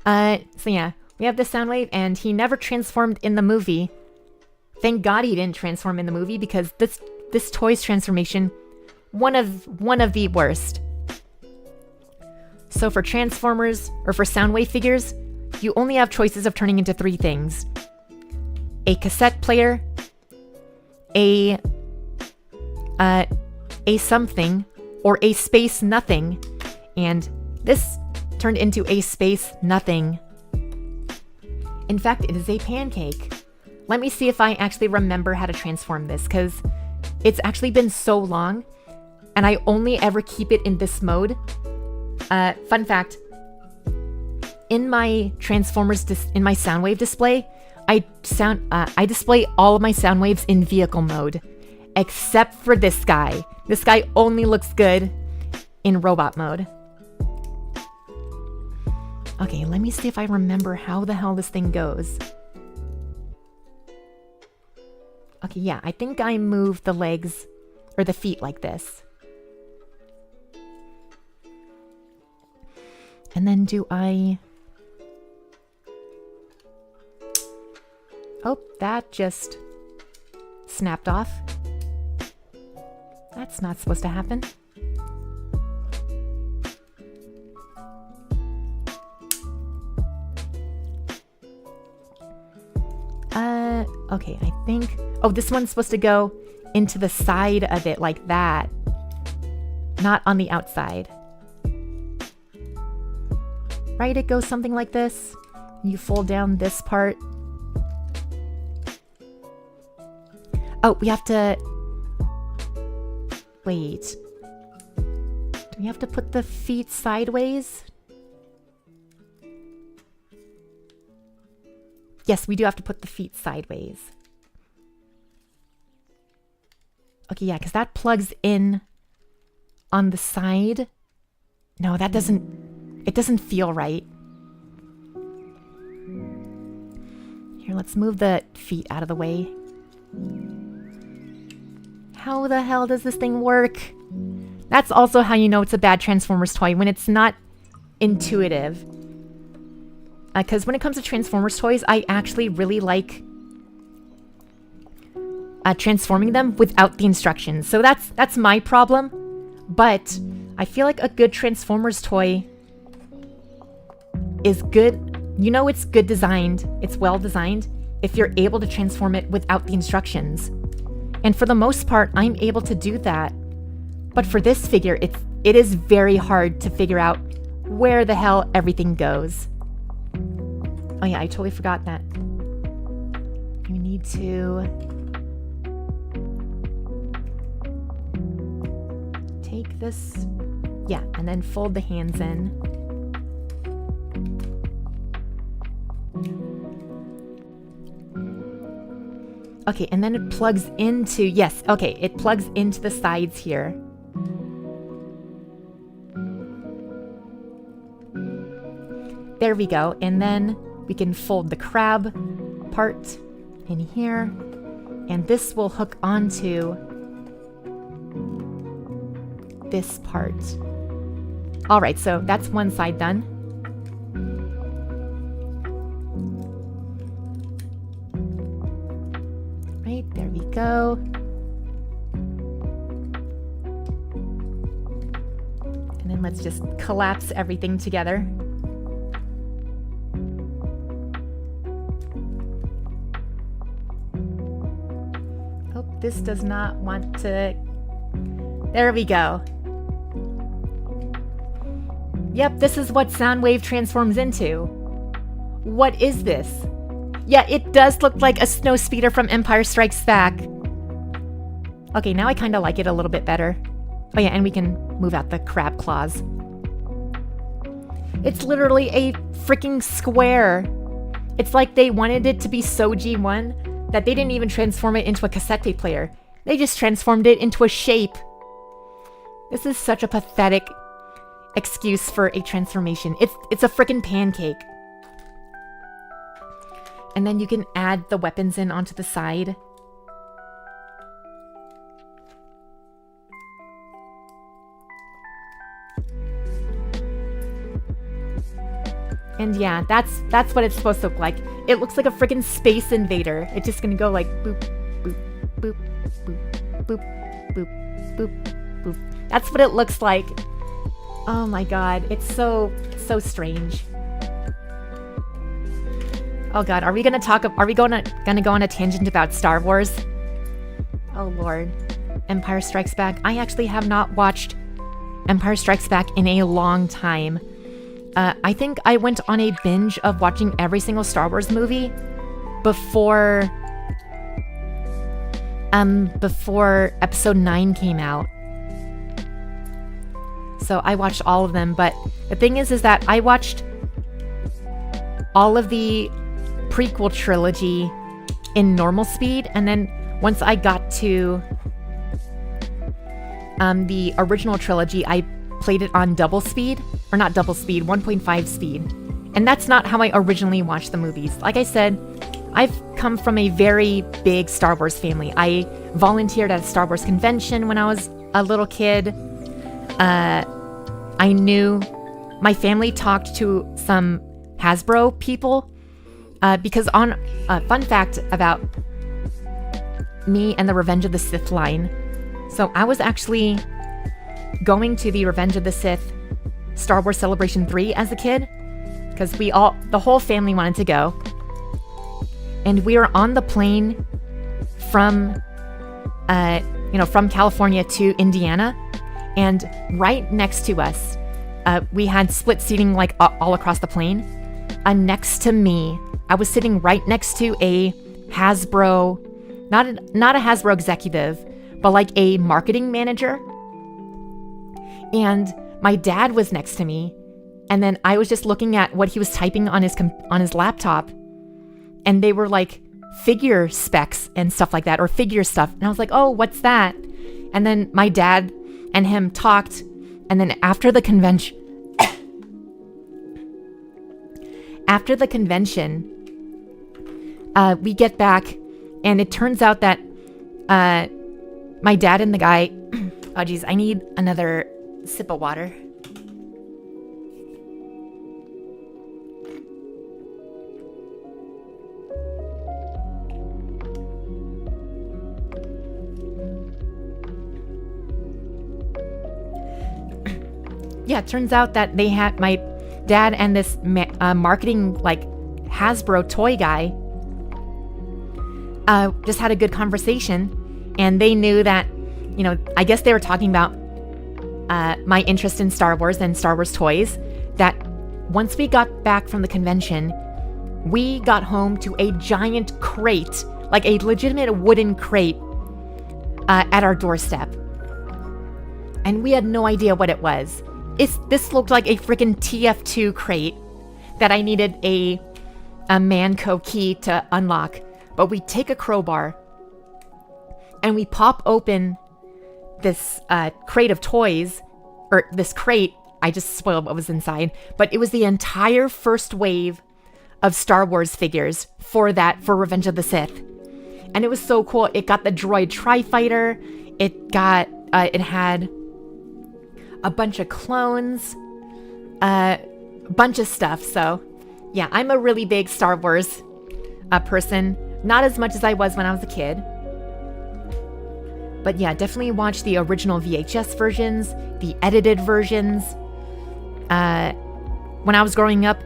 So yeah, we have this Soundwave, and he never transformed in the movie. Thank God he didn't transform in the movie, because this toy's transformation, one of the worst. So for Transformers, or for Soundwave figures, you only have choices of turning into 3 things. a cassette player, a something, or a space nothing, and this turned into a space nothing. In fact, it is a pancake. Let me see if I actually remember how to transform this, because it's actually been so long, and I only ever keep it in this mode. Fun fact, in my Transformers, in my Soundwave display, I display all of my sound waves in vehicle mode, except for this guy. This guy only looks good in robot mode. Okay, let me see if I remember how the hell this thing goes. Okay, yeah, I think I moved the legs or the feet like this. And then do I... Oh, that just snapped off. That's not supposed to happen. Okay, I think... Oh, this one's supposed to go into the side of it like that. Not on the outside. Right? It goes something like this. You fold down this part. Oh, we have to... Wait. Do we have to put the feet sideways? Yes, we do have to put the feet sideways. Okay, yeah, because that plugs in on the side. No, that doesn't... It doesn't feel right. Here, let's move the feet out of the way. How the hell does this thing work? That's also how you know it's a bad Transformers toy, when it's not intuitive. Because when it comes to Transformers toys, I actually really like transforming them without the instructions. So that's my problem. But I feel like a good Transformers toy is good. You know it's good designed, it's well designed, if you're able to transform it without the instructions. And for the most part, I'm able to do that. But for this figure, it is very hard to figure out where the hell everything goes. Oh yeah, I totally forgot that. You need to take this, yeah, and then fold the hands in. Okay, and then it plugs into, yes, okay, it plugs into the sides here. There we go, and then we can fold the crab part in here, and this will hook onto this part. All right, so that's one side done. Right, there we go. And then let's just collapse everything together. This does not want to... There we go. Yep, this is what Soundwave transforms into. What is this? Yeah, it does look like a snow speeder from Empire Strikes Back. Okay, now I kind of like it a little bit better. Oh yeah, and we can move out the crab claws. It's literally a freaking square. It's like they wanted it to be so G1 that they didn't even transform it into a cassette tape player. They just transformed it into a shape. This is such a pathetic excuse for a transformation. It's a frickin' pancake. And then you can add the weapons in onto the side. And yeah, that's what it's supposed to look like. It looks like a freaking space invader. It's just gonna go like boop, boop, boop, boop, boop, boop, boop, boop. That's what it looks like. Oh my god, it's so strange. Oh God, are we going to go on a tangent about Star Wars? Oh Lord. Empire Strikes Back. I actually have not watched Empire Strikes Back in a long time. I think I went on a binge of watching every single Star Wars movie before episode 9 came out. So I watched all of them, but the thing is that I watched all of the prequel trilogy in normal speed, and then once I got to the original trilogy, I played it on double speed, or not double speed, 1.5 speed. And that's not how I originally watched the movies. Like I said, I've come from a very big Star Wars family. I volunteered at a Star Wars convention when I was a little kid. I knew my family talked to some Hasbro people because on fun fact about me and the Revenge of the Sith line. So I was actually going to the Revenge of the Sith Star Wars Celebration 3 as a kid because the whole family wanted to go. And we were on the plane from California to Indiana. And right next to us, we had split seating like all across the plane. Next to me, I was sitting right next to a Hasbro, not a Hasbro executive, but like a marketing manager. And my dad was next to me. And then I was just looking at what he was typing on his laptop. And they were like figure specs and stuff like that, or figure stuff. And I was like, oh, what's that? And then my dad and him talked. And then after the convention, we get back, and it turns out that my dad and the guy, oh geez, I need another sip of water. Yeah, it turns out that they had my dad and this marketing like Hasbro toy guy just had a good conversation, and they knew that, I guess they were talking about my interest in Star Wars and Star Wars toys, that once we got back from the convention, we got home to a giant crate, like a legitimate wooden crate at our doorstep. And we had no idea what it was. This looked like a freaking TF2 crate that I needed a Manco key to unlock. But we take a crowbar and we pop open this crate of toys, or this crate. I just spoiled what was inside, but it was the entire first wave of Star Wars figures for Revenge of the Sith. And it was so cool. It got the droid Tri-Fighter. It had a bunch of clones, a bunch of stuff. So yeah, I'm a really big Star Wars person. Not as much as I was when I was a kid. But yeah, definitely watch the original VHS versions, the edited versions. When I was growing up,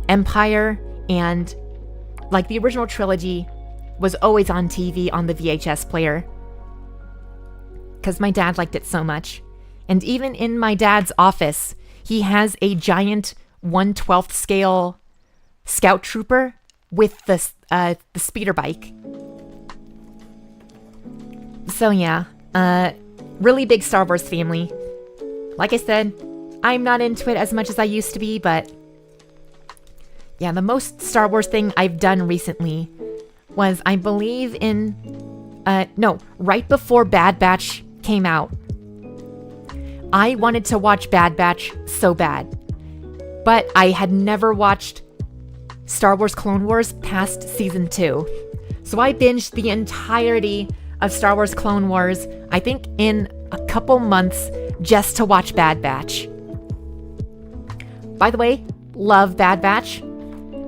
Empire and like the original trilogy was always on TV on the VHS player because my dad liked it so much. And even in my dad's office, he has a giant 1/12 scale Scout Trooper with the speeder bike. So yeah, really big Star Wars family. Like I said, I'm not into it as much as I used to be, but yeah, the most Star Wars thing I've done recently was, I believe right before Bad Batch came out. I wanted to watch Bad Batch so bad, but I had never watched Star Wars Clone Wars past season 2. So I binged the entirety of Star Wars Clone Wars, I think in a couple months, just to watch Bad Batch. By the way, love Bad Batch.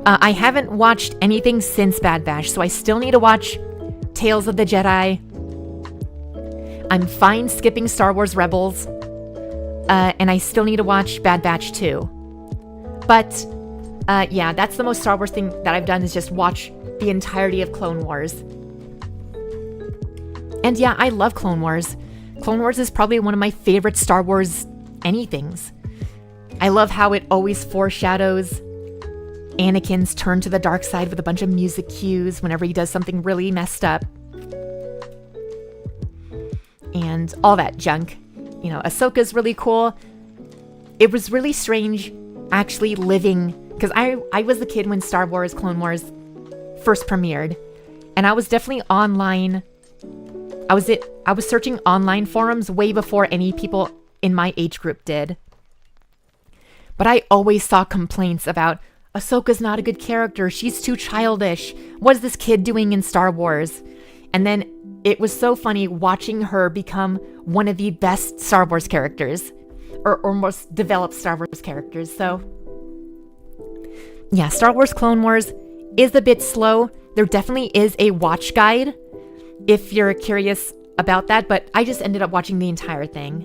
I haven't watched anything since Bad Batch, so I still need to watch Tales of the Jedi. I'm fine skipping Star Wars Rebels. And I still need to watch Bad Batch 2. But Yeah, that's the most Star Wars thing that I've done, is just watch the entirety of Clone Wars. And yeah, I love Clone Wars. Clone Wars is probably one of my favorite Star Wars anythings. I love how it always foreshadows Anakin's turn to the dark side with a bunch of music cues whenever he does something really messed up. And all that junk. You know, Ahsoka's really cool. It was really strange actually living, because I was the kid when Star Wars Clone Wars first premiered, and I was definitely online. I was searching online forums way before any people in my age group did. But I always saw complaints about, Ahsoka's not a good character, she's too childish, what is this kid doing in Star Wars? And then it was so funny watching her become one of the best Star Wars characters, or most developed Star Wars characters. So yeah, Star Wars Clone Wars is a bit slow. There definitely is a watch guide if you're curious about that, but I just ended up watching the entire thing.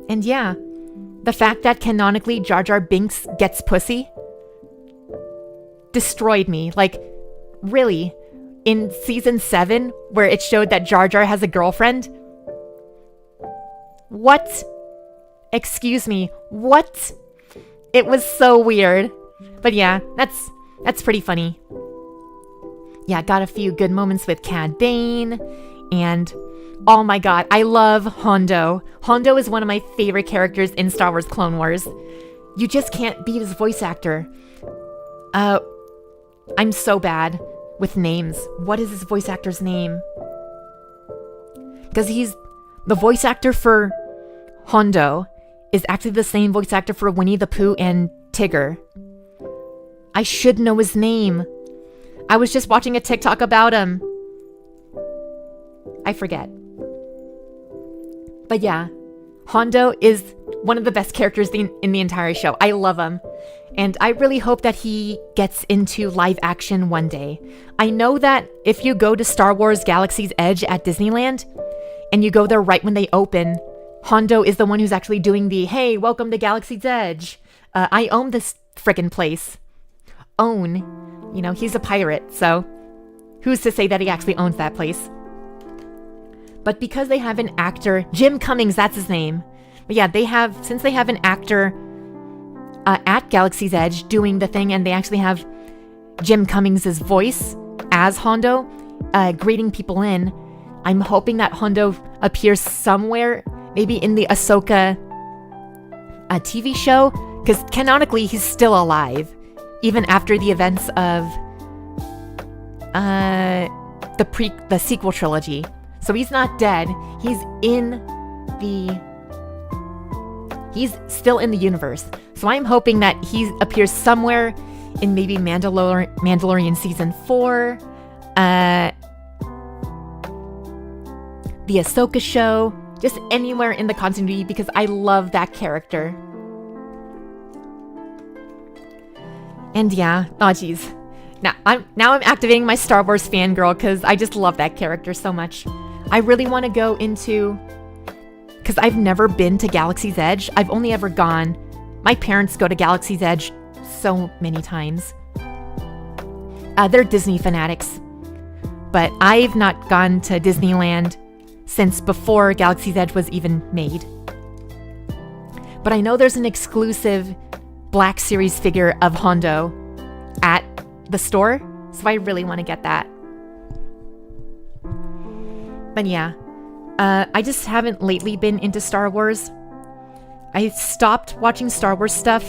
And yeah, the fact that canonically Jar Jar Binks gets pussy destroyed me. Like, really? In season 7, where it showed that Jar Jar has a girlfriend? What? Excuse me, what? It was so weird. But yeah, that's pretty funny. Yeah, got a few good moments with Cad Bane, and oh my god, I love Hondo. Hondo is one of my favorite characters in Star Wars Clone Wars. You just can't beat his voice actor. I'm so bad with names. What is his voice actor's name? Because he's the voice actor for Hondo is actually the same voice actor for Winnie the Pooh and Tigger. I should know his name. I was just watching a TikTok about him. I forget. But yeah, Hondo is one of the best characters in the entire show. I love him. And I really hope that he gets into live action one day. I know that if you go to Star Wars Galaxy's Edge at Disneyland, and you go there right when they open, Hondo is the one who's actually doing the, hey, welcome to Galaxy's Edge. I own this frickin' place. Own. You know, he's a pirate, so who's to say that he actually owns that place? But because they have an actor, Jim Cummings, that's his name. But yeah, since they have an actor at Galaxy's Edge doing the thing, and they actually have Jim Cummings' voice as Hondo, greeting people in, I'm hoping that Hondo appears somewhere, maybe in the Ahsoka TV show, because canonically he's still alive, even after the events of the sequel trilogy. So he's not dead. He's still in the universe. So I'm hoping that he appears somewhere in maybe Mandalorian season 4, the Ahsoka show, just anywhere in the continuity, because I love that character. And yeah, oh geez. Now I'm activating my Star Wars fangirl because I just love that character so much. I really want to go into, because I've never been to Galaxy's Edge. I've only ever gone, my parents go to Galaxy's Edge so many times. They're Disney fanatics. But I've not gone to Disneyland since before Galaxy's Edge was even made. But I know there's an exclusive Black Series figure of Hondo at the store, so I really want to get that. But yeah, I just haven't lately been into Star Wars. I stopped watching Star Wars stuff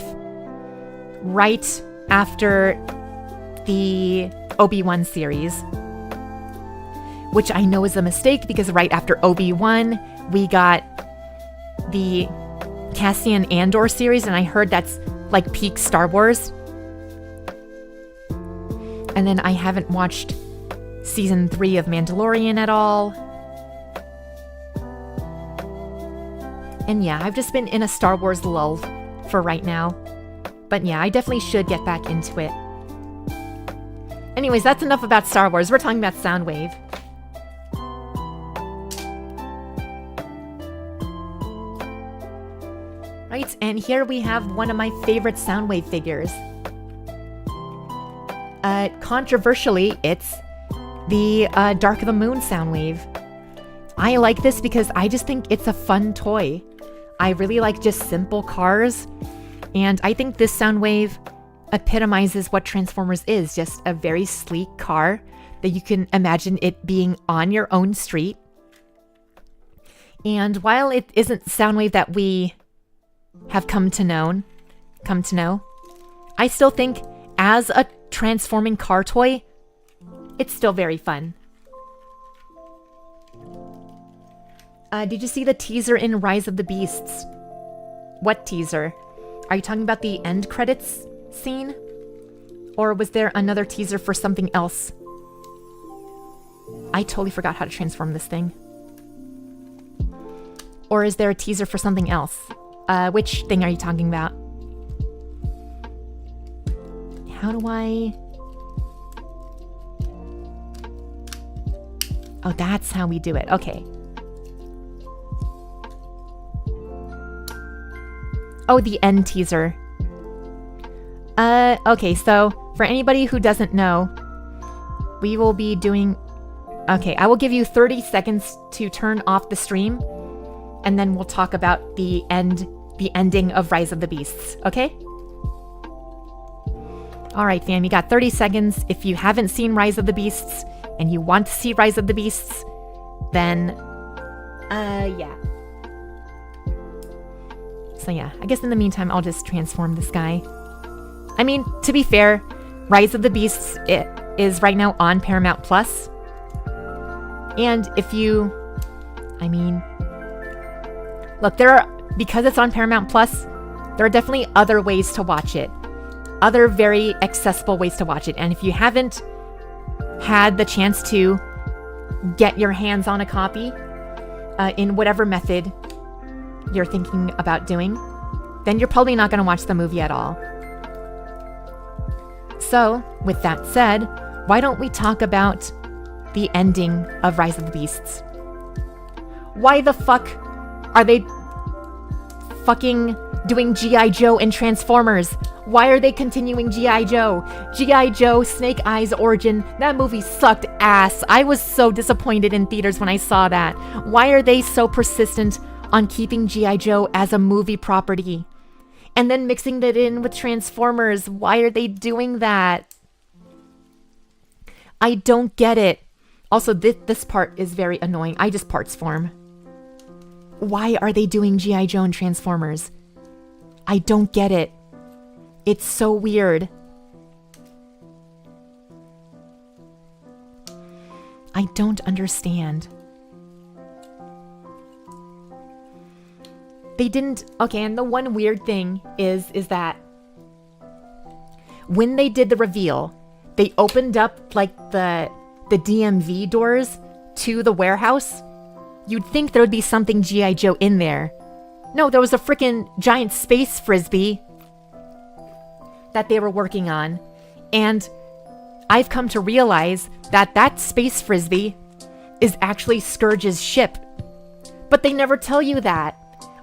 right after the Obi-Wan series, which I know is a mistake because right after Obi-Wan, we got the Cassian Andor series, and I heard that's like peak Star Wars. And then I haven't watched season 3 of Mandalorian at all. And yeah, I've just been in a Star Wars lull for right now. But yeah, I definitely should get back into it. Anyways, that's enough about Star Wars. We're talking about Soundwave. Right, and here we have one of my favorite Soundwave figures. Controversially, it's the Dark of the Moon Soundwave. I like this because I just think it's a fun toy. I really like just simple cars, and I think this Soundwave epitomizes what Transformers is, just a very sleek car that you can imagine it being on your own street. And while it isn't Soundwave that we have come to know, I still think as a transforming car toy, it's still very fun. Did you see the teaser in Rise of the Beasts? What teaser? Are you talking about the end credits scene? Or was there another teaser for something else? I totally forgot how to transform this thing. Or is there a teaser for something else? Which thing are you talking about? How do I... Oh, that's how we do it. Okay. Oh, the end teaser. Okay, so for anybody who doesn't know, we will be doing... Okay, I will give you 30 seconds to turn off the stream, and then we'll talk about the ending of Rise of the Beasts, okay? Alright, fam, you got 30 seconds. If you haven't seen Rise of the Beasts, and you want to see Rise of the Beasts, then, yeah. So yeah, I guess in the meantime, I'll just transform this guy. I mean, to be fair, Rise of the Beasts is right now on Paramount Plus. And if you... I mean... Look, because it's on Paramount Plus, there are definitely other ways to watch it. Other very accessible ways to watch it. And if you haven't had the chance to get your hands on a copy, in whatever method you're thinking about doing, then you're probably not going to watch the movie at all. So, with that said, why don't we talk about the ending of Rise of the Beasts? Why the fuck are they fucking doing G.I. Joe and Transformers? Why are they continuing G.I. Joe? G.I. Joe, Snake Eyes Origin, that movie sucked ass. I was so disappointed in theaters when I saw that. Why are they so persistent on keeping G.I. Joe as a movie property? And then mixing it in with Transformers. Why are they doing that? I don't get it. Also, this part is very annoying. I just parts form. Why are they doing G.I. Joe and Transformers? I don't get it. It's so weird. I don't understand. They didn't... Okay, and the one weird thing is that when they did the reveal, they opened up, like, the DMV doors to the warehouse. You'd think there would be something G.I. Joe in there. No, there was a freaking giant space frisbee that they were working on. And I've come to realize that space frisbee is actually Scourge's ship. But they never tell you that.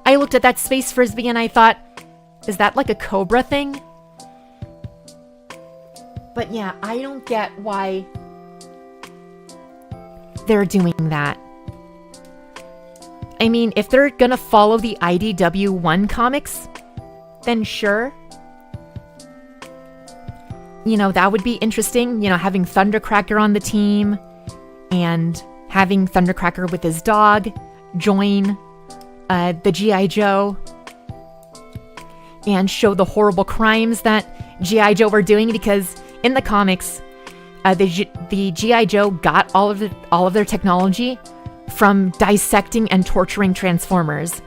I looked at that space frisbee and I thought, is that like a Cobra thing? But yeah, I don't get why they're doing that. I mean, if they're gonna follow the IDW1 comics, then sure. You know, that would be interesting, you know, having Thundercracker on the team and having Thundercracker with his dog join the G.I. Joe and show the horrible crimes that G.I. Joe were doing, because in the comics, the G.I. Joe got all of their technology from dissecting and torturing Transformers.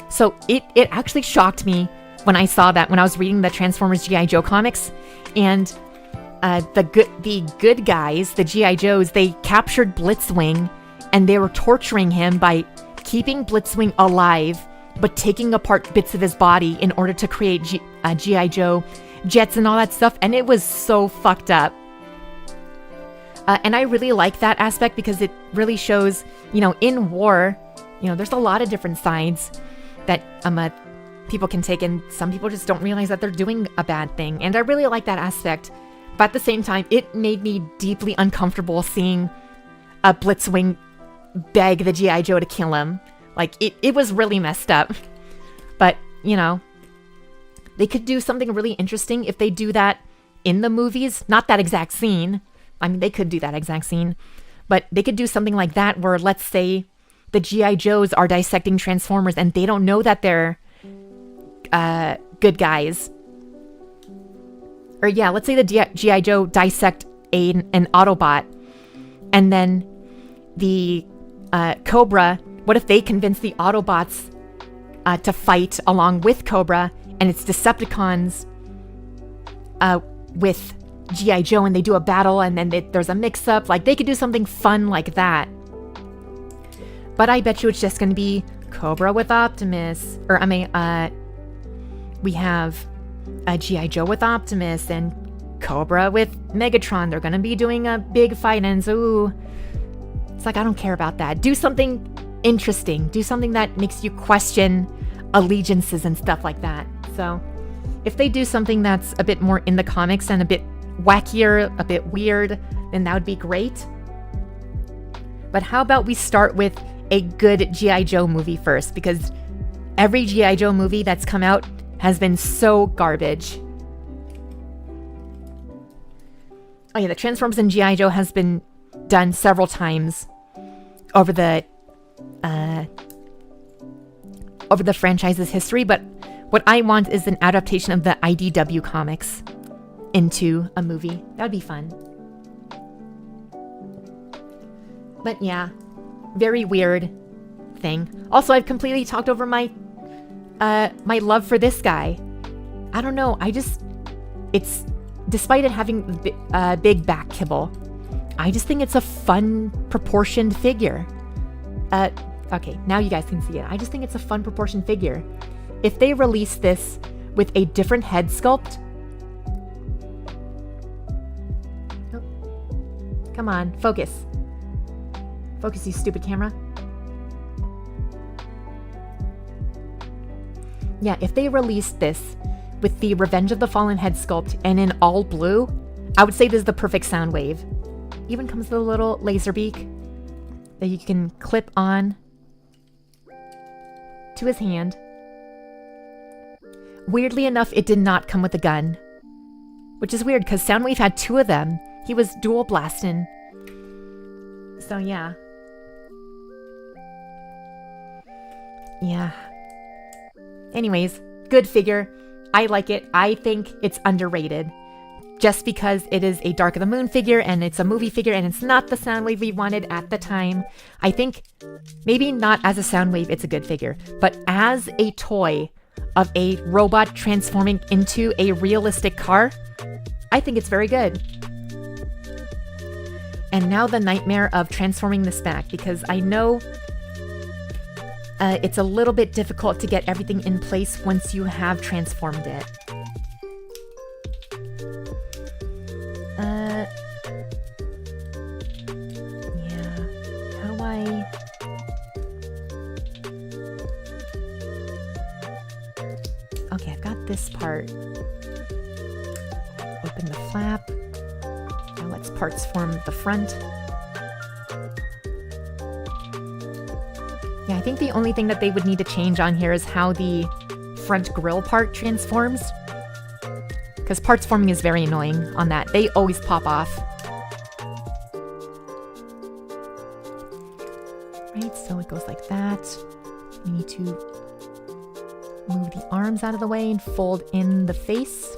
So it actually shocked me when I saw that, when I was reading the Transformers G.I. Joe comics, and the good guys, the G.I. Joes, they captured Blitzwing, and they were torturing him by keeping Blitzwing alive, but taking apart bits of his body in order to create G.I. Joe jets and all that stuff, and it was so fucked up. And I really like that aspect because it really shows, you know, in war, you know, there's a lot of different sides that people can take, and some people just don't realize that they're doing a bad thing. And I really like that aspect. But at the same time, it made me deeply uncomfortable seeing a Blitzwing beg the G.I. Joe to kill him. Like, it was really messed up. But, you know, they could do something really interesting if they do that in the movies. Not that exact scene. I mean, they could do that exact scene. But they could do something like that where, let's say, the G.I. Joes are dissecting Transformers and they don't know that they're good guys. Or yeah, let's say the G.I. Joe dissect an Autobot, and then the Cobra, what if they convince the Autobots to fight along with Cobra, and it's Decepticons with G.I. Joe, and they do a battle, and then there's a mix-up. Like, they could do something fun like that. But I bet you it's just going to be Cobra with Optimus. Or, I mean, we have a G.I. Joe with Optimus and Cobra with Megatron. They're going to be doing a big fight, and so, it's like, I don't care about that. Do something interesting. Do something that makes you question allegiances and stuff like that. So, if they do something that's a bit more in the comics and a bit wackier, a bit weird, then that would be great. But how about we start with a good G.I. Joe movie first, because every G.I. Joe movie that's come out has been so garbage. Oh yeah, the Transformers and G.I. Joe has been done several times over the franchise's history, but what I want is an adaptation of the IDW comics into a movie. That would be fun. But yeah, very weird thing. Also, I've completely talked over my love for this guy. I don't know. It's despite it having big back kibble, I just think it's a fun proportioned figure. Okay, now you guys can see it. I just think it's a fun proportioned figure. If they release this with a different head sculpt. Oh, come on, focus. Focus, you stupid camera. Yeah, if they released this with the Revenge of the Fallen head sculpt and in all blue, I would say this is the perfect Soundwave. Even comes with a little laser beak that you can clip on to his hand. Weirdly enough, it did not come with a gun, which is weird because Soundwave had two of them. He was dual blasting. So yeah. Yeah. Anyways, good figure. I like it. I think it's underrated. Just because it is a Dark of the Moon figure and it's a movie figure and it's not the Soundwave we wanted at the time. I think maybe not as a Soundwave it's a good figure, but as a toy of a robot transforming into a realistic car, I think it's very good. And now the nightmare of transforming this back, because I know it's a little bit difficult to get everything in place once you have transformed it. Yeah. How do I... Okay, I've got this part. Open the flap. Now let's parts form the front. Yeah, I think the only thing that they would need to change on here is how the front grille part transforms. Because parts forming is very annoying on that. They always pop off. Right, so it goes like that. We need to move the arms out of the way and fold in the face.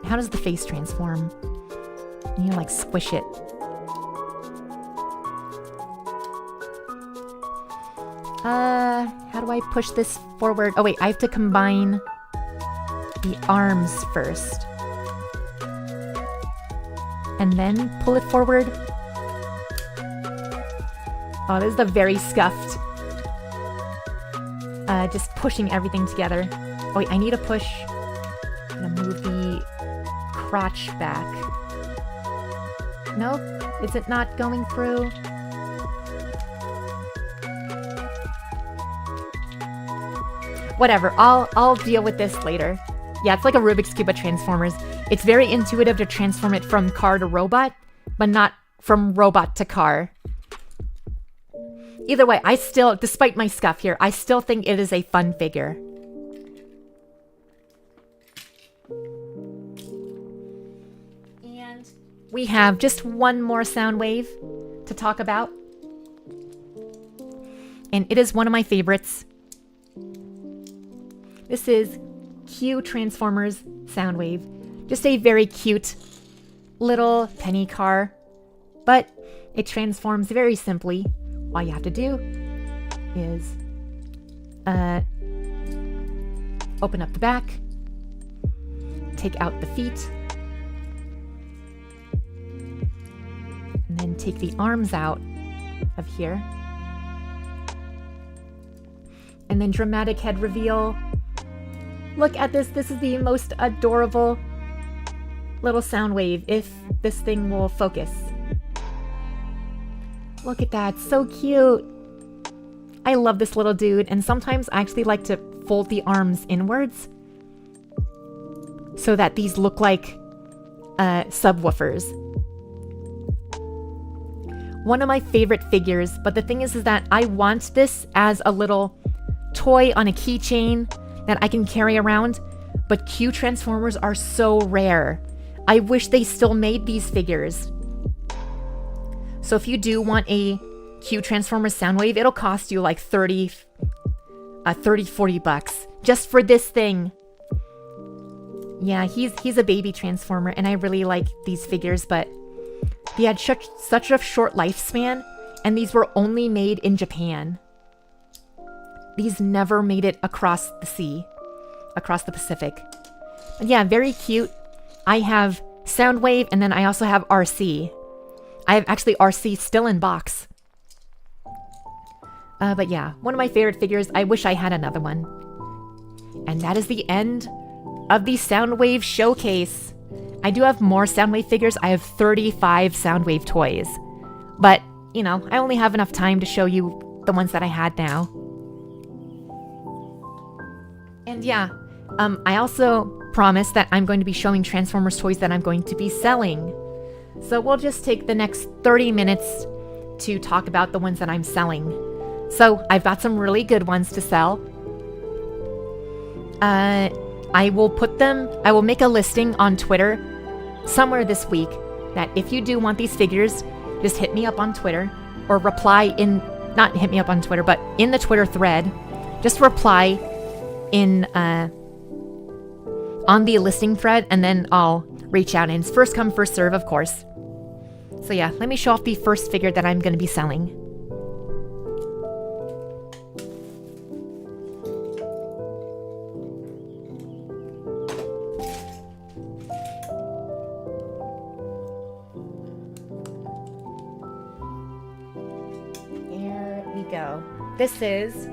How does the face transform? You need to like squish it. How do I push this forward? Oh wait, I have to combine the arms first. And then pull it forward. Oh, this is the very scuffed. Just pushing everything together. Oh wait, I need to push. I'm gonna move the crotch back. Nope. Is it not going through? Whatever, I'll deal with this later. Yeah, it's like a Rubik's Cube of Transformers. It's very intuitive to transform it from car to robot, but not from robot to car. Either way, I still, despite my scuff here, I still think it is a fun figure. And we have just one more Soundwave to talk about. And it is one of my favorites. This is Q Transformers Soundwave. Just a very cute little penny car. But it transforms very simply. All you have to do is open up the back, take out the feet, and then take the arms out of here. And then dramatic head reveal. Look at this. This is the most adorable little Soundwave, if this thing will focus. Look at that, so cute. I love this little dude, and sometimes I actually like to fold the arms inwards so that these look like subwoofers. One of my favorite figures, but the thing is that I want this as a little toy on a keychain that I can carry around, but Q Transformers are so rare. I wish they still made these figures. So if you do want a Q Transformers Soundwave, it'll cost you like 40 bucks just for this thing. Yeah, he's a baby Transformer, and I really like these figures, but they had such a short lifespan, and these were only made in Japan. These never made it across the sea, across the Pacific. But yeah, very cute. I have Soundwave, and then I also have RC. I have actually RC still in box. But yeah, one of my favorite figures. I wish I had another one. And that is the end of the Soundwave showcase. I do have more Soundwave figures. I have 35 Soundwave toys. But, you know, I only have enough time to show you the ones that I had now. And yeah, I also promised that I'm going to be showing Transformers toys that I'm going to be selling. So we'll just take the next 30 minutes to talk about the ones that I'm selling. So I've got some really good ones to sell. I will make a listing on Twitter somewhere this week that if you do want these figures, just hit me up on Twitter or reply in, not hit me up on Twitter, but in the Twitter thread, just reply in, on the listing thread, and then I'll reach out. And it's first come, first serve, of course. So yeah, let me show off the first figure that I'm going to be selling. There we go. This is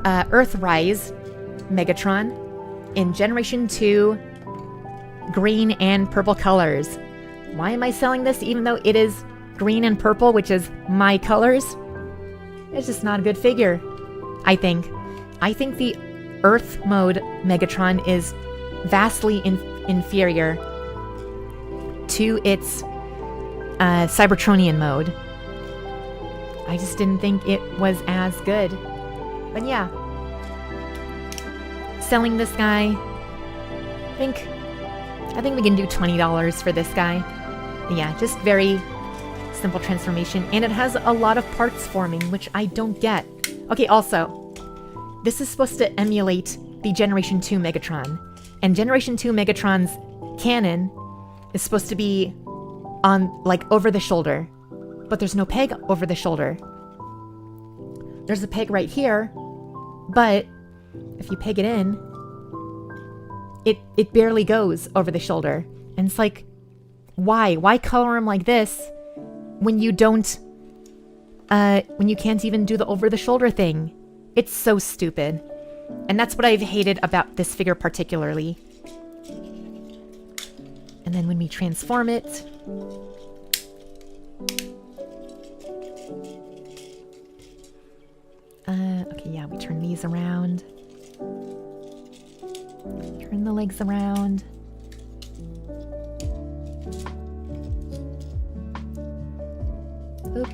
Earthrise Megatron in Generation 2 green and purple colors. Why am I selling this even though it is green and purple, which is my colors? It's just not a good figure, I think. I think the Earth mode Megatron is vastly inferior to its Cybertronian mode. I just didn't think it was as good. But yeah, selling this guy, I think we can do $20 for this guy. Yeah, just very simple transformation, and it has a lot of parts forming, which I don't get. Okay, also, this is supposed to emulate the Generation 2 Megatron, and Generation 2 Megatron's cannon is supposed to be on, like, over the shoulder, but there's no peg over the shoulder. There's a peg right here, but if you peg it in, it barely goes over the shoulder. And it's like, why? Why color him like this when you don't, when you can't even do the over the shoulder thing? It's so stupid. And that's what I've hated about this figure particularly. And then when we transform it, okay, yeah, we turn these around. Turn the legs around. Oop.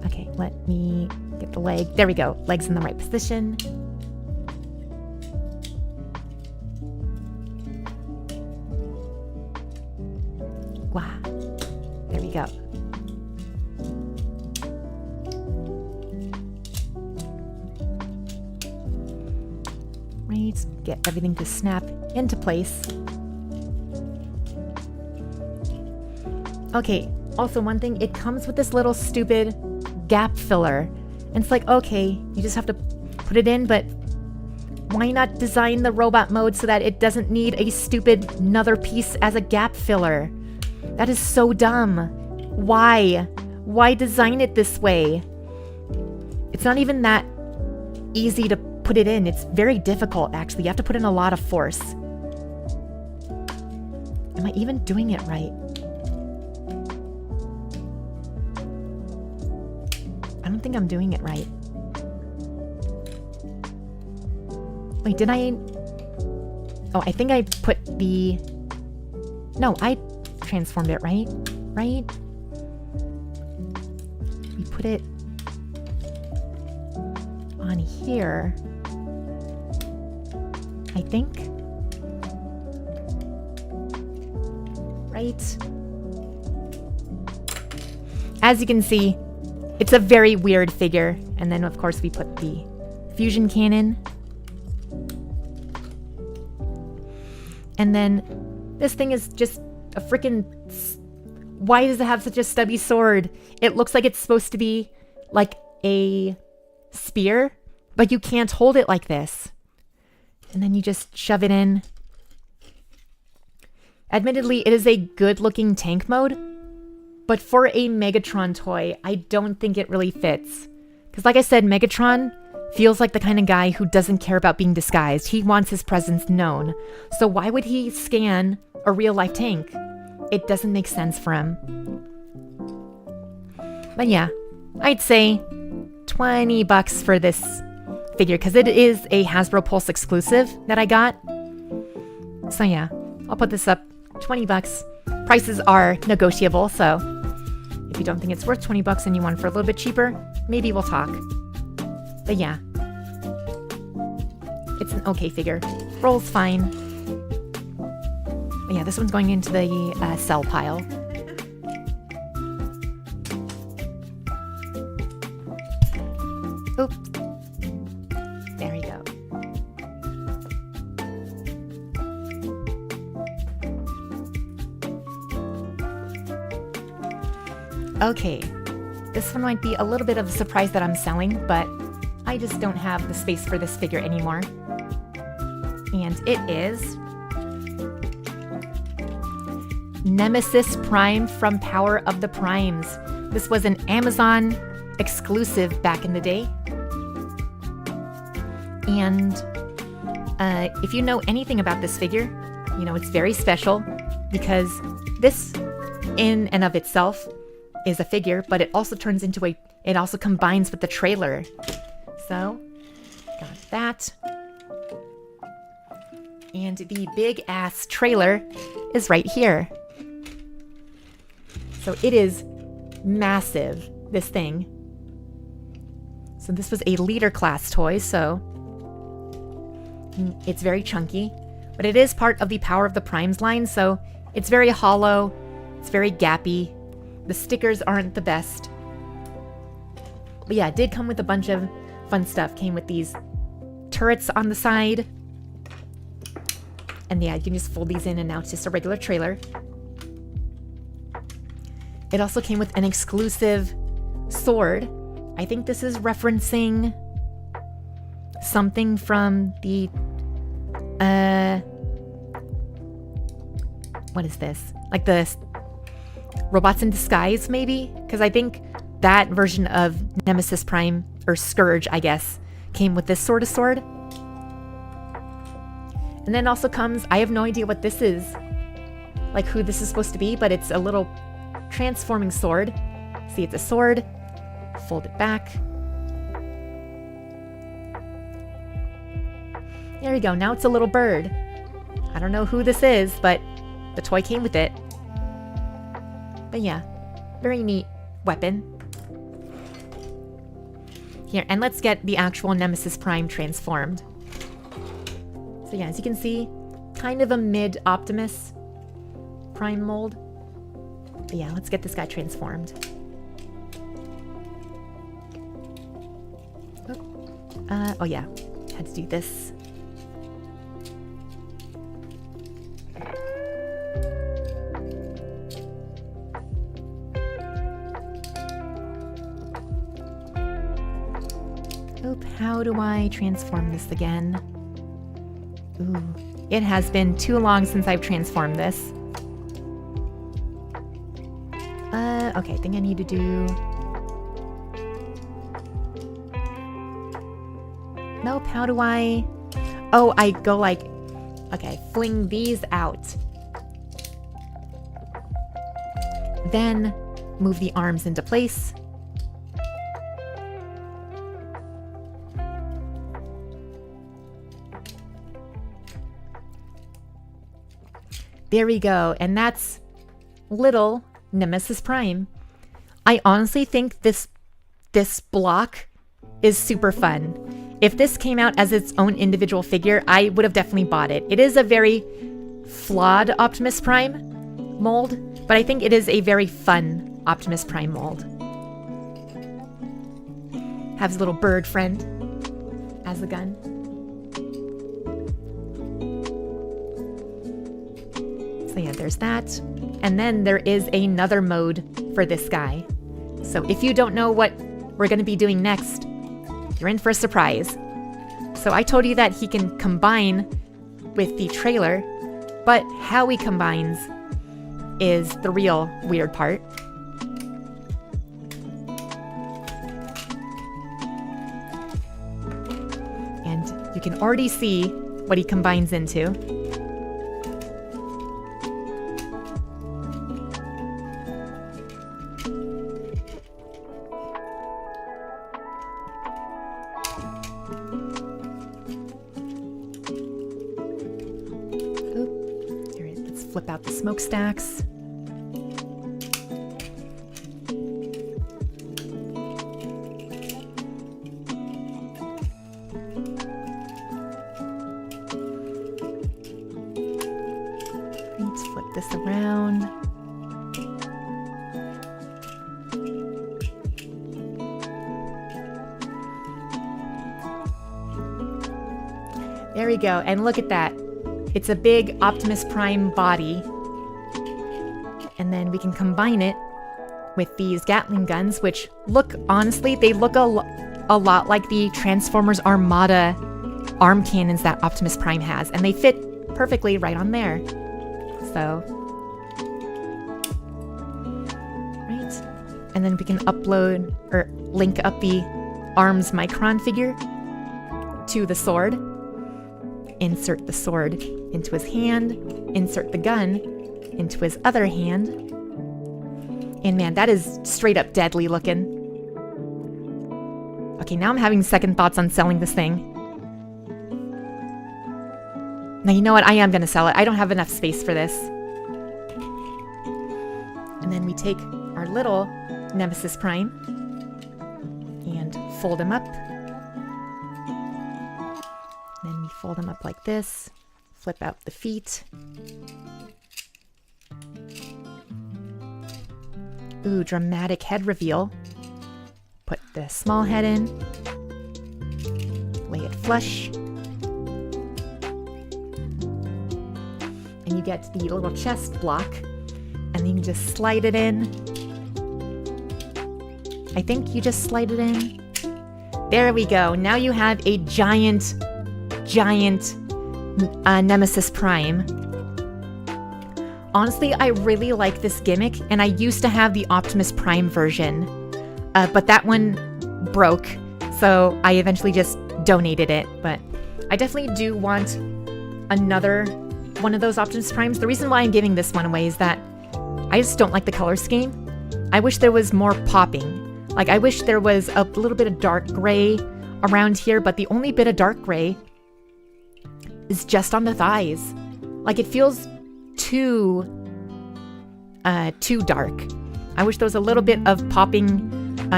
Okay, let me get the leg. There we go. Legs in the right position. Wow. There we go. Right, get everything to snap into place. Okay, also one thing, it comes with this little stupid gap filler. And it's like, okay, you just have to put it in, but why not design the robot mode so that it doesn't need a stupid another piece as a gap filler? That is so dumb. Why? Why design it this way? It's not even that easy to put it in. It's very difficult, actually. You have to put in a lot of force. Am I even doing it right? I don't think I'm doing it right. Wait, did I... Oh, I think I put the... No, I transformed it, right? Right? We put it on here, I think. Right? As you can see, it's a very weird figure. And then, of course, we put the fusion cannon. And then this thing is just a freaking... Why does it have such a stubby sword? It looks like it's supposed to be like a spear, but you can't hold it like this. And then you just shove it in. Admittedly, it is a good-looking tank mode, but for a Megatron toy, I don't think it really fits. Because like I said, Megatron feels like the kind of guy who doesn't care about being disguised. He wants his presence known. So why would he scan a real-life tank? It doesn't make sense for him. But yeah, I'd say $20 for this figure, because it is a Hasbro Pulse exclusive that I got. So yeah, I'll put this up. $20. Prices are negotiable, so if you don't think it's worth $20 and you want it for a little bit cheaper, maybe we'll talk. But yeah, it's an okay figure. Rolls fine. But yeah, this one's going into the sell pile. Oops. There we go. Okay, this one might be a little bit of a surprise that I'm selling, but I just don't have the space for this figure anymore. And it is Nemesis Prime from Power of the Primes. This was an Amazon exclusive back in the day. And if you know anything about this figure, you know it's very special because this in and of itself is a figure, but it also turns into it also combines with the trailer. So, got that. And the big ass trailer is right here. So it is massive, this thing. So this was a leader class toy, so it's very chunky, but it is part of the Power of the Primes line, so it's very hollow, it's very gappy. The stickers aren't the best. But yeah, it did come with a bunch of fun stuff. Came with these turrets on the side. And yeah, you can just fold these in and now it's just a regular trailer. It also came with an exclusive sword. I think this is referencing something from the... what is this? Like the Robots in Disguise, maybe? Because I think that version of Nemesis Prime, or Scourge, I guess, came with this sort of sword. And then also comes, I have no idea what this is, like who this is supposed to be, but it's a little transforming sword. See, it's a sword. Fold it back. There you go. Now it's a little bird. I don't know who this is, but the toy came with it. But yeah, very neat weapon. Here, and let's get the actual Nemesis Prime transformed. So yeah, as you can see, kind of a mid-Optimus Prime mold. But yeah, let's get this guy transformed. Oh yeah, had to do this. Oop, how do I transform this again? Ooh, it has been too long since I've transformed this. Okay, I think I need to do... Nope, how do I... Oh, I go like... Okay, fling these out. Then move the arms into place. There we go, and that's little Nemesis Prime. I honestly think this block is super fun. If this came out as its own individual figure, I would have definitely bought it. It is a very flawed Optimus Prime mold, but I think it is a very fun Optimus Prime mold. Has a little bird friend as a gun. So yeah, there's that. And then there is another mode for this guy. So if you don't know what we're going to be doing next, you're in for a surprise. So I told you that he can combine with the trailer, but how he combines is the real weird part. And you can already see what he combines into. Flip out the smokestacks. Let's flip this around. There we go, and look at that. It's a big Optimus Prime body. And then we can combine it with these Gatling guns, which look, honestly, they look a lot like the Transformers Armada arm cannons that Optimus Prime has. And they fit perfectly right on there. So. Right. And then we can upload, or link up the ARMS Micron figure to the sword. Insert the sword into his hand, insert the gun into his other hand. And man, that is straight up deadly looking. Okay, now I'm having second thoughts on selling this thing. Now, you know what? I am going to sell it. I don't have enough space for this. And then we take our little Nemesis Prime and fold him up. Then we fold them up like this, flip out the feet. Ooh, dramatic head reveal. Put the small head in, lay it flush. And you get the little chest block, and then you just slide it in. I think you just slide it in. There we go. Now you have a giant Nemesis Prime. Honestly, I really like this gimmick, and I used to have the Optimus Prime version, but that one broke, so I eventually just donated it. But I definitely do want another one of those Optimus Primes. The reason why I'm giving this one away is that I just don't like the color scheme. I wish there was more popping. Like, I wish there was a little bit of dark gray around here, but the only bit of dark gray is just on the thighs. Like, it feels too dark. I wish there was a little bit of popping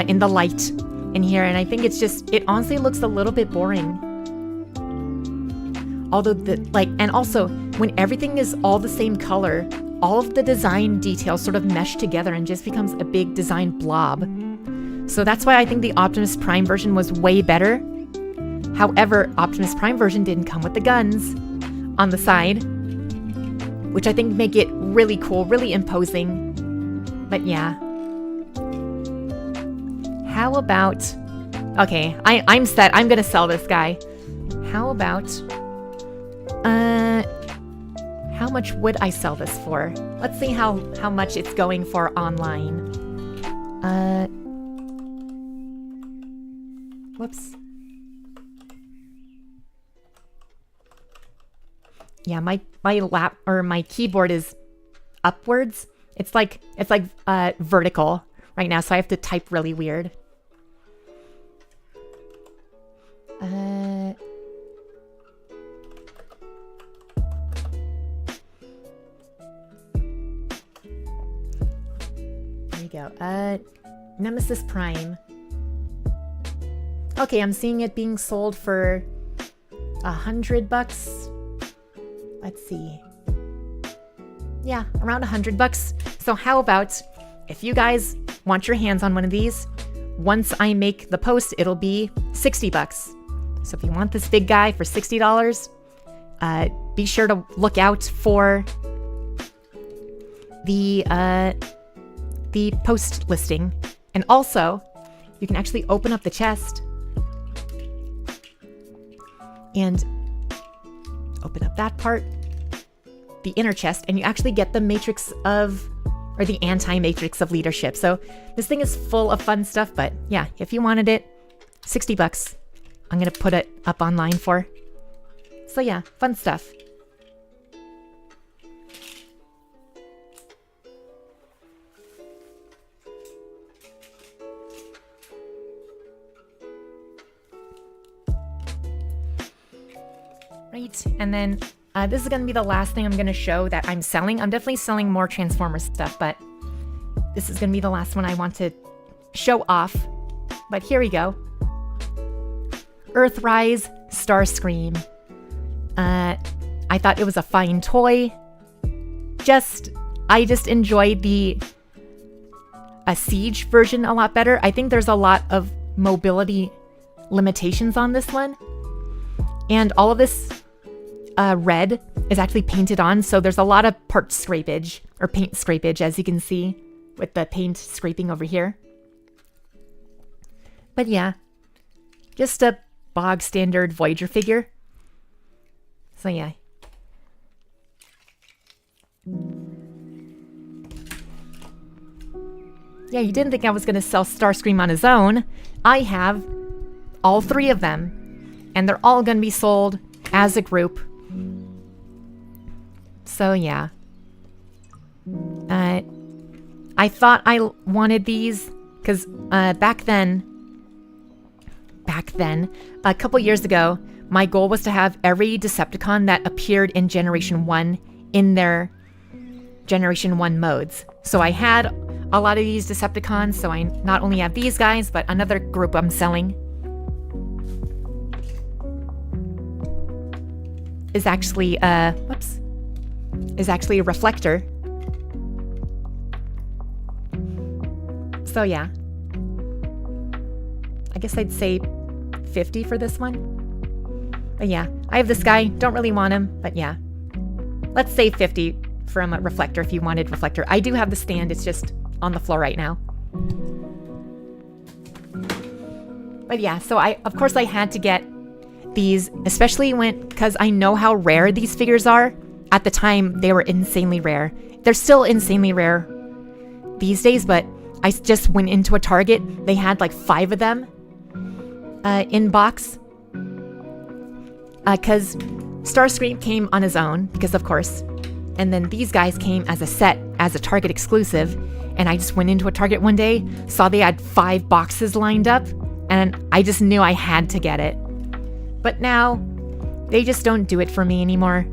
in the light in here, and I think it honestly looks a little bit boring. Although and also when everything is all the same color, all of the design details sort of mesh together and just becomes a big design blob. So that's why I think the Optimus Prime version was way better. However, Optimus Prime version didn't come with the guns on the side, which I think make it really cool, really imposing. But yeah. How about... Okay, I'm set. I'm gonna sell this guy. How about... how much would I sell this for? Let's see how much it's going for online. Whoops. Yeah, my keyboard is upwards. It's like vertical right now, so I have to type really weird. There you go. Nemesis Prime. Okay, I'm seeing it being sold for $100. Let's see. Yeah, around $100. So how about if you guys want your hands on one of these, once I make the post, it'll be $60. So if you want this big guy for $60, be sure to look out for the post listing. And also, you can actually open up the chest and open up that part, the inner chest, and you actually get the matrix of, or the anti-matrix of leadership. So this thing is full of fun stuff, but yeah, if you wanted it, $60. I'm gonna put it up online for. So yeah, fun stuff. Right, and then this is going to be the last thing I'm going to show that I'm selling. I'm definitely selling more Transformers stuff, but this is going to be the last one I want to show off. But here we go. Earthrise Starscream. I thought it was a fine toy. I just enjoyed the Siege version a lot better. I think there's a lot of mobility limitations on this one. And all of this red is actually painted on, so there's a lot of part scrapage, or paint scrapage, as you can see, with the paint scraping over here. But yeah, just a bog standard Voyager figure. So yeah. Yeah, you didn't think I was going to sell Starscream on his own. I have all three of them, and they're all going to be sold as a group. So yeah. I thought I wanted these because back then, a couple years ago, my goal was to have every Decepticon that appeared in Generation 1 in their Generation 1 modes. So I had a lot of these Decepticons, so I not only have these guys, but another group I'm selling is actually a Reflector. So yeah. I guess I'd say 50 for this one. But yeah, I have this guy, don't really want him, but yeah. Let's say 50 from a Reflector if you wanted Reflector. I do have the stand, it's just on the floor right now. But yeah, so of course I had to get these, especially because I know how rare these figures are. At the time, they were insanely rare. They're still insanely rare these days, but I just went into a Target. They had like 5 of them in box. Because Starscream came on his own, because of course. And then these guys came as a set, as a Target exclusive. And I just went into a Target one day, saw they had 5 boxes lined up, and I just knew I had to get it. But now, They just don't do it for me anymore.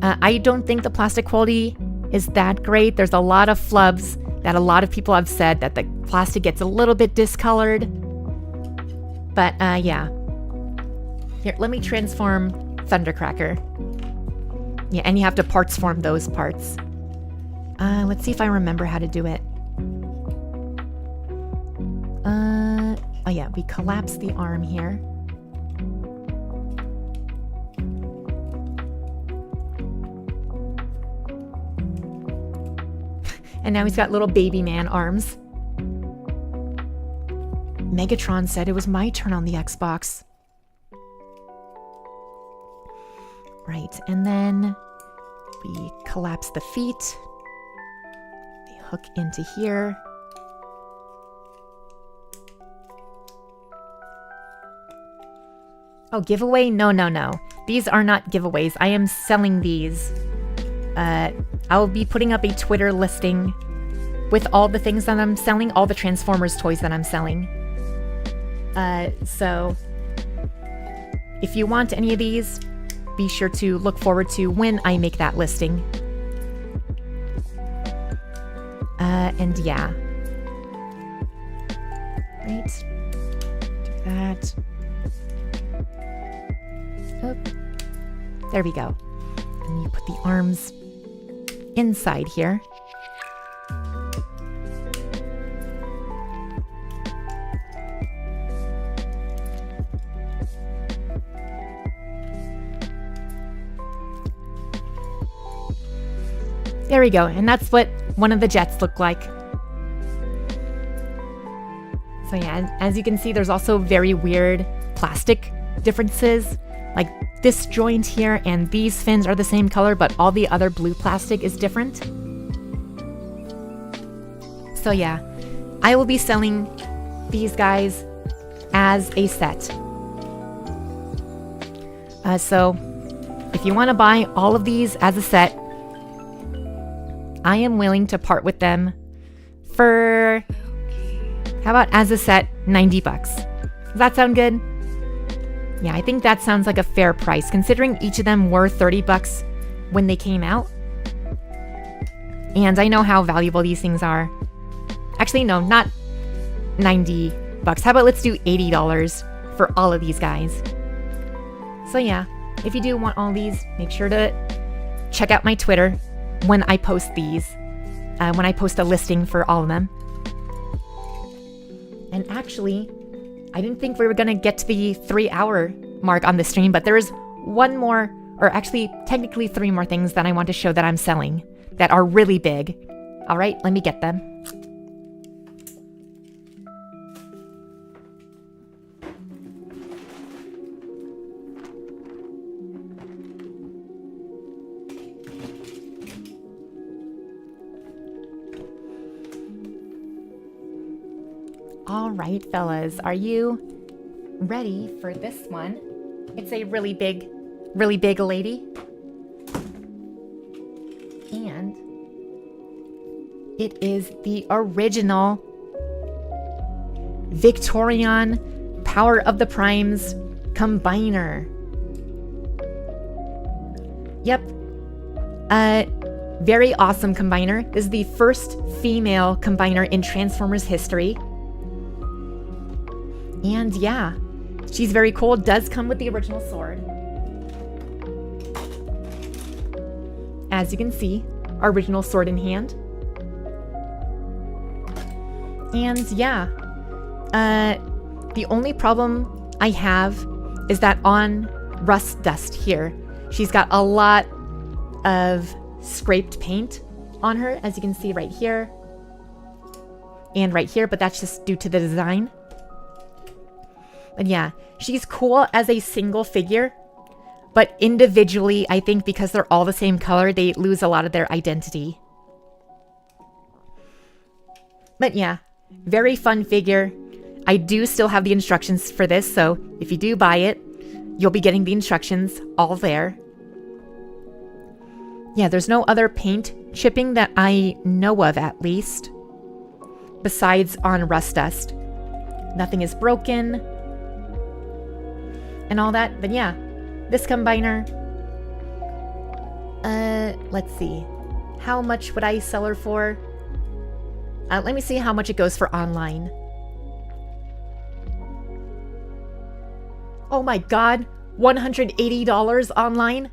I don't think the plastic quality is that great. There's a lot of flubs that a lot of people have said that the plastic gets a little bit discolored. But yeah. Here, let me transform Thundercracker. Yeah, and you have to parts form those parts. Let's see if I remember how to do it. Oh yeah, we collapse the arm here. And now he's got little baby man arms. Megatron said it was my turn on the Xbox. Right, and then we collapse the feet. They hook into here. Oh, giveaway? No. These are not giveaways. I am selling these. I'll be putting up a Twitter listing with all the things that I'm selling, all the Transformers toys that I'm selling. So if you want any of these, be sure to look forward to when I make that listing. And yeah. Right. Do that. Oh. There we go. And you put the arms inside here. There we go, and that's what one of the jets look like. So yeah, as you can see, there's also very weird plastic differences. Like this joint here and these fins are the same color, but all the other blue plastic is different. So yeah, I will be selling these guys as a set. So if you want to buy all of these as a set, I am willing to part with them for, how about as a set, $90? Does that sound good? Yeah, I think that sounds like a fair price, considering each of them were $30 when they came out. And I know how valuable these things are. Actually, no, not $90. How about let's do $80 for all of these guys? So yeah, if you do want all these, make sure to check out my Twitter when I post these, when I post a listing for all of them. And actually, I didn't think we were gonna get to the 3-hour mark on the stream, but there is one more, or actually technically 3 more things that I want to show that I'm selling that are really big. All right, let me get them. All right, fellas, are you ready for this one? It's a really big lady. And it is the original Victorion Power of the Primes Combiner. Yep. Very awesome combiner. This is the first female combiner in Transformers history. And yeah, she's very cool. Does come with the original sword. As you can see, our original sword in hand. And yeah, the only problem I have is that on Rust Dust here, she's got a lot of scraped paint on her, as you can see right here and right here, but that's just due to the design. But yeah, she's cool as a single figure, but individually, I think because they're all the same color, they lose a lot of their identity. But yeah, very fun figure. I do still have the instructions for this, so if you do buy it, you'll be getting the instructions all there. Yeah, there's no other paint chipping that I know of, at least, besides on Rust Dust. Nothing is broken. and all that, then yeah, this combiner, let's see. How much would I sell her for? Let me see how much it goes for online. Oh my god, $180 online,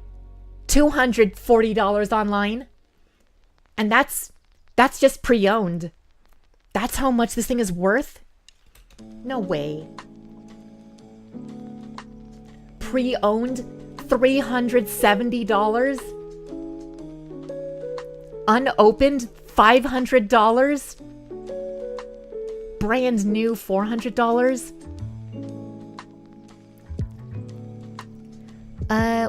$240 online, and that's just pre-owned. That's how much this thing is worth? No way. Pre-owned, $370. Unopened, $500. Brand new, $400.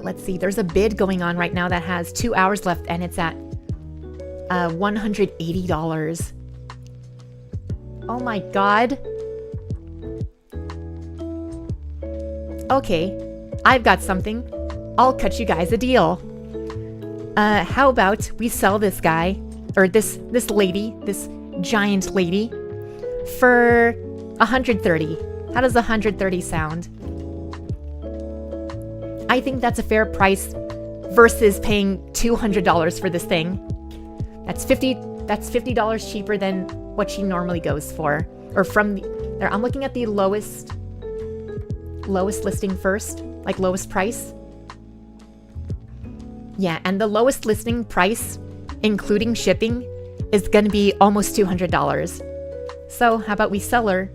Let's see. There's a bid going on right now that has 2 hours left, and it's at $180. Oh my god. Okay, I've got something. I'll cut you guys a deal. How about we sell this guy, or this lady, this giant lady, for $130. How does $130 sound? I think that's a fair price versus paying $200 for this thing. That's $50 cheaper than what she normally goes for. Or from there, I'm looking at the lowest listing first, like lowest price. Yeah, and the lowest listing price, including shipping, is going to be almost $200. So how about we sell her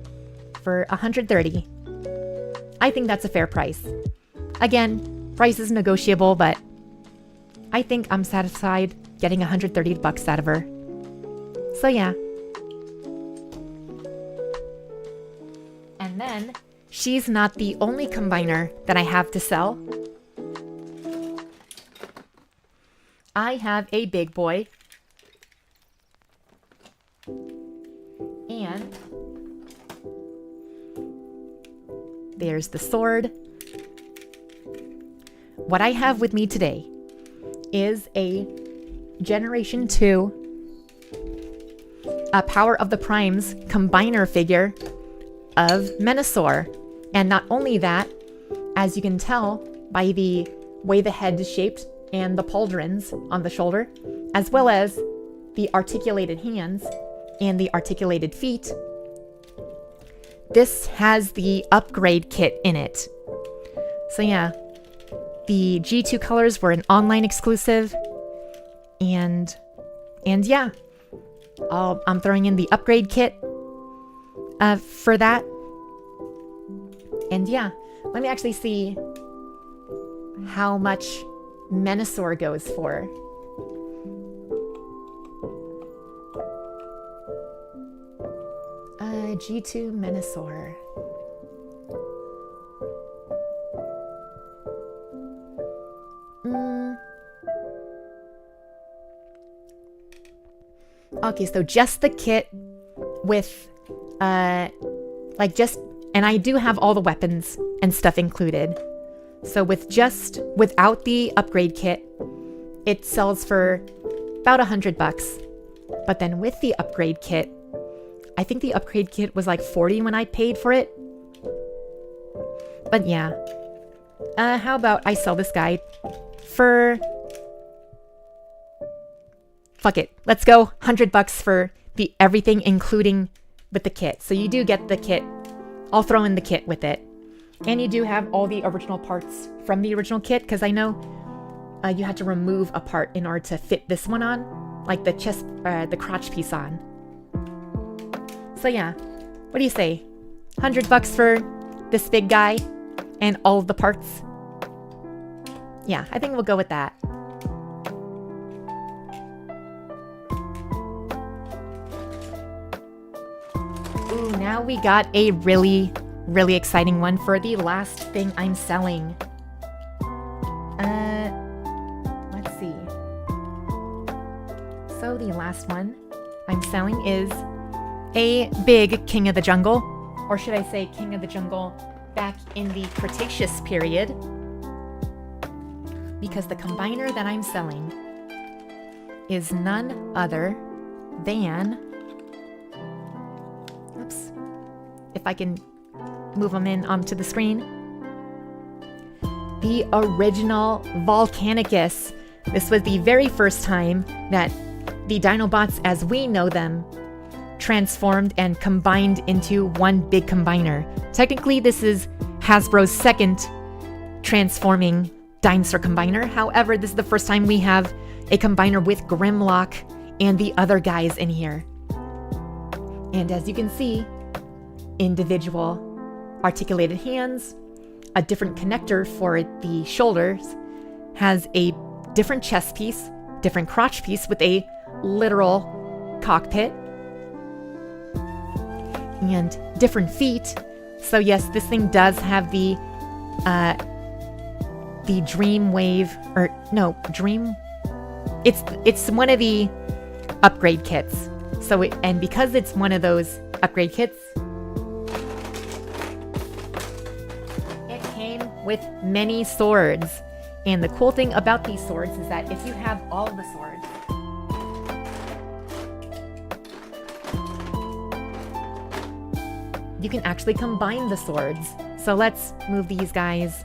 for $130? I think that's a fair price. Again, price is negotiable, but I think I'm satisfied getting $130 out of her. So yeah. And then, she's not the only combiner that I have to sell. I have a big boy. And there's the sword. What I have with me today is a Generation 2 Power of the Primes combiner figure of Menasor. And not only that, as you can tell by the way the head is shaped and the pauldrons on the shoulder, as well as the articulated hands and the articulated feet, this has the upgrade kit in it. So yeah, the G2 colors were an online exclusive, and yeah, I'm throwing in the upgrade kit for that. And yeah, let me actually see how much Menasor goes for. G2 Menasor. Okay, so just the kit with, and I do have all the weapons and stuff included. So without the upgrade kit, it sells for about $100. But then with the upgrade kit, I think the upgrade kit was like $40 when I paid for it. But yeah. How about I sell this guy for... Fuck it. Let's go $100 for the everything, including with the kit. So you do get the kit. I'll throw in the kit with it. And you do have all the original parts from the original kit, because I know you had to remove a part in order to fit this one on, like the chest, the crotch piece on. So yeah, what do you say? $100 for this big guy and all of the parts? Yeah, I think we'll go with that. Ooh, now we got a really exciting one for the last thing I'm selling. Let's see. So the last one I'm selling is a big King of the Jungle, or should I say King of the Jungle back in the Cretaceous period, because the combiner that I'm selling is none other than, oops, if I can move them in onto the screen. the original Volcanicus. This was the very first time that the Dinobots as we know them transformed and combined into one big combiner. Technically, this is Hasbro's second transforming dinosaur combiner. However, this is the first time we have a combiner with Grimlock and the other guys in here. And as you can see, individual articulated hands, a different connector for the shoulders, has a different chest piece, different crotch piece with a literal cockpit, and different feet. So yes, this thing does have the Dreamwave, or no, it's one of the upgrade kits. So and because it's one of those upgrade kits, it came with many swords. And the cool thing about these swords is that if you have all the swords, you can actually combine the swords. So let's move these guys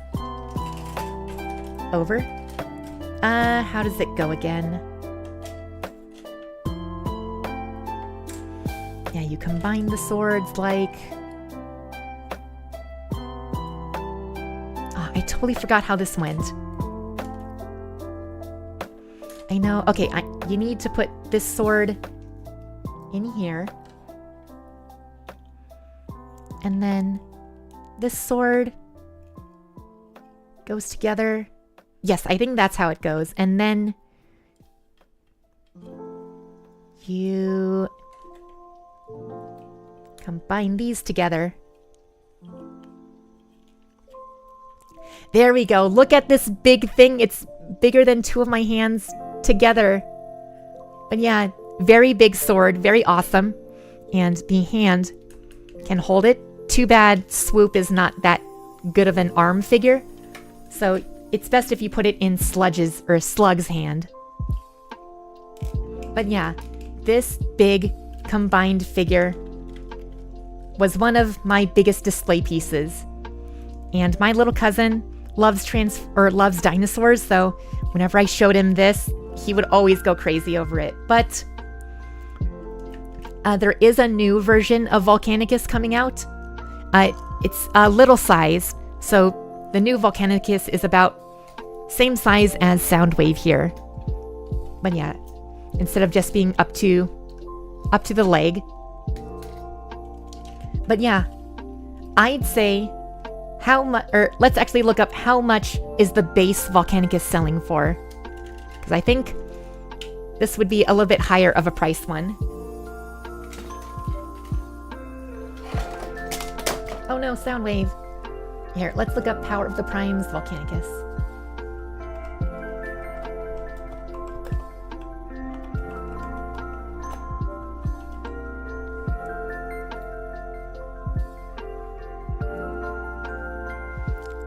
over. How does it go again? Yeah, you combine the swords like... I totally forgot how this went. I know. Okay, you need to put this sword in here. And then this sword goes together. Yes, I think that's how it goes. And then you combine these together. There we go. Look at this big thing. It's bigger than two of my hands together. But yeah, very big sword, very awesome. And the hand can hold it. Too bad Swoop is not that good of an arm figure. So it's best if you put it in Slug's hand. But yeah, this big combined figure was one of my biggest display pieces. And my little cousin loves dinosaurs, so whenever I showed him this, he would always go crazy over it. But there is a new version of Volcanicus coming out. It's a little size, so the new Volcanicus is about same size as Soundwave here. But yeah, instead of just being up to the leg. But yeah, I'd say how much, or let's actually look up how much is the base Volcanicus selling for. Because I think this would be a little bit higher of a price one. Oh no, Soundwave. Here, let's look up Power of the Primes Volcanicus.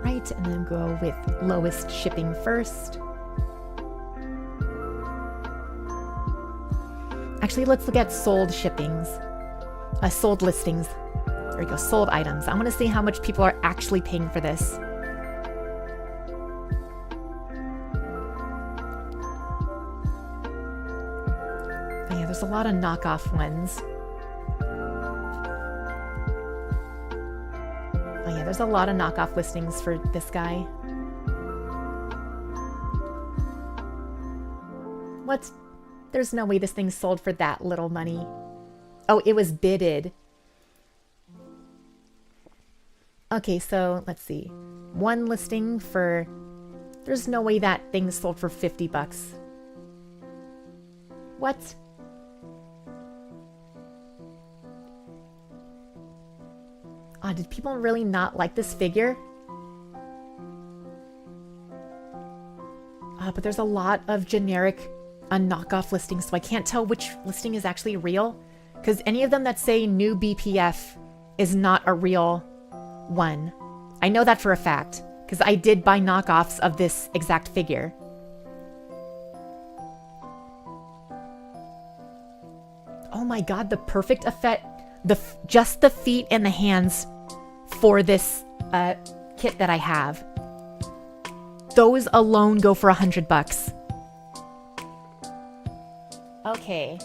Right, and then go with lowest shipping first. Actually, let's look at sold shippings. Sold listings. There we go, sold items. I want to see how much people are actually paying for this. Oh yeah, there's a lot of knockoff ones. Oh yeah, there's a lot of knockoff listings for this guy. What? There's no way this thing sold for that little money. Oh, it was bidded. Okay, so let's see. One listing for... There's no way that thing sold for 50 bucks. What? Oh, did people really not like this figure? But there's a lot of generic knockoff listings, so I can't tell which listing is actually real. Because any of them that say new BPF is not a real one. I know that for a fact, because I did buy knockoffs of this exact figure. Oh my god, the perfect effect, just the feet and the hands for this kit that I have. those alone go for $100. Okay.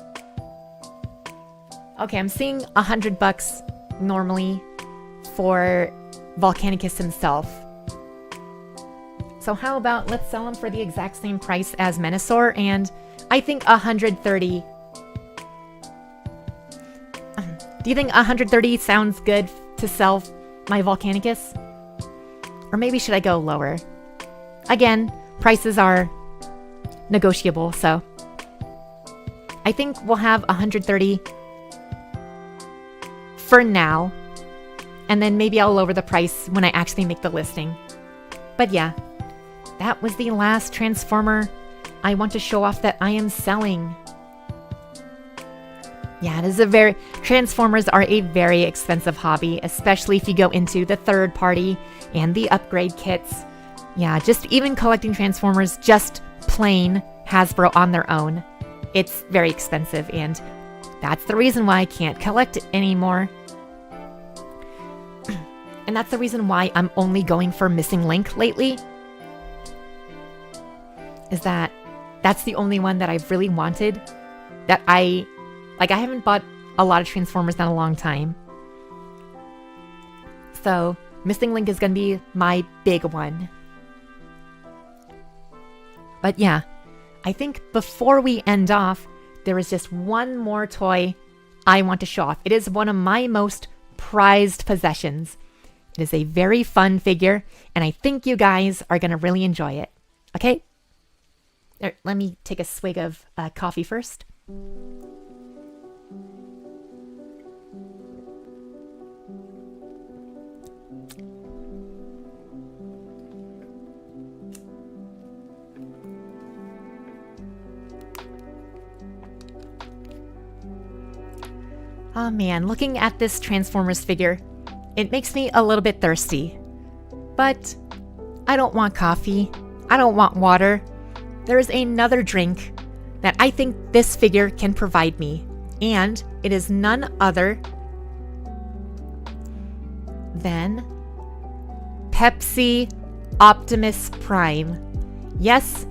Okay, I'm seeing $100 normally for Volcanicus himself. So how about let's sell him for the exact same price as Menasor, and I think 130. Do you think 130 sounds good to sell my Volcanicus? Or maybe should I go lower? Again, prices are negotiable, so I think we'll have 130 for now, and then maybe I'll lower the price when I actually make the listing. But yeah, that was the last Transformer I want to show off that I am selling. Yeah, Transformers are a very expensive hobby, especially if you go into the third party and the upgrade kits. Yeah, just even collecting Transformers, just plain Hasbro on their own, it's very expensive, and that's the reason why I can't collect anymore. And that's the reason why I'm only going for Missing Link lately. Is that's the only one that I've really wanted. That I haven't bought a lot of Transformers in a long time. So Missing Link is going to be my big one. But yeah, I think before we end off, there is just one more toy I want to show off. It is one of my most prized possessions. It is a very fun figure, and I think you guys are going to really enjoy it. Okay? Let me take a swig of coffee first. Oh man, looking at this Transformers figure, it makes me a little bit thirsty. But I don't want coffee. I don't want water. There is another drink that I think this figure can provide me, and it is none other than Pepsi Optimus Prime. Yes,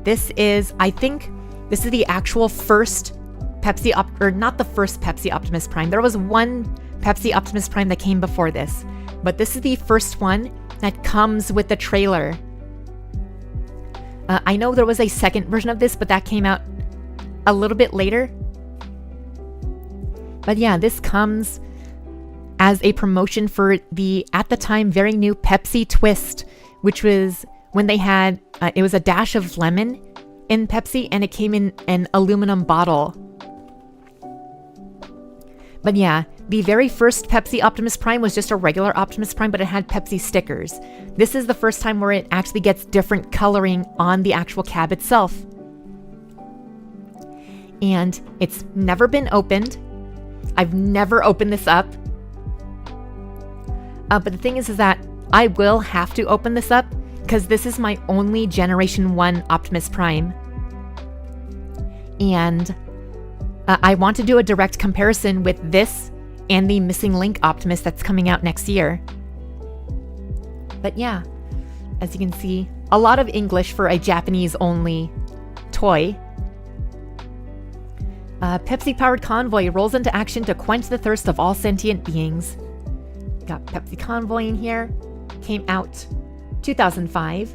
I think this is the actual first not the first Pepsi Optimus Prime. There was one Pepsi Optimus Prime that came before this, but this is the first one that comes with the trailer. I know there was a second version of this, but that came out a little bit later. But yeah, this comes as a promotion for the, at the time, very new Pepsi Twist, which was when they had, it was a dash of lemon in Pepsi, and it came in an aluminum bottle. But yeah, the very first Pepsi Optimus Prime was just a regular Optimus Prime, but it had Pepsi stickers. This is the first time where it actually gets different coloring on the actual cab itself. And it's never been opened. I've never opened this up. But the thing is that I will have to open this up because this is my only Generation 1 Optimus Prime. And I want to do a direct comparison with this and the Missing Link Optimus that's coming out next year. But yeah, as you can see, a lot of English for a Japanese-only toy. Pepsi-powered convoy rolls into action to quench the thirst of all sentient beings. Got Pepsi Convoy in here. Came out 2005.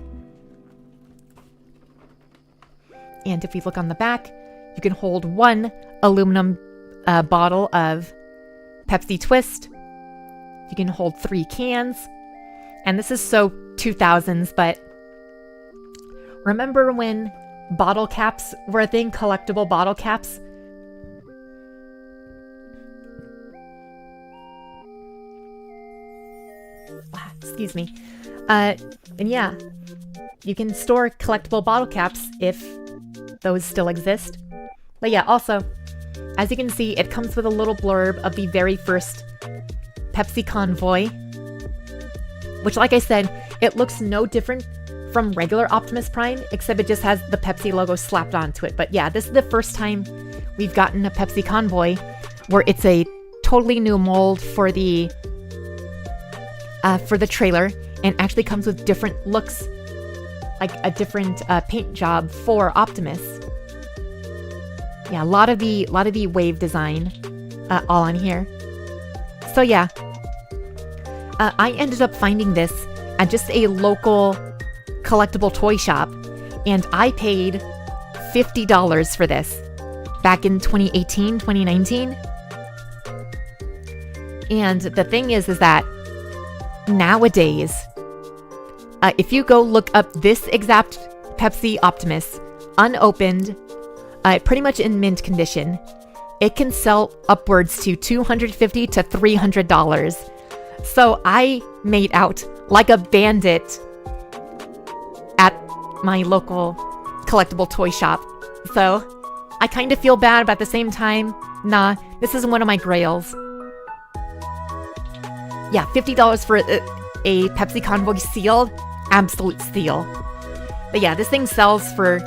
And if we look on the back, you can hold one aluminum bottle of Pepsi Twist. You can hold 3 cans. And this is so 2000s, but remember when bottle caps were a thing? Collectible bottle caps? Excuse me. And yeah, you can store collectible bottle caps if those still exist. But yeah, also, as you can see, it comes with a little blurb of the very first Pepsi Convoy, which, like I said, it looks no different from regular Optimus Prime, except it just has the Pepsi logo slapped onto it. But yeah, this is the first time we've gotten a Pepsi Convoy where it's a totally new mold for the trailer, and actually comes with different looks. like a different paint job for Optimus. Yeah, a lot of the wave design all on here. So yeah, I ended up finding this at just a local collectible toy shop, and I paid $50 for this back in 2018, 2019. And the thing is that nowadays, if you go look up this exact Pepsi Optimus, unopened, pretty much in mint condition, it can sell upwards to $250 to $300. So I made out like a bandit at my local collectible toy shop. So I kind of feel bad, but at the same time, nah, this is one of my grails. Yeah, $50 for a Pepsi Convoy sealed, absolute steal. But yeah, this thing sells for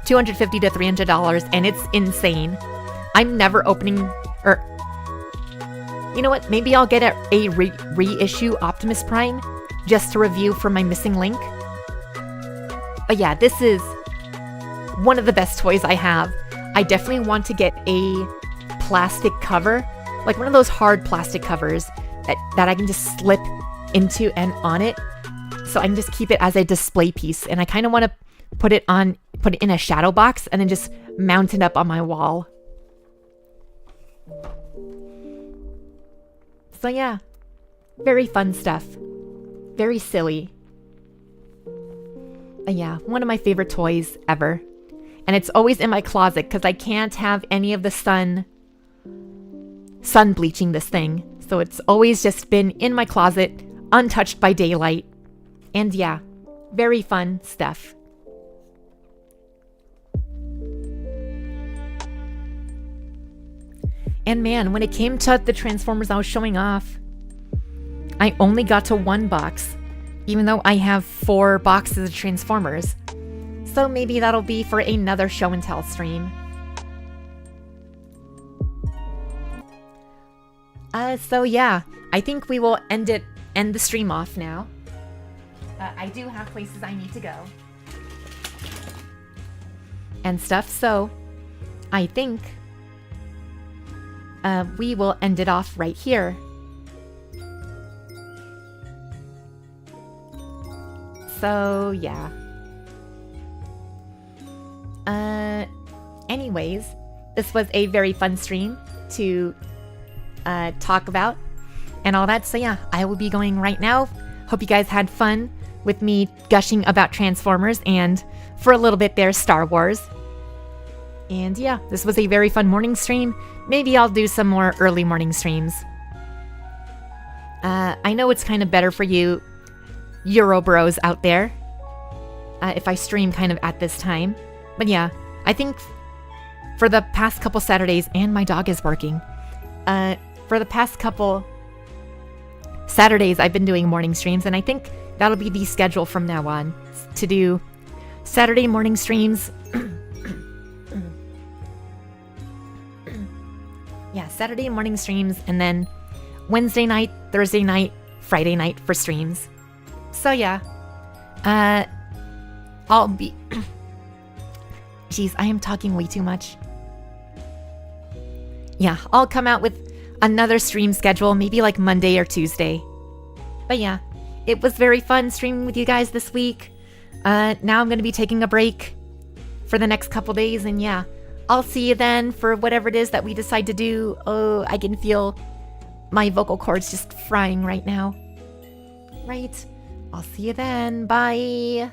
$250 to $300, and it's insane. I'm never opening, or you know what? Maybe I'll get a reissue Optimus Prime just to review for my missing link. But yeah, this is one of the best toys I have. I definitely want to get a plastic cover, like one of those hard plastic covers that I can just slip into and on it, so I can just keep it as a display piece. And I kind of want to put it in a shadow box and then just mount it up on my wall. So yeah, very fun stuff. Very silly. But yeah, one of my favorite toys ever. And it's always in my closet because I can't have any of the sun bleaching this thing. So it's always just been in my closet, untouched by daylight. And yeah, very fun stuff. And man, when it came to the Transformers I was showing off, I only got to one box, even though I have 4 boxes of Transformers. So maybe that'll be for another show and tell stream. So yeah, I think we will end the stream off now. I do have places I need to go and stuff, so I think we will end it off right here. So yeah. Anyways, this was a very fun stream to talk about and all that. So yeah, I will be going right now. Hope you guys had fun with me gushing about Transformers and for a little bit there, Star Wars. And yeah, this was a very fun morning stream. Maybe I'll do some more early morning streams. I know it's kind of better for you Euro bros out there if I stream kind of at this time. But yeah, I think for the past couple Saturdays, and my dog is barking. For the past couple Saturdays, I've been doing morning streams, and I think that'll be the schedule from now on, to do Saturday morning streams. Yeah, Saturday morning streams, and then Wednesday night, Thursday night, Friday night for streams. So yeah, I'll be... Jeez, I am talking way too much. Yeah, I'll come out with another stream schedule, maybe like Monday or Tuesday. But yeah, it was very fun streaming with you guys this week. Now I'm going to be taking a break for the next couple days, and yeah, I'll see you then for whatever it is that we decide to do. Oh, I can feel my vocal cords just frying right now. Right. I'll see you then. Bye.